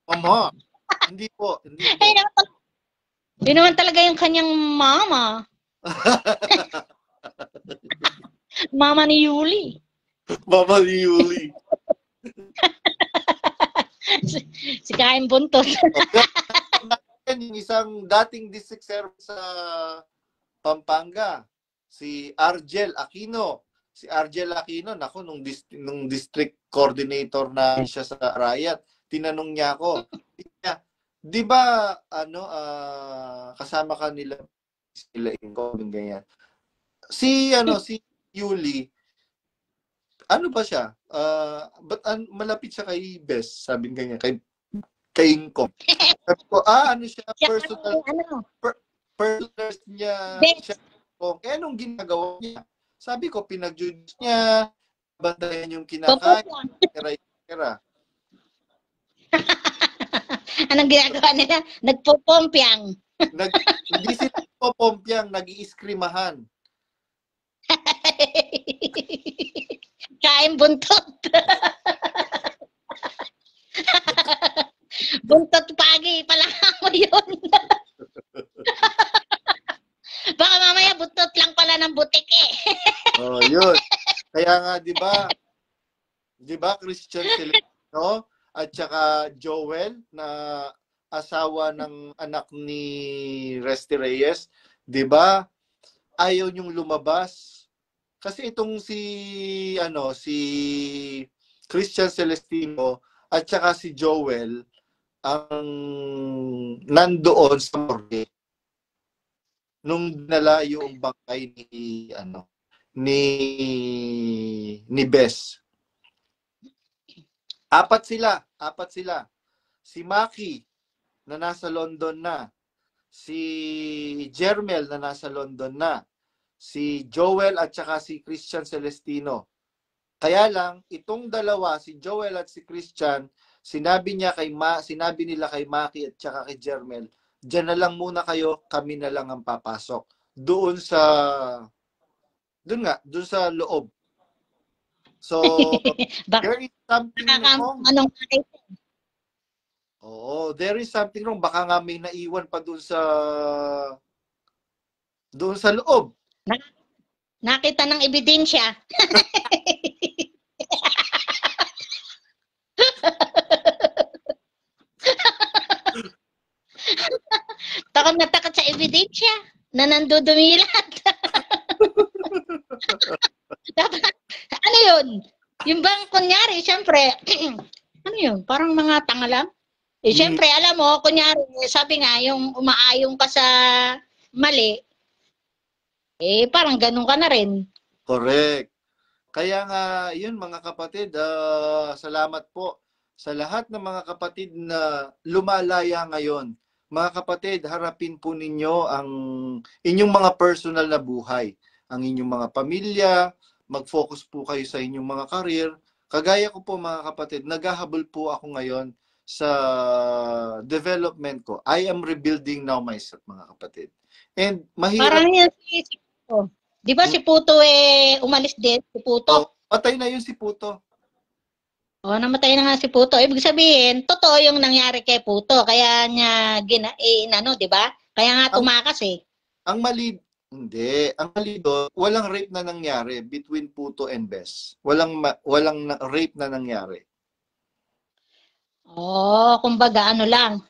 Mama. Hindi po. Hindi naman talaga yung kanyang mama. Mama ni Yuli. Mama ni Yuli. Si Kain Buntot. Yung isang dating district server sa Pampanga, si Argel Aquino. Si Argel Aquino, nako, nung district coordinator na siya sa Riot, tinanong niya ako, di ba kasama ka nila sila incoming ganyan. Si Yuli, ano ba siya? But malapit siya kay Bes, sabi ganyan, kay Incom. Sabi ko, ano siya, personal niya siya. Anong ginagawa niya? Sabi ko, pinag-juice niya, bandayan yung kinakain, kira. Anong ginagawa nila? Nagpupompiang. Hindi sila nagpupompiang, nag-iiskrimahan. Kain Buntot. Buntot pagi, pala mo yun. Baka mamaya buntot lang pala ng butik Yun. Kaya nga, di ba, Christian Celestino at saka Joel na asawa ng anak ni Resty Reyes, di ba, ayaw niyong lumabas. Kasi itong si Christian Celestino at saka si Joel ang nandoon sa morgue nung dinala yung bangkay ni Bes. Apat sila. Si Maki na nasa London na. Si Jermel na nasa London na. Si Joel at saka si Christian Celestino. Kaya lang, itong dalawa, si Joel at si Christian, sinabi nila kay Maki at saka kay Jermel, diyan na lang muna kayo, kami na lang ang papasok. Doon sa loob. So, Baka there is something wrong. anong Oo, there is something wrong. Baka nga may naiwan pa doon sa loob. nakita ng ebidensya. Takot na takot sa ebidensya na nandudumilat. Ano yun? Yung bang kunyari, syempre, ano yun? Parang mga tanga lang. Syempre, alam mo, kunyari, sabi nga, yung umaayong ka sa mali, parang ganun ka na rin. Correct. Kaya nga, yun mga kapatid, salamat po sa lahat ng mga kapatid na lumalaya ngayon. Mga kapatid, harapin po ninyo ang inyong mga personal na buhay, ang inyong mga pamilya, mag-focus po kayo sa inyong mga career. Kagaya ko po mga kapatid, naghahabol po ako ngayon sa development ko. I am rebuilding now myself mga kapatid. And mahirap. Parang yun si Puto. Di ba si Puto umalis din? Si Puto. Patay na yun si Puto. Namatay na nga si Puto. Ibig sabihin, totoo yung nangyari kay Puto. Kaya niya, di ba? Kaya nga tumakas Ang mali, hindi. Ang mali doon, walang rape na nangyari between Puto and Bes. Walang rape na nangyari. Kumbaga ano lang.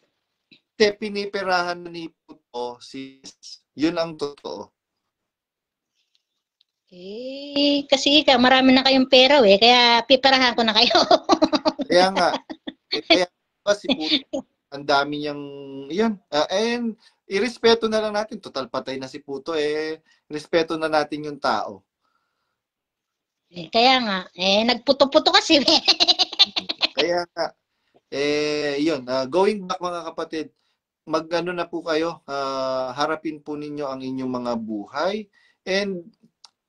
Kasi pinipirahan ni Puto yun ang totoo. Kasi marami na kayong pera kaya pipirahan ko na kayo. Kaya nga, kaya si Puto, ang dami niyang, yun. And irespeto na lang natin. Total patay na si Puto, respeto na natin yung tao. Kaya nga, nagputo-puto kasi. Kaya nga, yun, going back mga kapatid, mag-ano na po kayo, harapin po ninyo ang inyong mga buhay, and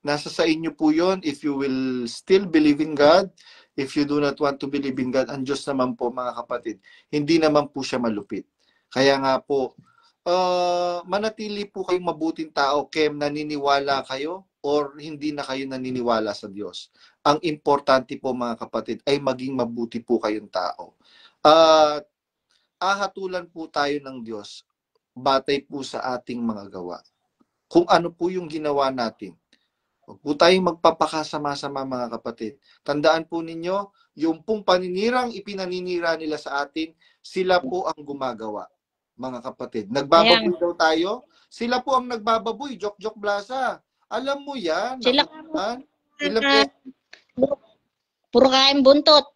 nasa sa inyo po yun, if you will still believe in God, if you do not want to believe in God, ang Diyos naman po mga kapatid, hindi naman po siya malupit. Kaya nga po, manatili po kayong mabuting tao, kem naniniwala kayo, or hindi na kayo naniniwala sa Diyos. Ang importante po mga kapatid, ay maging mabuti po kayong tao. Ahatulan po tayo ng Diyos batay po sa ating mga gawa. Kung ano po yung ginawa natin. Huwag po tayong magpapakasama-sama mga kapatid. Tandaan po ninyo, yung pong paninirang ipinaninira nila sa atin, sila po ang gumagawa, mga kapatid. Nagbababoy daw tayo, sila po ang nagbababoy, Jok Blasa. Alam mo yan. Sila Puro kain buntot.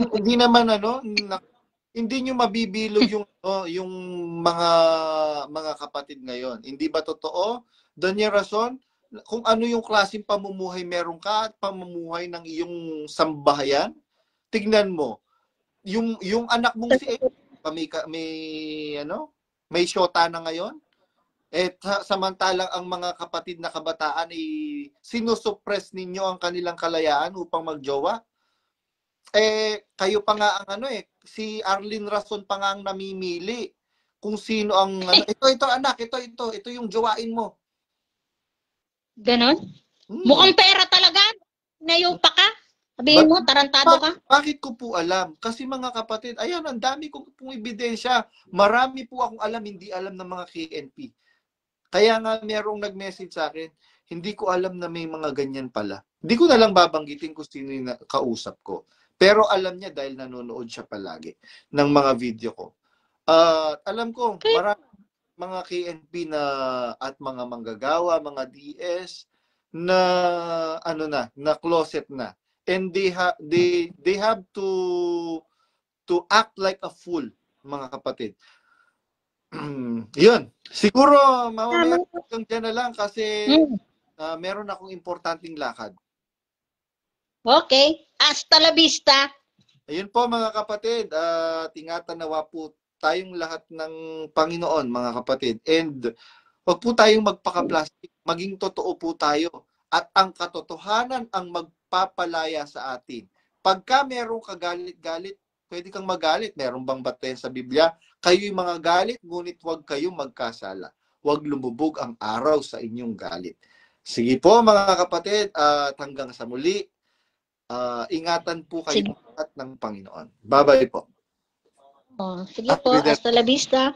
Hindi naman hindi nyo mabibilog yung mga kapatid ngayon. Hindi ba totoo? Doon yung rason, kung ano yung klaseng pamumuhay meron ka at pamumuhay ng iyong sambahayan, tignan mo, yung anak mong si may shota na ngayon, samantalang ang mga kapatid na kabataan sinusuppress ninyo ang kanilang kalayaan upang magjowa. Kayo pa nga ang si Arlene Rason pa nga ang namimili kung sino ang ito anak, ito yung jowain mo. Ganon? Mukhang pera talaga. Nayupa ka. Sabihin mo, tarantado ka. Bakit ko po alam? Kasi mga kapatid, ayan, ang dami kong pong ebidensya. Marami po akong alam, hindi alam ng mga KNP. Kaya nga merong nag-message sa akin, hindi ko alam na may mga ganyan pala. Hindi ko na lang babanggitin kung sino yung kausap ko. Pero alam niya dahil nanonood siya palagi ng mga video ko. Alam ko, marami mga KNP at mga manggagawa, mga DS na na closet na. And they have to act like a fool, mga kapatid. Yun. Siguro mamaya hanggang dyan na lang kasi meron akong importanteng lakad. Okay. Hasta la vista. Ayun po mga kapatid, ingatan nawa po tayong lahat ng Panginoon mga kapatid. And wag po tayong magpaka-plastic, maging totoo po tayo. At ang katotohanan ang magpapalaya sa atin. Pagka merong kagalit-galit, pwede kang magalit. Meron bang batayan sa Biblia? Kayo'y mga galit, ngunit huwag kayong magkasala. Huwag lumubog ang araw sa inyong galit. Sige po mga kapatid, at hanggang sa muli, ingatan po kayo at ng Panginoon. Bye-bye po. Oh, sige po, hasta la vista.